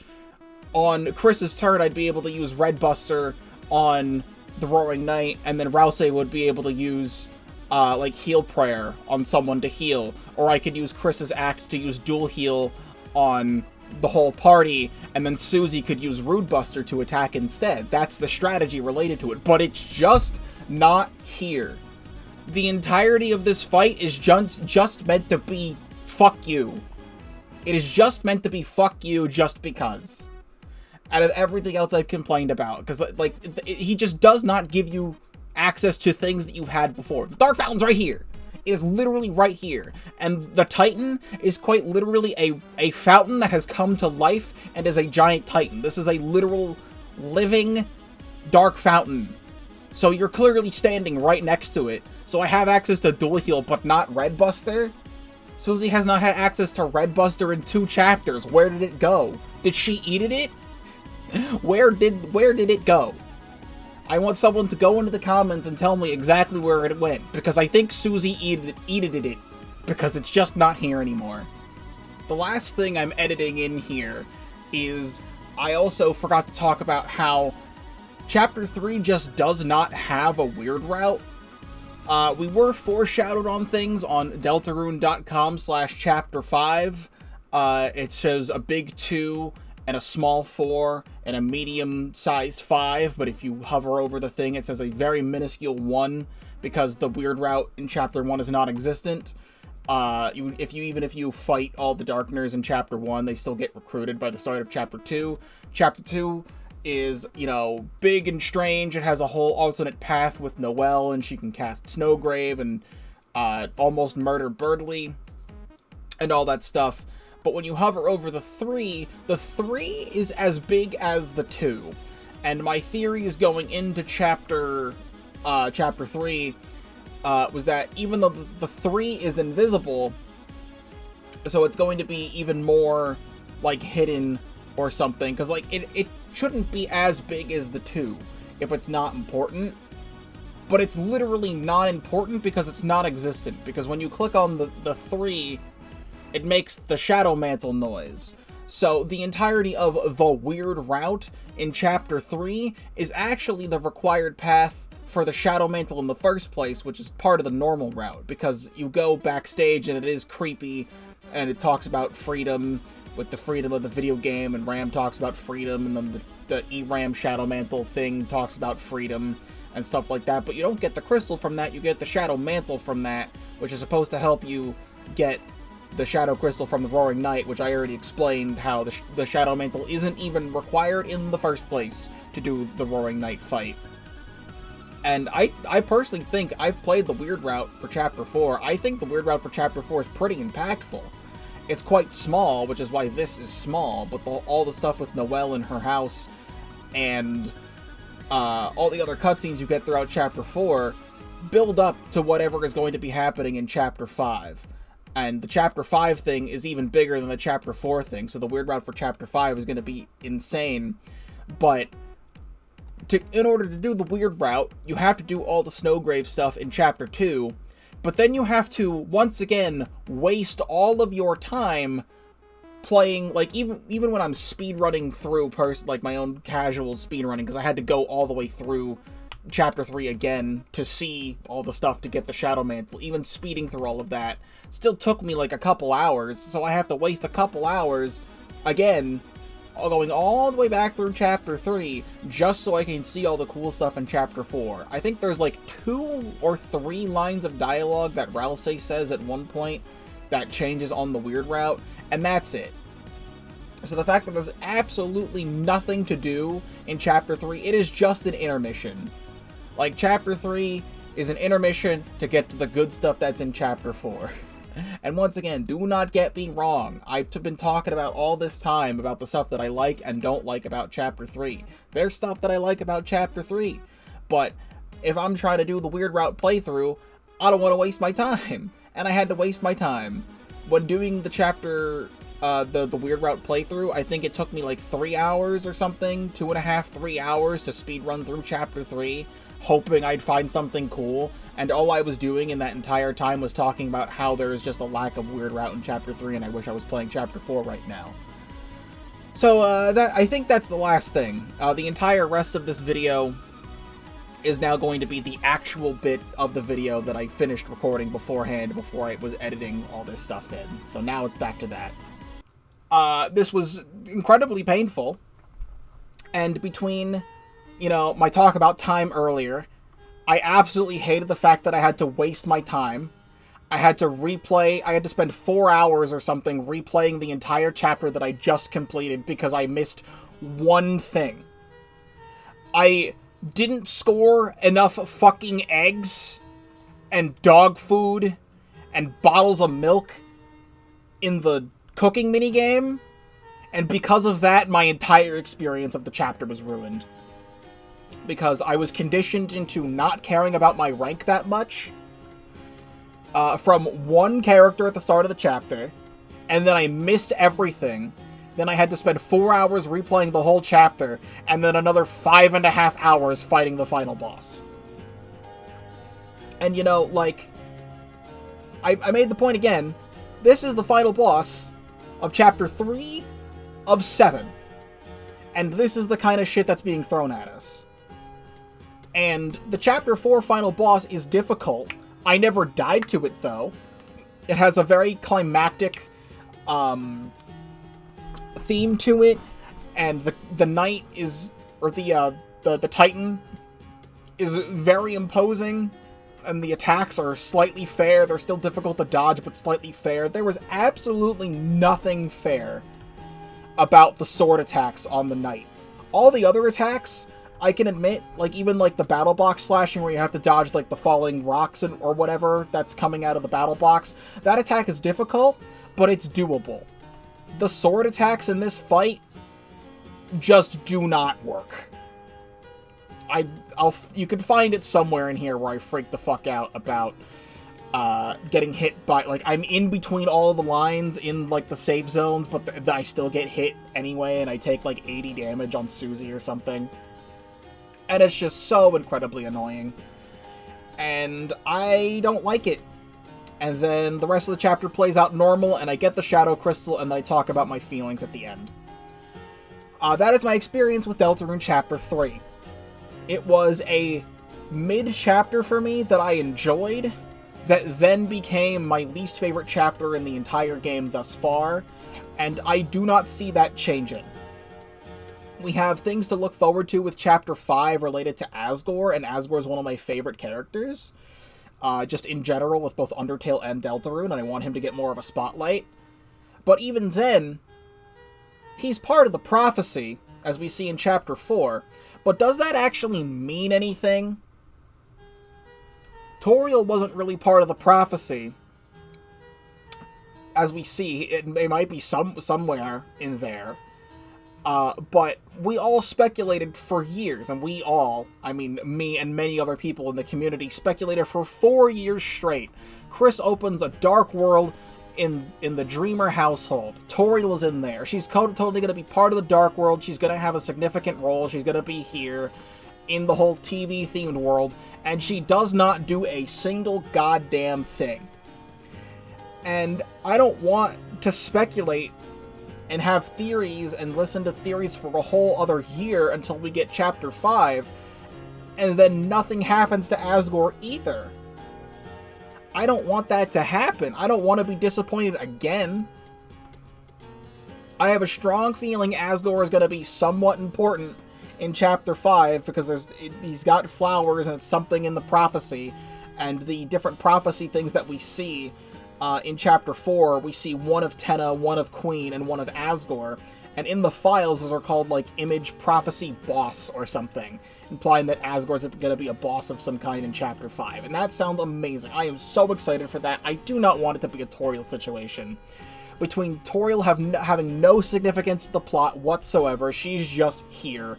on Chris's turn, I'd be able to use Red Buster on the Roaring Knight, and then Rouse would be able to use, like, Heal Prayer on someone to heal. Or I could use Chris's act to use dual heal on the whole party, and then Susie could use Rude Buster to attack instead. That's the strategy related to it, but it's just not here. The entirety of this fight is just meant to be fuck you. It is just meant to be fuck you just because. Out of everything else I've complained about, because, like, he just does not give you access to things that you've had before. The Dark Fountain's right here. It is literally right here. And the Titan is quite literally a fountain that has come to life and is a giant Titan. This is a literal living Dark Fountain. So you're clearly standing right next to it. So I have access to dual heal, but not Red Buster. Susie has not had access to Red Buster in 2 chapters. Where did it go? Did she eat it? Where did it go? I want someone to go into the comments and tell me exactly where it went, because I think Susie eated it, because it's just not here anymore. The last thing I'm editing in here is I also forgot to talk about how Chapter 3 just does not have a weird route. We were foreshadowed on things on Deltarune.com/Chapter 5. It shows a big 2 and a small 4 and a medium-sized 5, but if you hover over the thing, it says a very minuscule 1 because the weird route in Chapter 1 is not existent. If you fight all the Darkners in Chapter 1, they still get recruited by the start of Chapter 2. Chapter 2 is, you know, big and strange. It has a whole alternate path with Noelle, and she can cast Snowgrave and almost murder Birdly and all that stuff. But when you hover over the 3 is as big as the 2. And my theory is going into Chapter 3 was that even though the 3 is invisible, so it's going to be even more, like, hidden or something. Because, like, it shouldn't be as big as the 2 if it's not important. But it's literally not important because it's not existent. Because when you click on the 3, it makes the Shadow Mantle noise. So the entirety of the weird route in Chapter 3 is actually the required path for the Shadow Mantle in the first place, which is part of the normal route, because you go backstage and it is creepy, and it talks about freedom, with the freedom of the video game, and Ram talks about freedom, and then the E-Ram Shadow Mantle thing talks about freedom, and stuff like that, but you don't get the crystal from that, you get the Shadow Mantle from that, which is supposed to help you get the Shadow Crystal from the Roaring Knight, which I already explained how the Shadow Mantle isn't even required in the first place to do the Roaring Knight fight. And I personally think I've played the weird route for Chapter 4. I think the weird route for Chapter 4 is pretty impactful. It's quite small, which is why this is small, but all the stuff with Noelle in her house and all the other cutscenes you get throughout Chapter 4 build up to whatever is going to be happening in Chapter 5. And the Chapter 5 thing is even bigger than the Chapter 4 thing, so the weird route for Chapter 5 is going to be insane. But in order to do the weird route, you have to do all the Snowgrave stuff in Chapter 2, but then you have to, once again, waste all of your time playing, like, even when I'm speedrunning through, like, my own casual speedrunning, because I had to go all the way through Chapter 3 again to see all the stuff to get the Shadow Mantle. Even speeding through all of that still took me like a couple hours, so I have to waste a couple hours again going all the way back through Chapter 3 just so I can see all the cool stuff in Chapter 4. I think there's like 2 or 3 lines of dialogue that Rouse says at one point that changes on the weird route, and that's it. So the fact that there's absolutely nothing to do in Chapter 3, it is just an intermission. Like, Chapter 3 is an intermission to get to the good stuff that's in Chapter 4. And once again, do not get me wrong. I've been talking about all this time about the stuff that I like and don't like about Chapter 3. There's stuff that I like about Chapter 3. But if I'm trying to do the Weird Route playthrough, I don't want to waste my time. And I had to waste my time. When doing the chapter, the Weird Route playthrough, I think it took me like 3 hours or something. 2.5, 3 hours to speedrun through Chapter 3. Hoping I'd find something cool, and all I was doing in that entire time was talking about how there is just a lack of Weird Route in Chapter 3, and I wish I was playing Chapter 4 right now. So, I think that's the last thing. The entire rest of this video is now going to be the actual bit of the video that I finished recording beforehand, before I was editing all this stuff in. So now it's back to that. This was incredibly painful, and between, you know, my talk about time earlier, I absolutely hated the fact that I had to waste my time. I had to spend 4 hours or something replaying the entire chapter that I just completed because I missed one thing. I didn't score enough fucking eggs and dog food and bottles of milk in the cooking minigame, and because of that, my entire experience of the chapter was ruined. Because I was conditioned into not caring about my rank that much from one character at the start of the chapter, and then I missed everything. Then I had to spend 4 hours replaying the whole chapter, and then another 5.5 hours fighting the final boss. And, you know, like, I made the point again, this is the final boss of Chapter 3 of 7. And this is the kind of shit that's being thrown at us. And the Chapter 4 final boss is difficult. I never died to it, though. It has a very climactic theme to it, and the knight is, or the titan is very imposing, and the attacks are slightly fair. They're still difficult to dodge, but slightly fair. There was absolutely nothing fair about the sword attacks on the knight. All the other attacks, I can admit, like, even, like, the battle box slashing where you have to dodge, like, the falling rocks or whatever that's coming out of the battle box, that attack is difficult, but it's doable. The sword attacks in this fight just do not work. You can find it somewhere in here where I freak the fuck out about getting hit by, like, I'm in between all of the lines in, like, the safe zones, but I still get hit anyway, and I take, like, 80 damage on Susie or something. And it's just so incredibly annoying. And I don't like it. And then the rest of the chapter plays out normal, and I get the Shadow Crystal, and then I talk about my feelings at the end. That is my experience with Deltarune Chapter 3. It was a mid-chapter for me that I enjoyed, that then became my least favorite chapter in the entire game thus far, and I do not see that changing. We have things to look forward to with Chapter 5 related to Asgore, and Asgore is one of my favorite characters. Just in general, with both Undertale and Deltarune, and I want him to get more of a spotlight. But even then, he's part of the prophecy, as we see in Chapter 4. But does that actually mean anything? Toriel wasn't really part of the prophecy. As we see, it might be somewhere in there. But we all speculated for years, and I mean, me and many other people in the community speculated for 4 years straight. Chris opens a dark world in the Dreamer household. Toriel is in there. She's totally going to be part of the dark world. She's going to have a significant role. She's going to be here in the whole TV-themed world, and she does not do a single goddamn thing. And I don't want to speculate and have theories and listen to theories for a whole other year until we get Chapter 5, and then nothing happens to Asgore either. I don't want that to happen. I don't want to be disappointed again. I have a strong feeling Asgore is going to be somewhat important in Chapter 5, because he's got flowers and it's something in the prophecy, and the different prophecy things that we see in Chapter 4, we see one of Tenna, one of Queen, and one of Asgore, And in the files, those are called, like, Image Prophecy Boss or something, implying that Asgore's going to be a boss of some kind in Chapter 5. And that sounds amazing. I am so excited for that. I do not want it to be a Toriel situation. Between Toriel having no significance to the plot whatsoever, she's just here.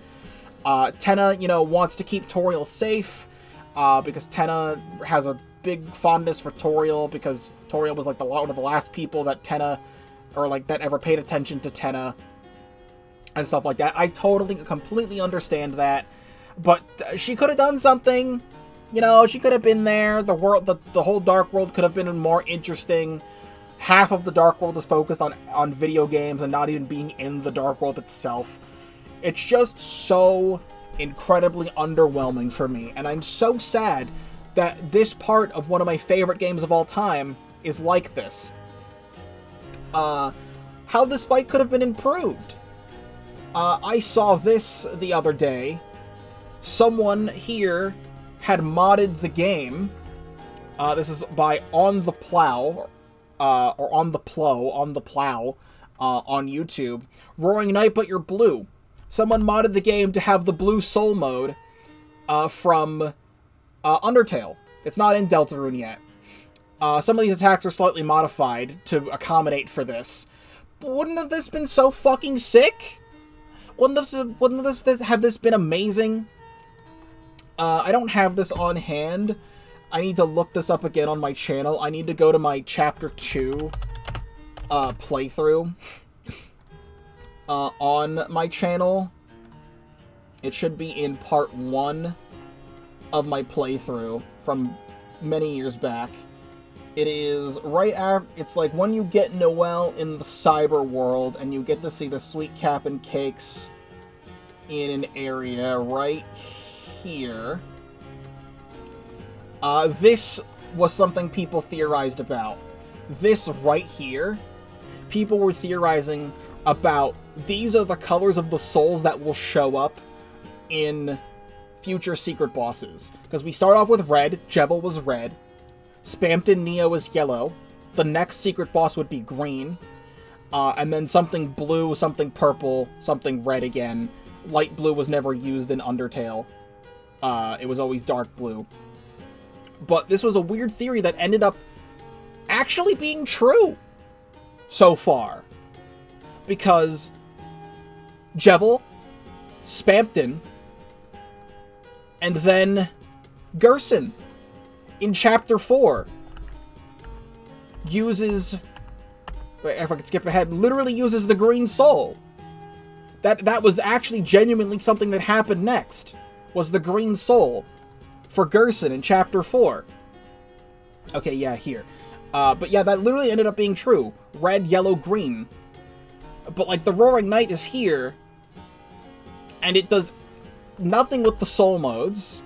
Tenna, you know, wants to keep Toriel safe, because Tenna has a big fondness for Toriel, because Toriel was, like, one of the last people that Tenna, or, like, that ever paid attention to Tenna, and stuff like that. I totally, completely understand that, but she could have done something, you know, she could have been there, the whole Dark World could have been more interesting. Half of the Dark World is focused on video games and not even being in the Dark World itself. It's just so incredibly underwhelming for me, and I'm so sad that this part of one of my favorite games of all time is like this. How this fight could have been improved. I saw this the other day. Someone here had modded the game. This is by On the Plow, or On the Plow, on YouTube. Roaring Knight, but you're blue. Someone modded the game to have the blue soul mode from Undertale. It's not in Deltarune yet. Some of these attacks are slightly modified to accommodate for this. But wouldn't this been so fucking sick? Wouldn't this have this been amazing? I don't have this on hand. I need to look this up again on my channel. I need to go to my Chapter 2 playthrough on my channel. It should be in part 1 of my playthrough from many years back. It is right after, it's like when you get Noelle in the cyber world and you get to see the sweet cap and cakes in an area right here. This was something people theorized about. This right here, people were theorizing about these are the colors of the souls that will show up in future secret bosses. Because we start off with red, Jevil was red, Spamton Neo is yellow, the next secret boss would be green, and then something blue, something purple, something red again. Light blue was never used in Undertale. It was always dark blue. But this was a weird theory that ended up actually being true so far. Because Jevil, Spamton, and then Gerson in Chapter 4 uses, if I could skip ahead, literally uses the green soul. That was actually genuinely something that happened next, was the green soul for Gerson in Chapter 4. Okay, yeah, here. But yeah, that literally ended up being true. Red, yellow, green. But, like, the Roaring Knight is here, and it does nothing with the soul modes.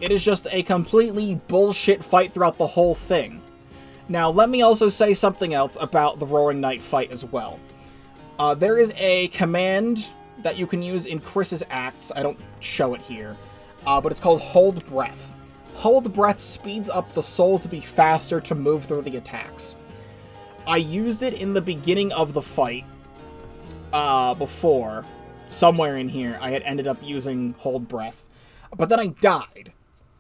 It is just a completely bullshit fight throughout the whole thing. Now, let me also say something else about the Roaring Knight fight as well. There is a command that you can use in Chris's acts. I don't show it here. But it's called Hold Breath. Hold Breath speeds up the soul to be faster to move through the attacks. I used it in the beginning of the fight. Before. Somewhere in here, I had ended up using Hold Breath. But then I died.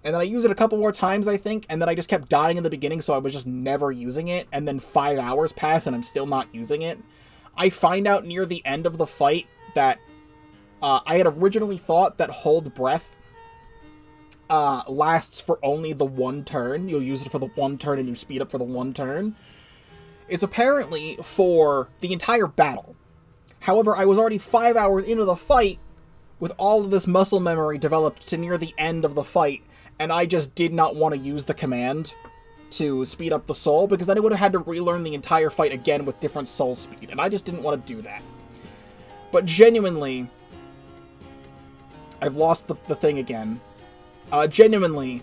And then I used it a couple more times, I think, and then I just kept dying in the beginning, so I was just never using it, and then 5 hours passed and I'm still not using it. I find out near the end of the fight that I had originally thought that Hold Breath lasts for only the one turn. You'll use it for the one turn and you speed up for the one turn. It's apparently for the entire battle. However, I was already 5 hours into the fight with all of this muscle memory developed to near the end of the fight, and I just did not want to use the command to speed up the soul, because then I would have had to relearn the entire fight again with different soul speed, and I just didn't want to do that. But genuinely, I've lost the thing again. Genuinely,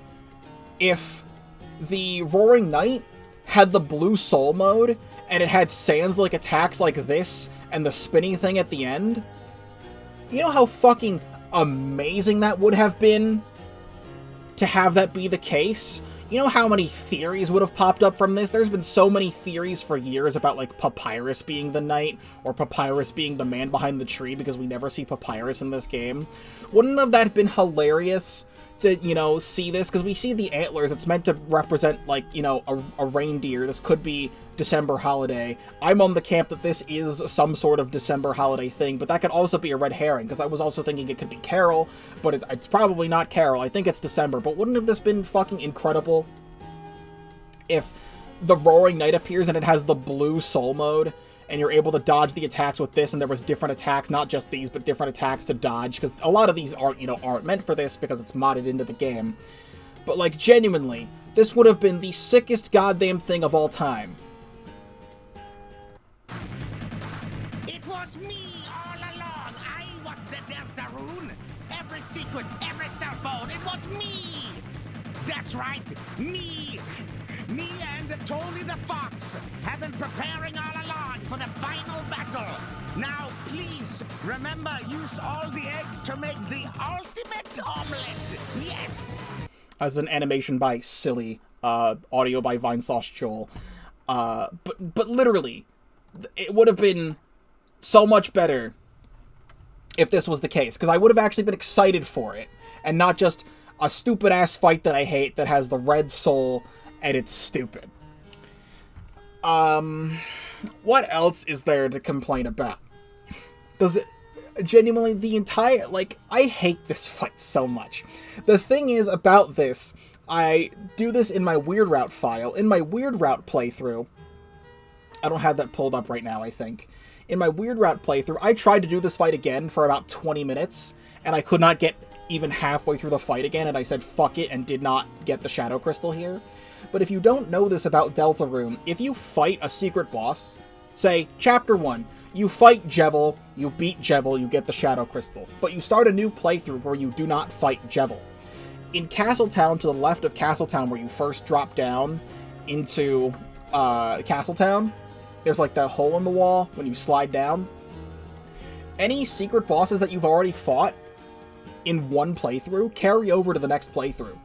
if the Roaring Knight had the blue soul mode, and it had Sans-like attacks like this, and the spinning thing at the end, you know how fucking amazing that would have been to have that be the case? You know how many theories would have popped up from this? There's been so many theories for years about, like, Papyrus being the knight, or Papyrus being the man behind the tree, because we never see Papyrus in this game. Wouldn't have that been hilarious to, you know, see this? Because we see the antlers, it's meant to represent, like, you know, a reindeer. This could be December holiday. I'm on the camp that this is some sort of December holiday thing, but that could also be a red herring, because I was also thinking it could be Carol, but it's probably not Carol. I think it's December, but wouldn't have this been fucking incredible if the Roaring Knight appears and it has the blue soul mode, and you're able to dodge the attacks with this, and there was different attacks, not just these, but different attacks to dodge, because a lot of these aren't, you know, aren't meant for this, because it's modded into the game. But, like, genuinely, this would have been the sickest goddamn thing of all time. It was me all along. I was the Deltarune. Every secret, every cell phone, it was me. That's right, me. Me and Tony the Fox have been preparing all along for the final battle. Now, please, remember, use all the eggs to make the ultimate omelet. Yes. As an animation by Silly, audio by Vinesauce Joel. But literally, it would have been so much better if this was the case, because I would have actually been excited for it, and not just a stupid-ass fight that I hate that has the red soul, and it's stupid. What else is there to complain about? Does it... Genuinely, the entire... Like, I hate this fight so much. The thing is about this, I do this in my Weird Route file. In my Weird Route playthrough... I don't have that pulled up right now, I think. In my Weird Route playthrough, I tried to do this fight again for about 20 minutes, and I could not get even halfway through the fight again, and I said fuck it and did not get the Shadow Crystal here. But if you don't know this about Deltarune, if you fight a secret boss, say, Chapter 1, you fight Jevil, you beat Jevil, you get the Shadow Crystal, but you start a new playthrough where you do not fight Jevil. In Castletown, to the left of Castletown, where you first drop down into Castletown, there's like that hole in the wall when you slide down. Any secret bosses that you've already fought in one playthrough carry over to the next playthrough.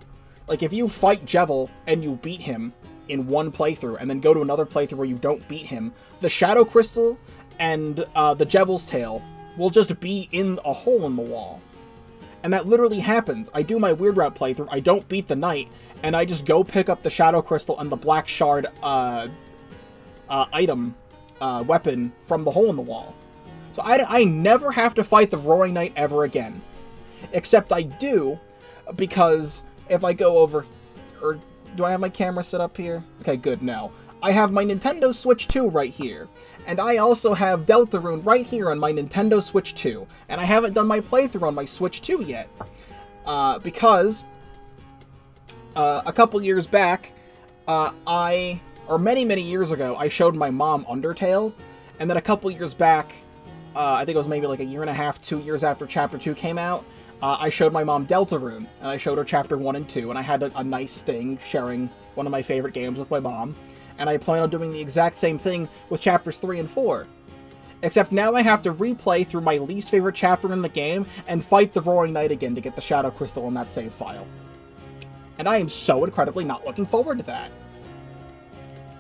Like, if you fight Jevil and you beat him in one playthrough, and then go to another playthrough where you don't beat him, the Shadow Crystal and the Jevil's Tail will just be in a hole in the wall. And that literally happens. I do my Weird Route playthrough, I don't beat the Knight, and I just go pick up the Shadow Crystal and the Black Shard weapon from the hole in the wall. So I never have to fight the Roaring Knight ever again. Except I do, because if I go over... Or do I have my camera set up here? Okay, good, no. I have my Nintendo Switch 2 right here. And I also have Deltarune right here on my Nintendo Switch 2. And I haven't done my playthrough on my Switch 2 yet. Because... a couple years back, or many years ago, I showed my mom Undertale. And then a couple years back, I think it was maybe like a year and a half, 2 years after Chapter 2 came out, I showed my mom Deltarune, and I showed her Chapter 1 and 2, and I had a nice thing sharing one of my favorite games with my mom, and I plan on doing the exact same thing with Chapters 3 and 4. Except now I have to replay through my least favorite chapter in the game, and fight the Roaring Knight again to get the Shadow Crystal in that save file. And I am so incredibly not looking forward to that.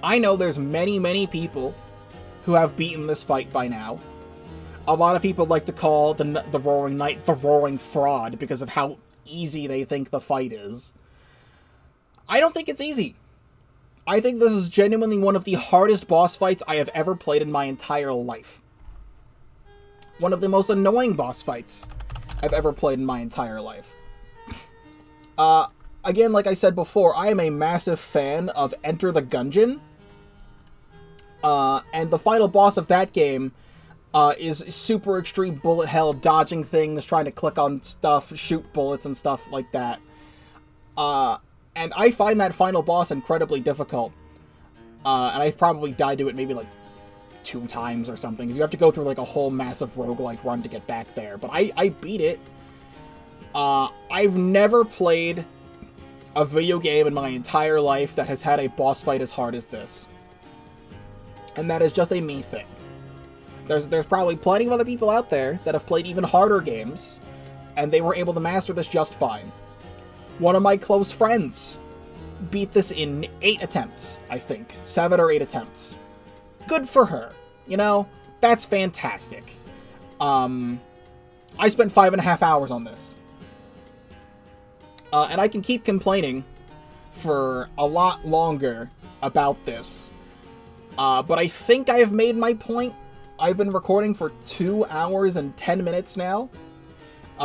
I know there's many people who have beaten this fight by now. A lot of people like to call the Roaring Knight the Roaring Fraud because of how easy they think the fight is. I don't think it's easy. I think this is genuinely one of the hardest boss fights I have ever played in my entire life. One of the most annoying boss fights I've ever played in my entire life. Again, like I said before, I am a massive fan of Enter the Gungeon. And the final boss of that game is super extreme bullet hell, dodging things, trying to click on stuff, shoot bullets and stuff like that. And I find that final boss incredibly difficult. And I probably died to it maybe like 2 times or something, because you have to go through like a whole massive roguelike run to get back there. But I beat it. I've never played a video game in my entire life that has had a boss fight as hard as this. And that is just a me thing. There's probably plenty of other people out there that have played even harder games, and they were able to master this just fine. One of my close friends beat this in 8 attempts, I think. 7 or 8 attempts. Good for her. You know, that's fantastic. I spent 5.5 hours on this. And I can keep complaining for a lot longer about this. But I think I have made my point. I've been recording for 2 hours and 10 minutes now,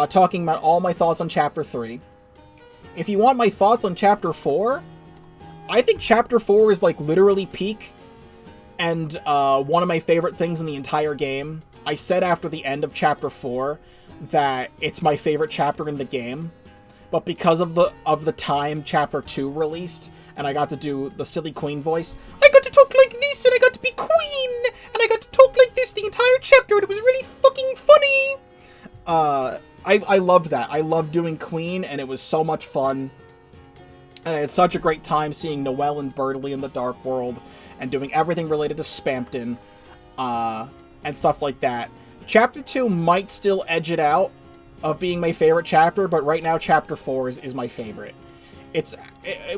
talking about all my thoughts on Chapter 3. If you want my thoughts on Chapter 4, I think Chapter 4 is, like, literally peak, and one of my favorite things in the entire game. I said after the end of Chapter 4 that it's my favorite chapter in the game, but because of the time Chapter 2 released, and I got to do the silly queen voice, I got to talk like this, and I got to be queen, and I got to talk like this the entire chapter, and it was really fucking funny! I loved that. I loved doing queen, and it was so much fun. And I had such a great time seeing Noelle and Birdley in the Dark World, and doing everything related to Spampton, and stuff like that. Chapter 2 might still edge it out of being my favorite chapter, but right now Chapter 4 is my favorite.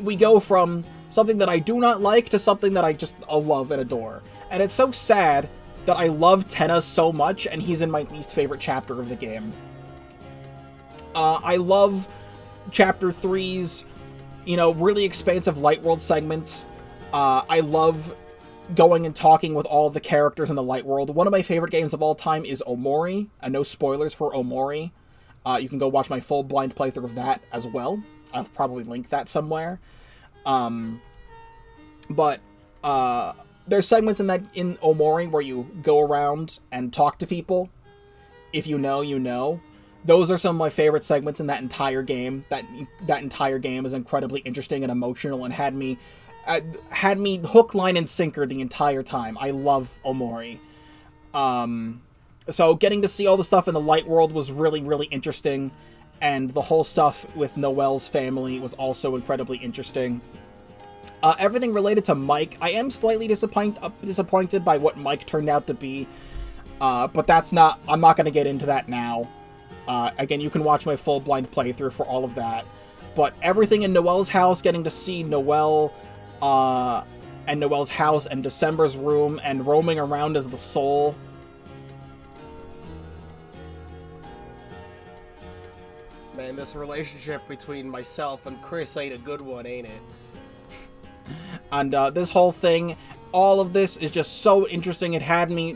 We go from something that I do not like to something that I just love and adore. And it's so sad that I love Tenna so much, and he's in my least favorite chapter of the game. I love Chapter 3's, you know, really expansive Light World segments. I love going and talking with all the characters in the Light World. One of my favorite games of all time is Omori, and no spoilers for Omori. You can go watch my full blind playthrough of that as well. I'll probably link that somewhere. But there's segments in Omori where you go around and talk to people. If you know, you know. Those are some of my favorite segments in that entire game. That entire game is incredibly interesting and emotional, and had me hook, line, and sinker the entire time. I love Omori. So getting to see all the stuff in the Light World was really, really interesting. And the whole stuff with Noelle's family was also incredibly interesting. Everything related to Mike, I am slightly disappointed by what Mike turned out to be. But I'm not going to get into that now. Again, you can watch my full blind playthrough for all of that. But everything in Noelle's house, getting to see Noelle, and Noelle's house, and December's room, and roaming around as the Soul. Man, this relationship between myself and Chris ain't a good one, ain't it? And this whole thing, all of this is just so interesting. It had me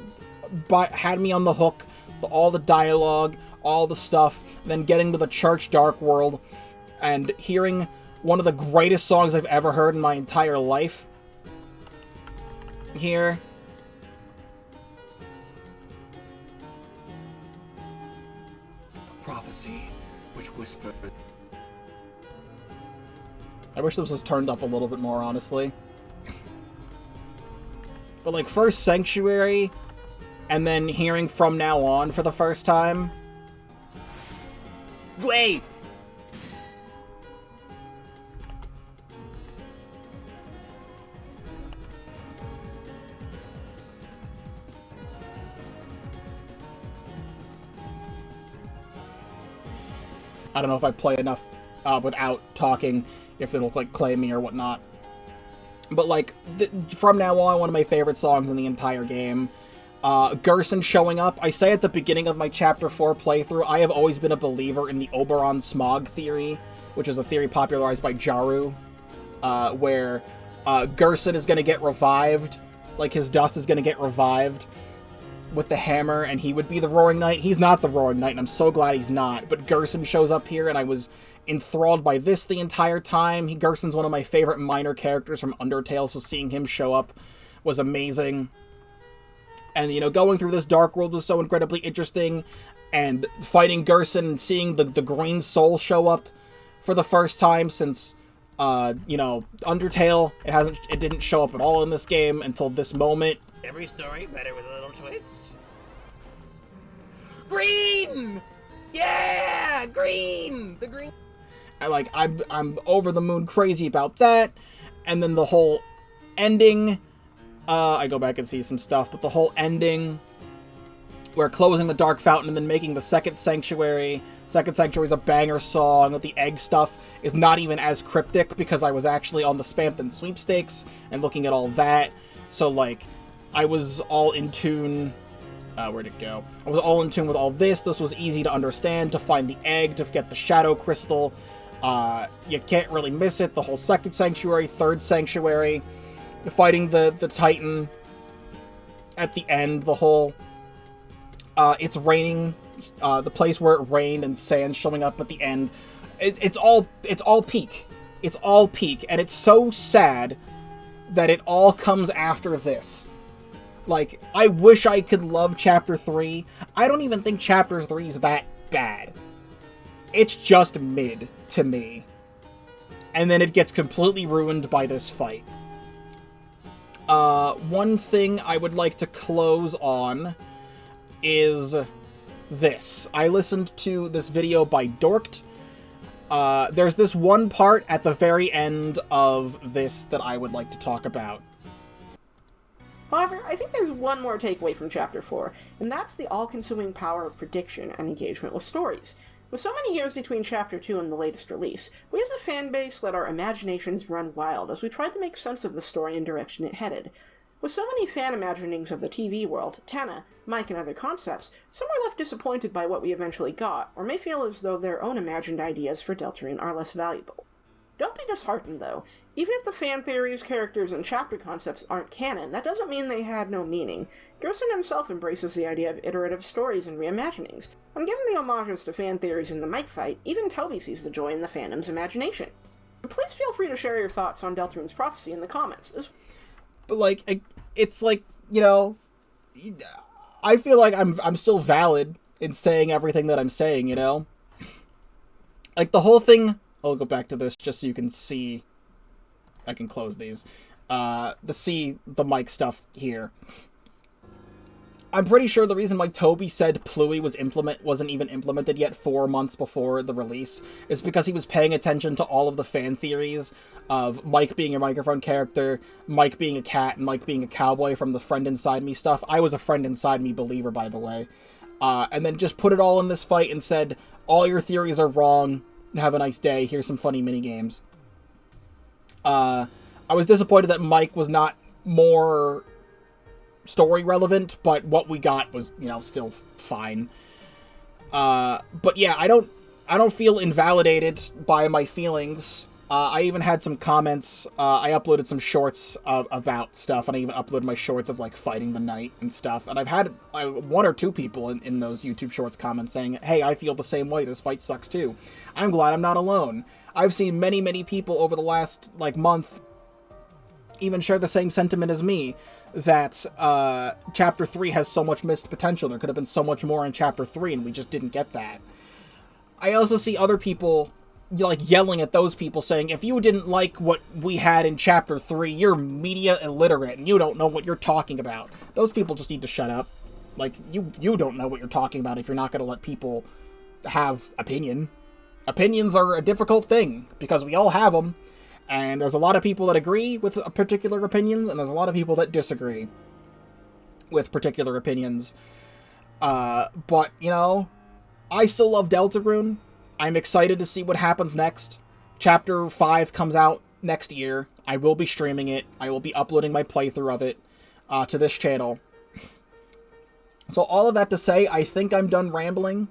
on the hook. All the dialogue, all the stuff. Then getting to the church Dark World and hearing one of the greatest songs I've ever heard in my entire life. Here. Prophecy, which whispered. I wish this was turned up a little bit more, honestly. But, like, first Sanctuary, and then hearing From Now On for the first time. Wait! I don't know if I play enough without talking, if it'll, like, claim me or whatnot. But, like, From Now On, one of my favorite songs in the entire game. Gerson showing up. I say at the beginning of my Chapter 4 playthrough, I have always been a believer in the Oberon smog theory, which is a theory popularized by Jaru, where Gerson is going to get revived, like his dust is going to get revived with the hammer, and he would be the Roaring Knight. He's not the Roaring Knight, and I'm so glad he's not, but Gerson shows up here, and I was enthralled by this the entire time. Gerson's one of my favorite minor characters from Undertale, so seeing him show up was amazing. And, you know, going through this Dark World was so incredibly interesting, and fighting Gerson and seeing the Green Soul show up for the first time since, you know, Undertale, it didn't show up at all in this game until this moment. Every story better with a little twist. Green! Yeah! Green! The green... I'm over the moon crazy about that, and then the whole ending... I go back and see some stuff, but the whole ending where closing the Dark Fountain and then making the Second Sanctuary. Second Sanctuary is a banger song. The egg stuff is not even as cryptic because I was actually on the Spampton sweepstakes and looking at all that. So, like, I was all in tune. Where'd it go? I was all in tune with all this. This was easy to understand, to find the egg, to get the Shadow Crystal. You can't really miss it. The whole Second Sanctuary, Third Sanctuary, fighting the Titan at the end, the whole... it's raining, the place where it rained and sand showing up at the end. It's all peak. It's all peak, and it's so sad that it all comes after this. Like, I wish I could love Chapter 3. I don't even think Chapter 3 is that bad. It's just mid to me. And then it gets completely ruined by this fight. One thing I would like to close on is this. I listened to this video by Dorked. There's this one part at the very end of this that I would like to talk about. However, I think there's one more takeaway from Chapter 4, and that's the all-consuming power of prediction and engagement with stories. With so many years between Chapter 2 and the latest release, we as a fanbase let our imaginations run wild as we tried to make sense of the story and direction it headed. With so many fan imaginings of the TV world, Tana, Mike, and other concepts, some were left disappointed by what we eventually got, or may feel as though their own imagined ideas for Deltarune are less valuable. Don't be disheartened, though. Even if the fan theories, characters, and chapter concepts aren't canon, that doesn't mean they had no meaning. Gerson himself embraces the idea of iterative stories and reimaginings. When given the homages to fan theories in the Mike fight, even Toby sees the joy in the fandom's imagination. But please feel free to share your thoughts on Deltarune's prophecy in the comments. But, like, it's like, you know, I feel like I'm still valid in saying everything that I'm saying, you know? Like, the whole thing... I'll go back to this just so you can see... I can close these. The mic stuff here. I'm pretty sure the reason why Toby said Pluie wasn't even implemented yet 4 months before the release is because he was paying attention to all of the fan theories of Mike being a microphone character, Mike being a cat, and Mike being a cowboy from the Friend Inside Me stuff. I was a Friend Inside Me believer, by the way. And then just put it all in this fight and said, all your theories are wrong, have a nice day, here's some funny minigames. I was disappointed that Mike was not more story relevant, but what we got was, you know, still fine. But yeah, I don't feel invalidated by my feelings. I even had some comments. I uploaded some shorts about stuff, and I even uploaded my shorts of, like, fighting the knight and stuff. And I've had one or two people in those YouTube shorts comments saying, hey, I feel the same way, this fight sucks too. I'm glad I'm not alone. I've seen many, many people over the last, like, month even share the same sentiment as me, that Chapter 3 has so much missed potential. There could have been so much more in Chapter 3, and we just didn't get that. I also see other people, like, yelling at those people, saying, if you didn't like what we had in Chapter 3, you're media illiterate, and you don't know what you're talking about. Those people just need to shut up. Like, you don't know what you're talking about if you're not going to let people have opinion. Opinions are a difficult thing, because we all have them. And there's a lot of people that agree with particular opinions, and there's a lot of people that disagree with particular opinions. But, you know, I still love Deltarune. I'm excited to see what happens next. Chapter 5 comes out next year. I will be streaming it. I will be uploading my playthrough of it to this channel. So all of that to say, I think I'm done rambling.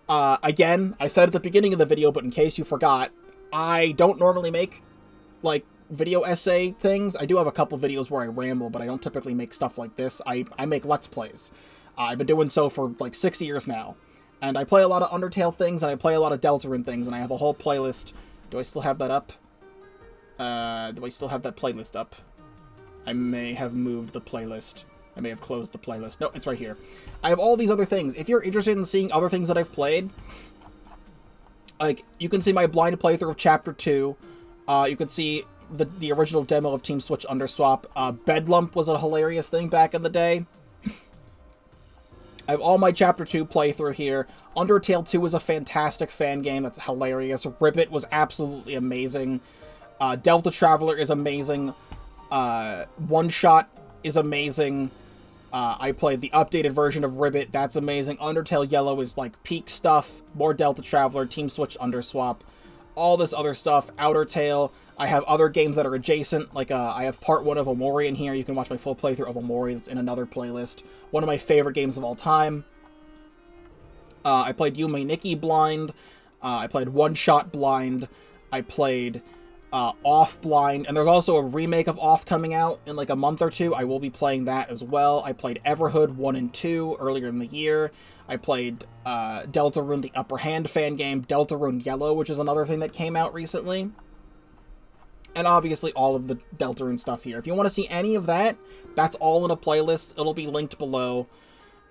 Again, I said at the beginning of the video, but in case you forgot, I don't normally make, like, video essay things. I do have a couple videos where I ramble, but I don't typically make stuff like this. I make Let's Plays. I've been doing so for, like, 6 years now. And I play a lot of Undertale things, and I play a lot of Deltarune things, and I have a whole playlist. Do I still have that up? Do I still have that playlist up? I may have moved the playlist. I may have closed the playlist. No, it's right here. I have all these other things. If you're interested in seeing other things that I've played, like, you can see my blind playthrough of Chapter 2. You can see the original demo of Team Switch Underswap. Bedlump was a hilarious thing back in the day. I have all my Chapter 2 playthrough here. Undertale 2 is a fantastic fan game that's hilarious. Ribbit was absolutely amazing. Delta Traveler is amazing. One Shot is amazing. I played the updated version of Ribbit. That's amazing. Undertale Yellow is like peak stuff. More Delta Traveler, Team Switch Underswap, all this other stuff. Outer Tail. I have other games that are adjacent. Like I have part 1 of Omori in here. You can watch my full playthrough of Omori. That's in another playlist. One of my favorite games of all time. I played Yume Nikki Blind. I played One Shot Blind. I played Off Blind, and there's also a remake of Off coming out in like a month or two. I will be playing that as well. I played Everhood 1 and 2 earlier in the year. I played Deltarune, the Upper Hand fan game, Deltarune Yellow, which is another thing that came out recently. And obviously all of the Deltarune stuff here. If you want to see any of that, that's all in a playlist. It'll be linked below.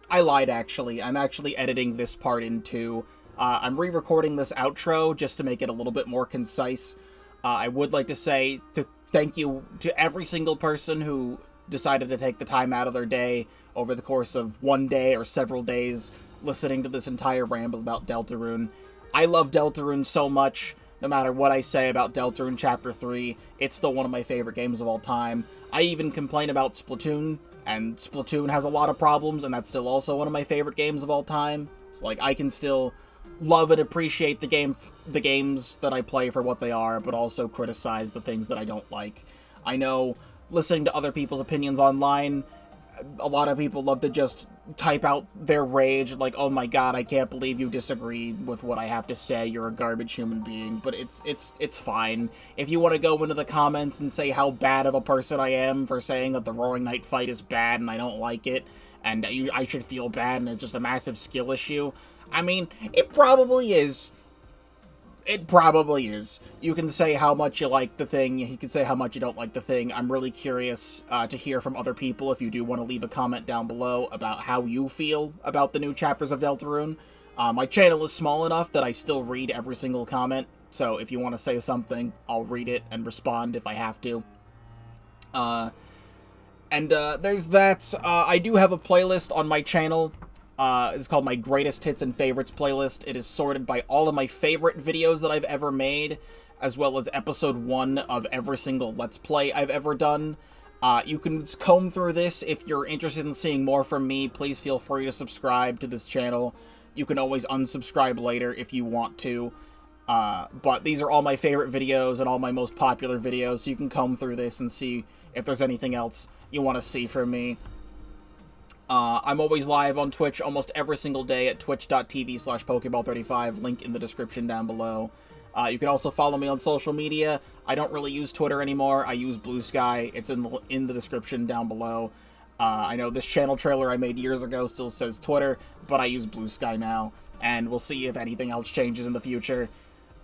I lied, actually. I'm actually editing this part into... I'm re-recording this outro just to make it a little bit more concise. I would like to say thank you to every single person who decided to take the time out of their day over the course of one day or several days listening to this entire ramble about Deltarune. I love Deltarune so much. No matter what I say about Deltarune Chapter 3, it's still one of my favorite games of all time. I even complain about Splatoon, and Splatoon has a lot of problems, and that's still also one of my favorite games of all time. So, like, I can still love and appreciate the games that I play for what they are, but also criticize the things that I don't like. I know, listening to other people's opinions online, a lot of people love to just type out their rage, like, oh my god, I can't believe you disagree with what I have to say, you're a garbage human being, but it's fine. If you want to go into the comments and say how bad of a person I am for saying that the Roaring Knight fight is bad and I don't like it, and I should feel bad and it's just a massive skill issue, I mean, it probably is. It probably is. You can say how much you like the thing, you can say how much you don't like the thing. I'm really curious to hear from other people if you do want to leave a comment down below about how you feel about the new chapters of Deltarune. My channel is small enough that I still read every single comment, so if you want to say something, I'll read it and respond if I have to. There's that. I do have a playlist on my channel. It's called my Greatest Hits and Favorites playlist. It is sorted by all of my favorite videos that I've ever made, as well as episode 1 of every single Let's Play I've ever done. You can comb through this. If you're interested in seeing more from me, please feel free to subscribe to this channel. You can always unsubscribe later if you want to. But these are all my favorite videos and all my most popular videos, so you can comb through this and see if there's anything else you want to see from me. I'm always live on Twitch almost every single day at twitch.tv/Pokeball35, link in the description down below. You can also follow me on social media. I don't really use Twitter anymore. I use Blue Sky. It's in the description down below. I know this channel trailer I made years ago still says Twitter, but I use Blue Sky now, and we'll see if anything else changes in the future.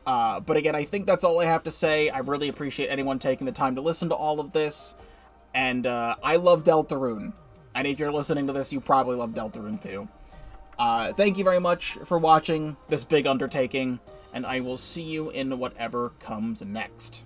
But again, I think that's all I have to say. I really appreciate anyone taking the time to listen to all of this, and I love Deltarune. And if you're listening to this, you probably love Deltarune too. Thank you very much for watching this big undertaking, and I will see you in whatever comes next.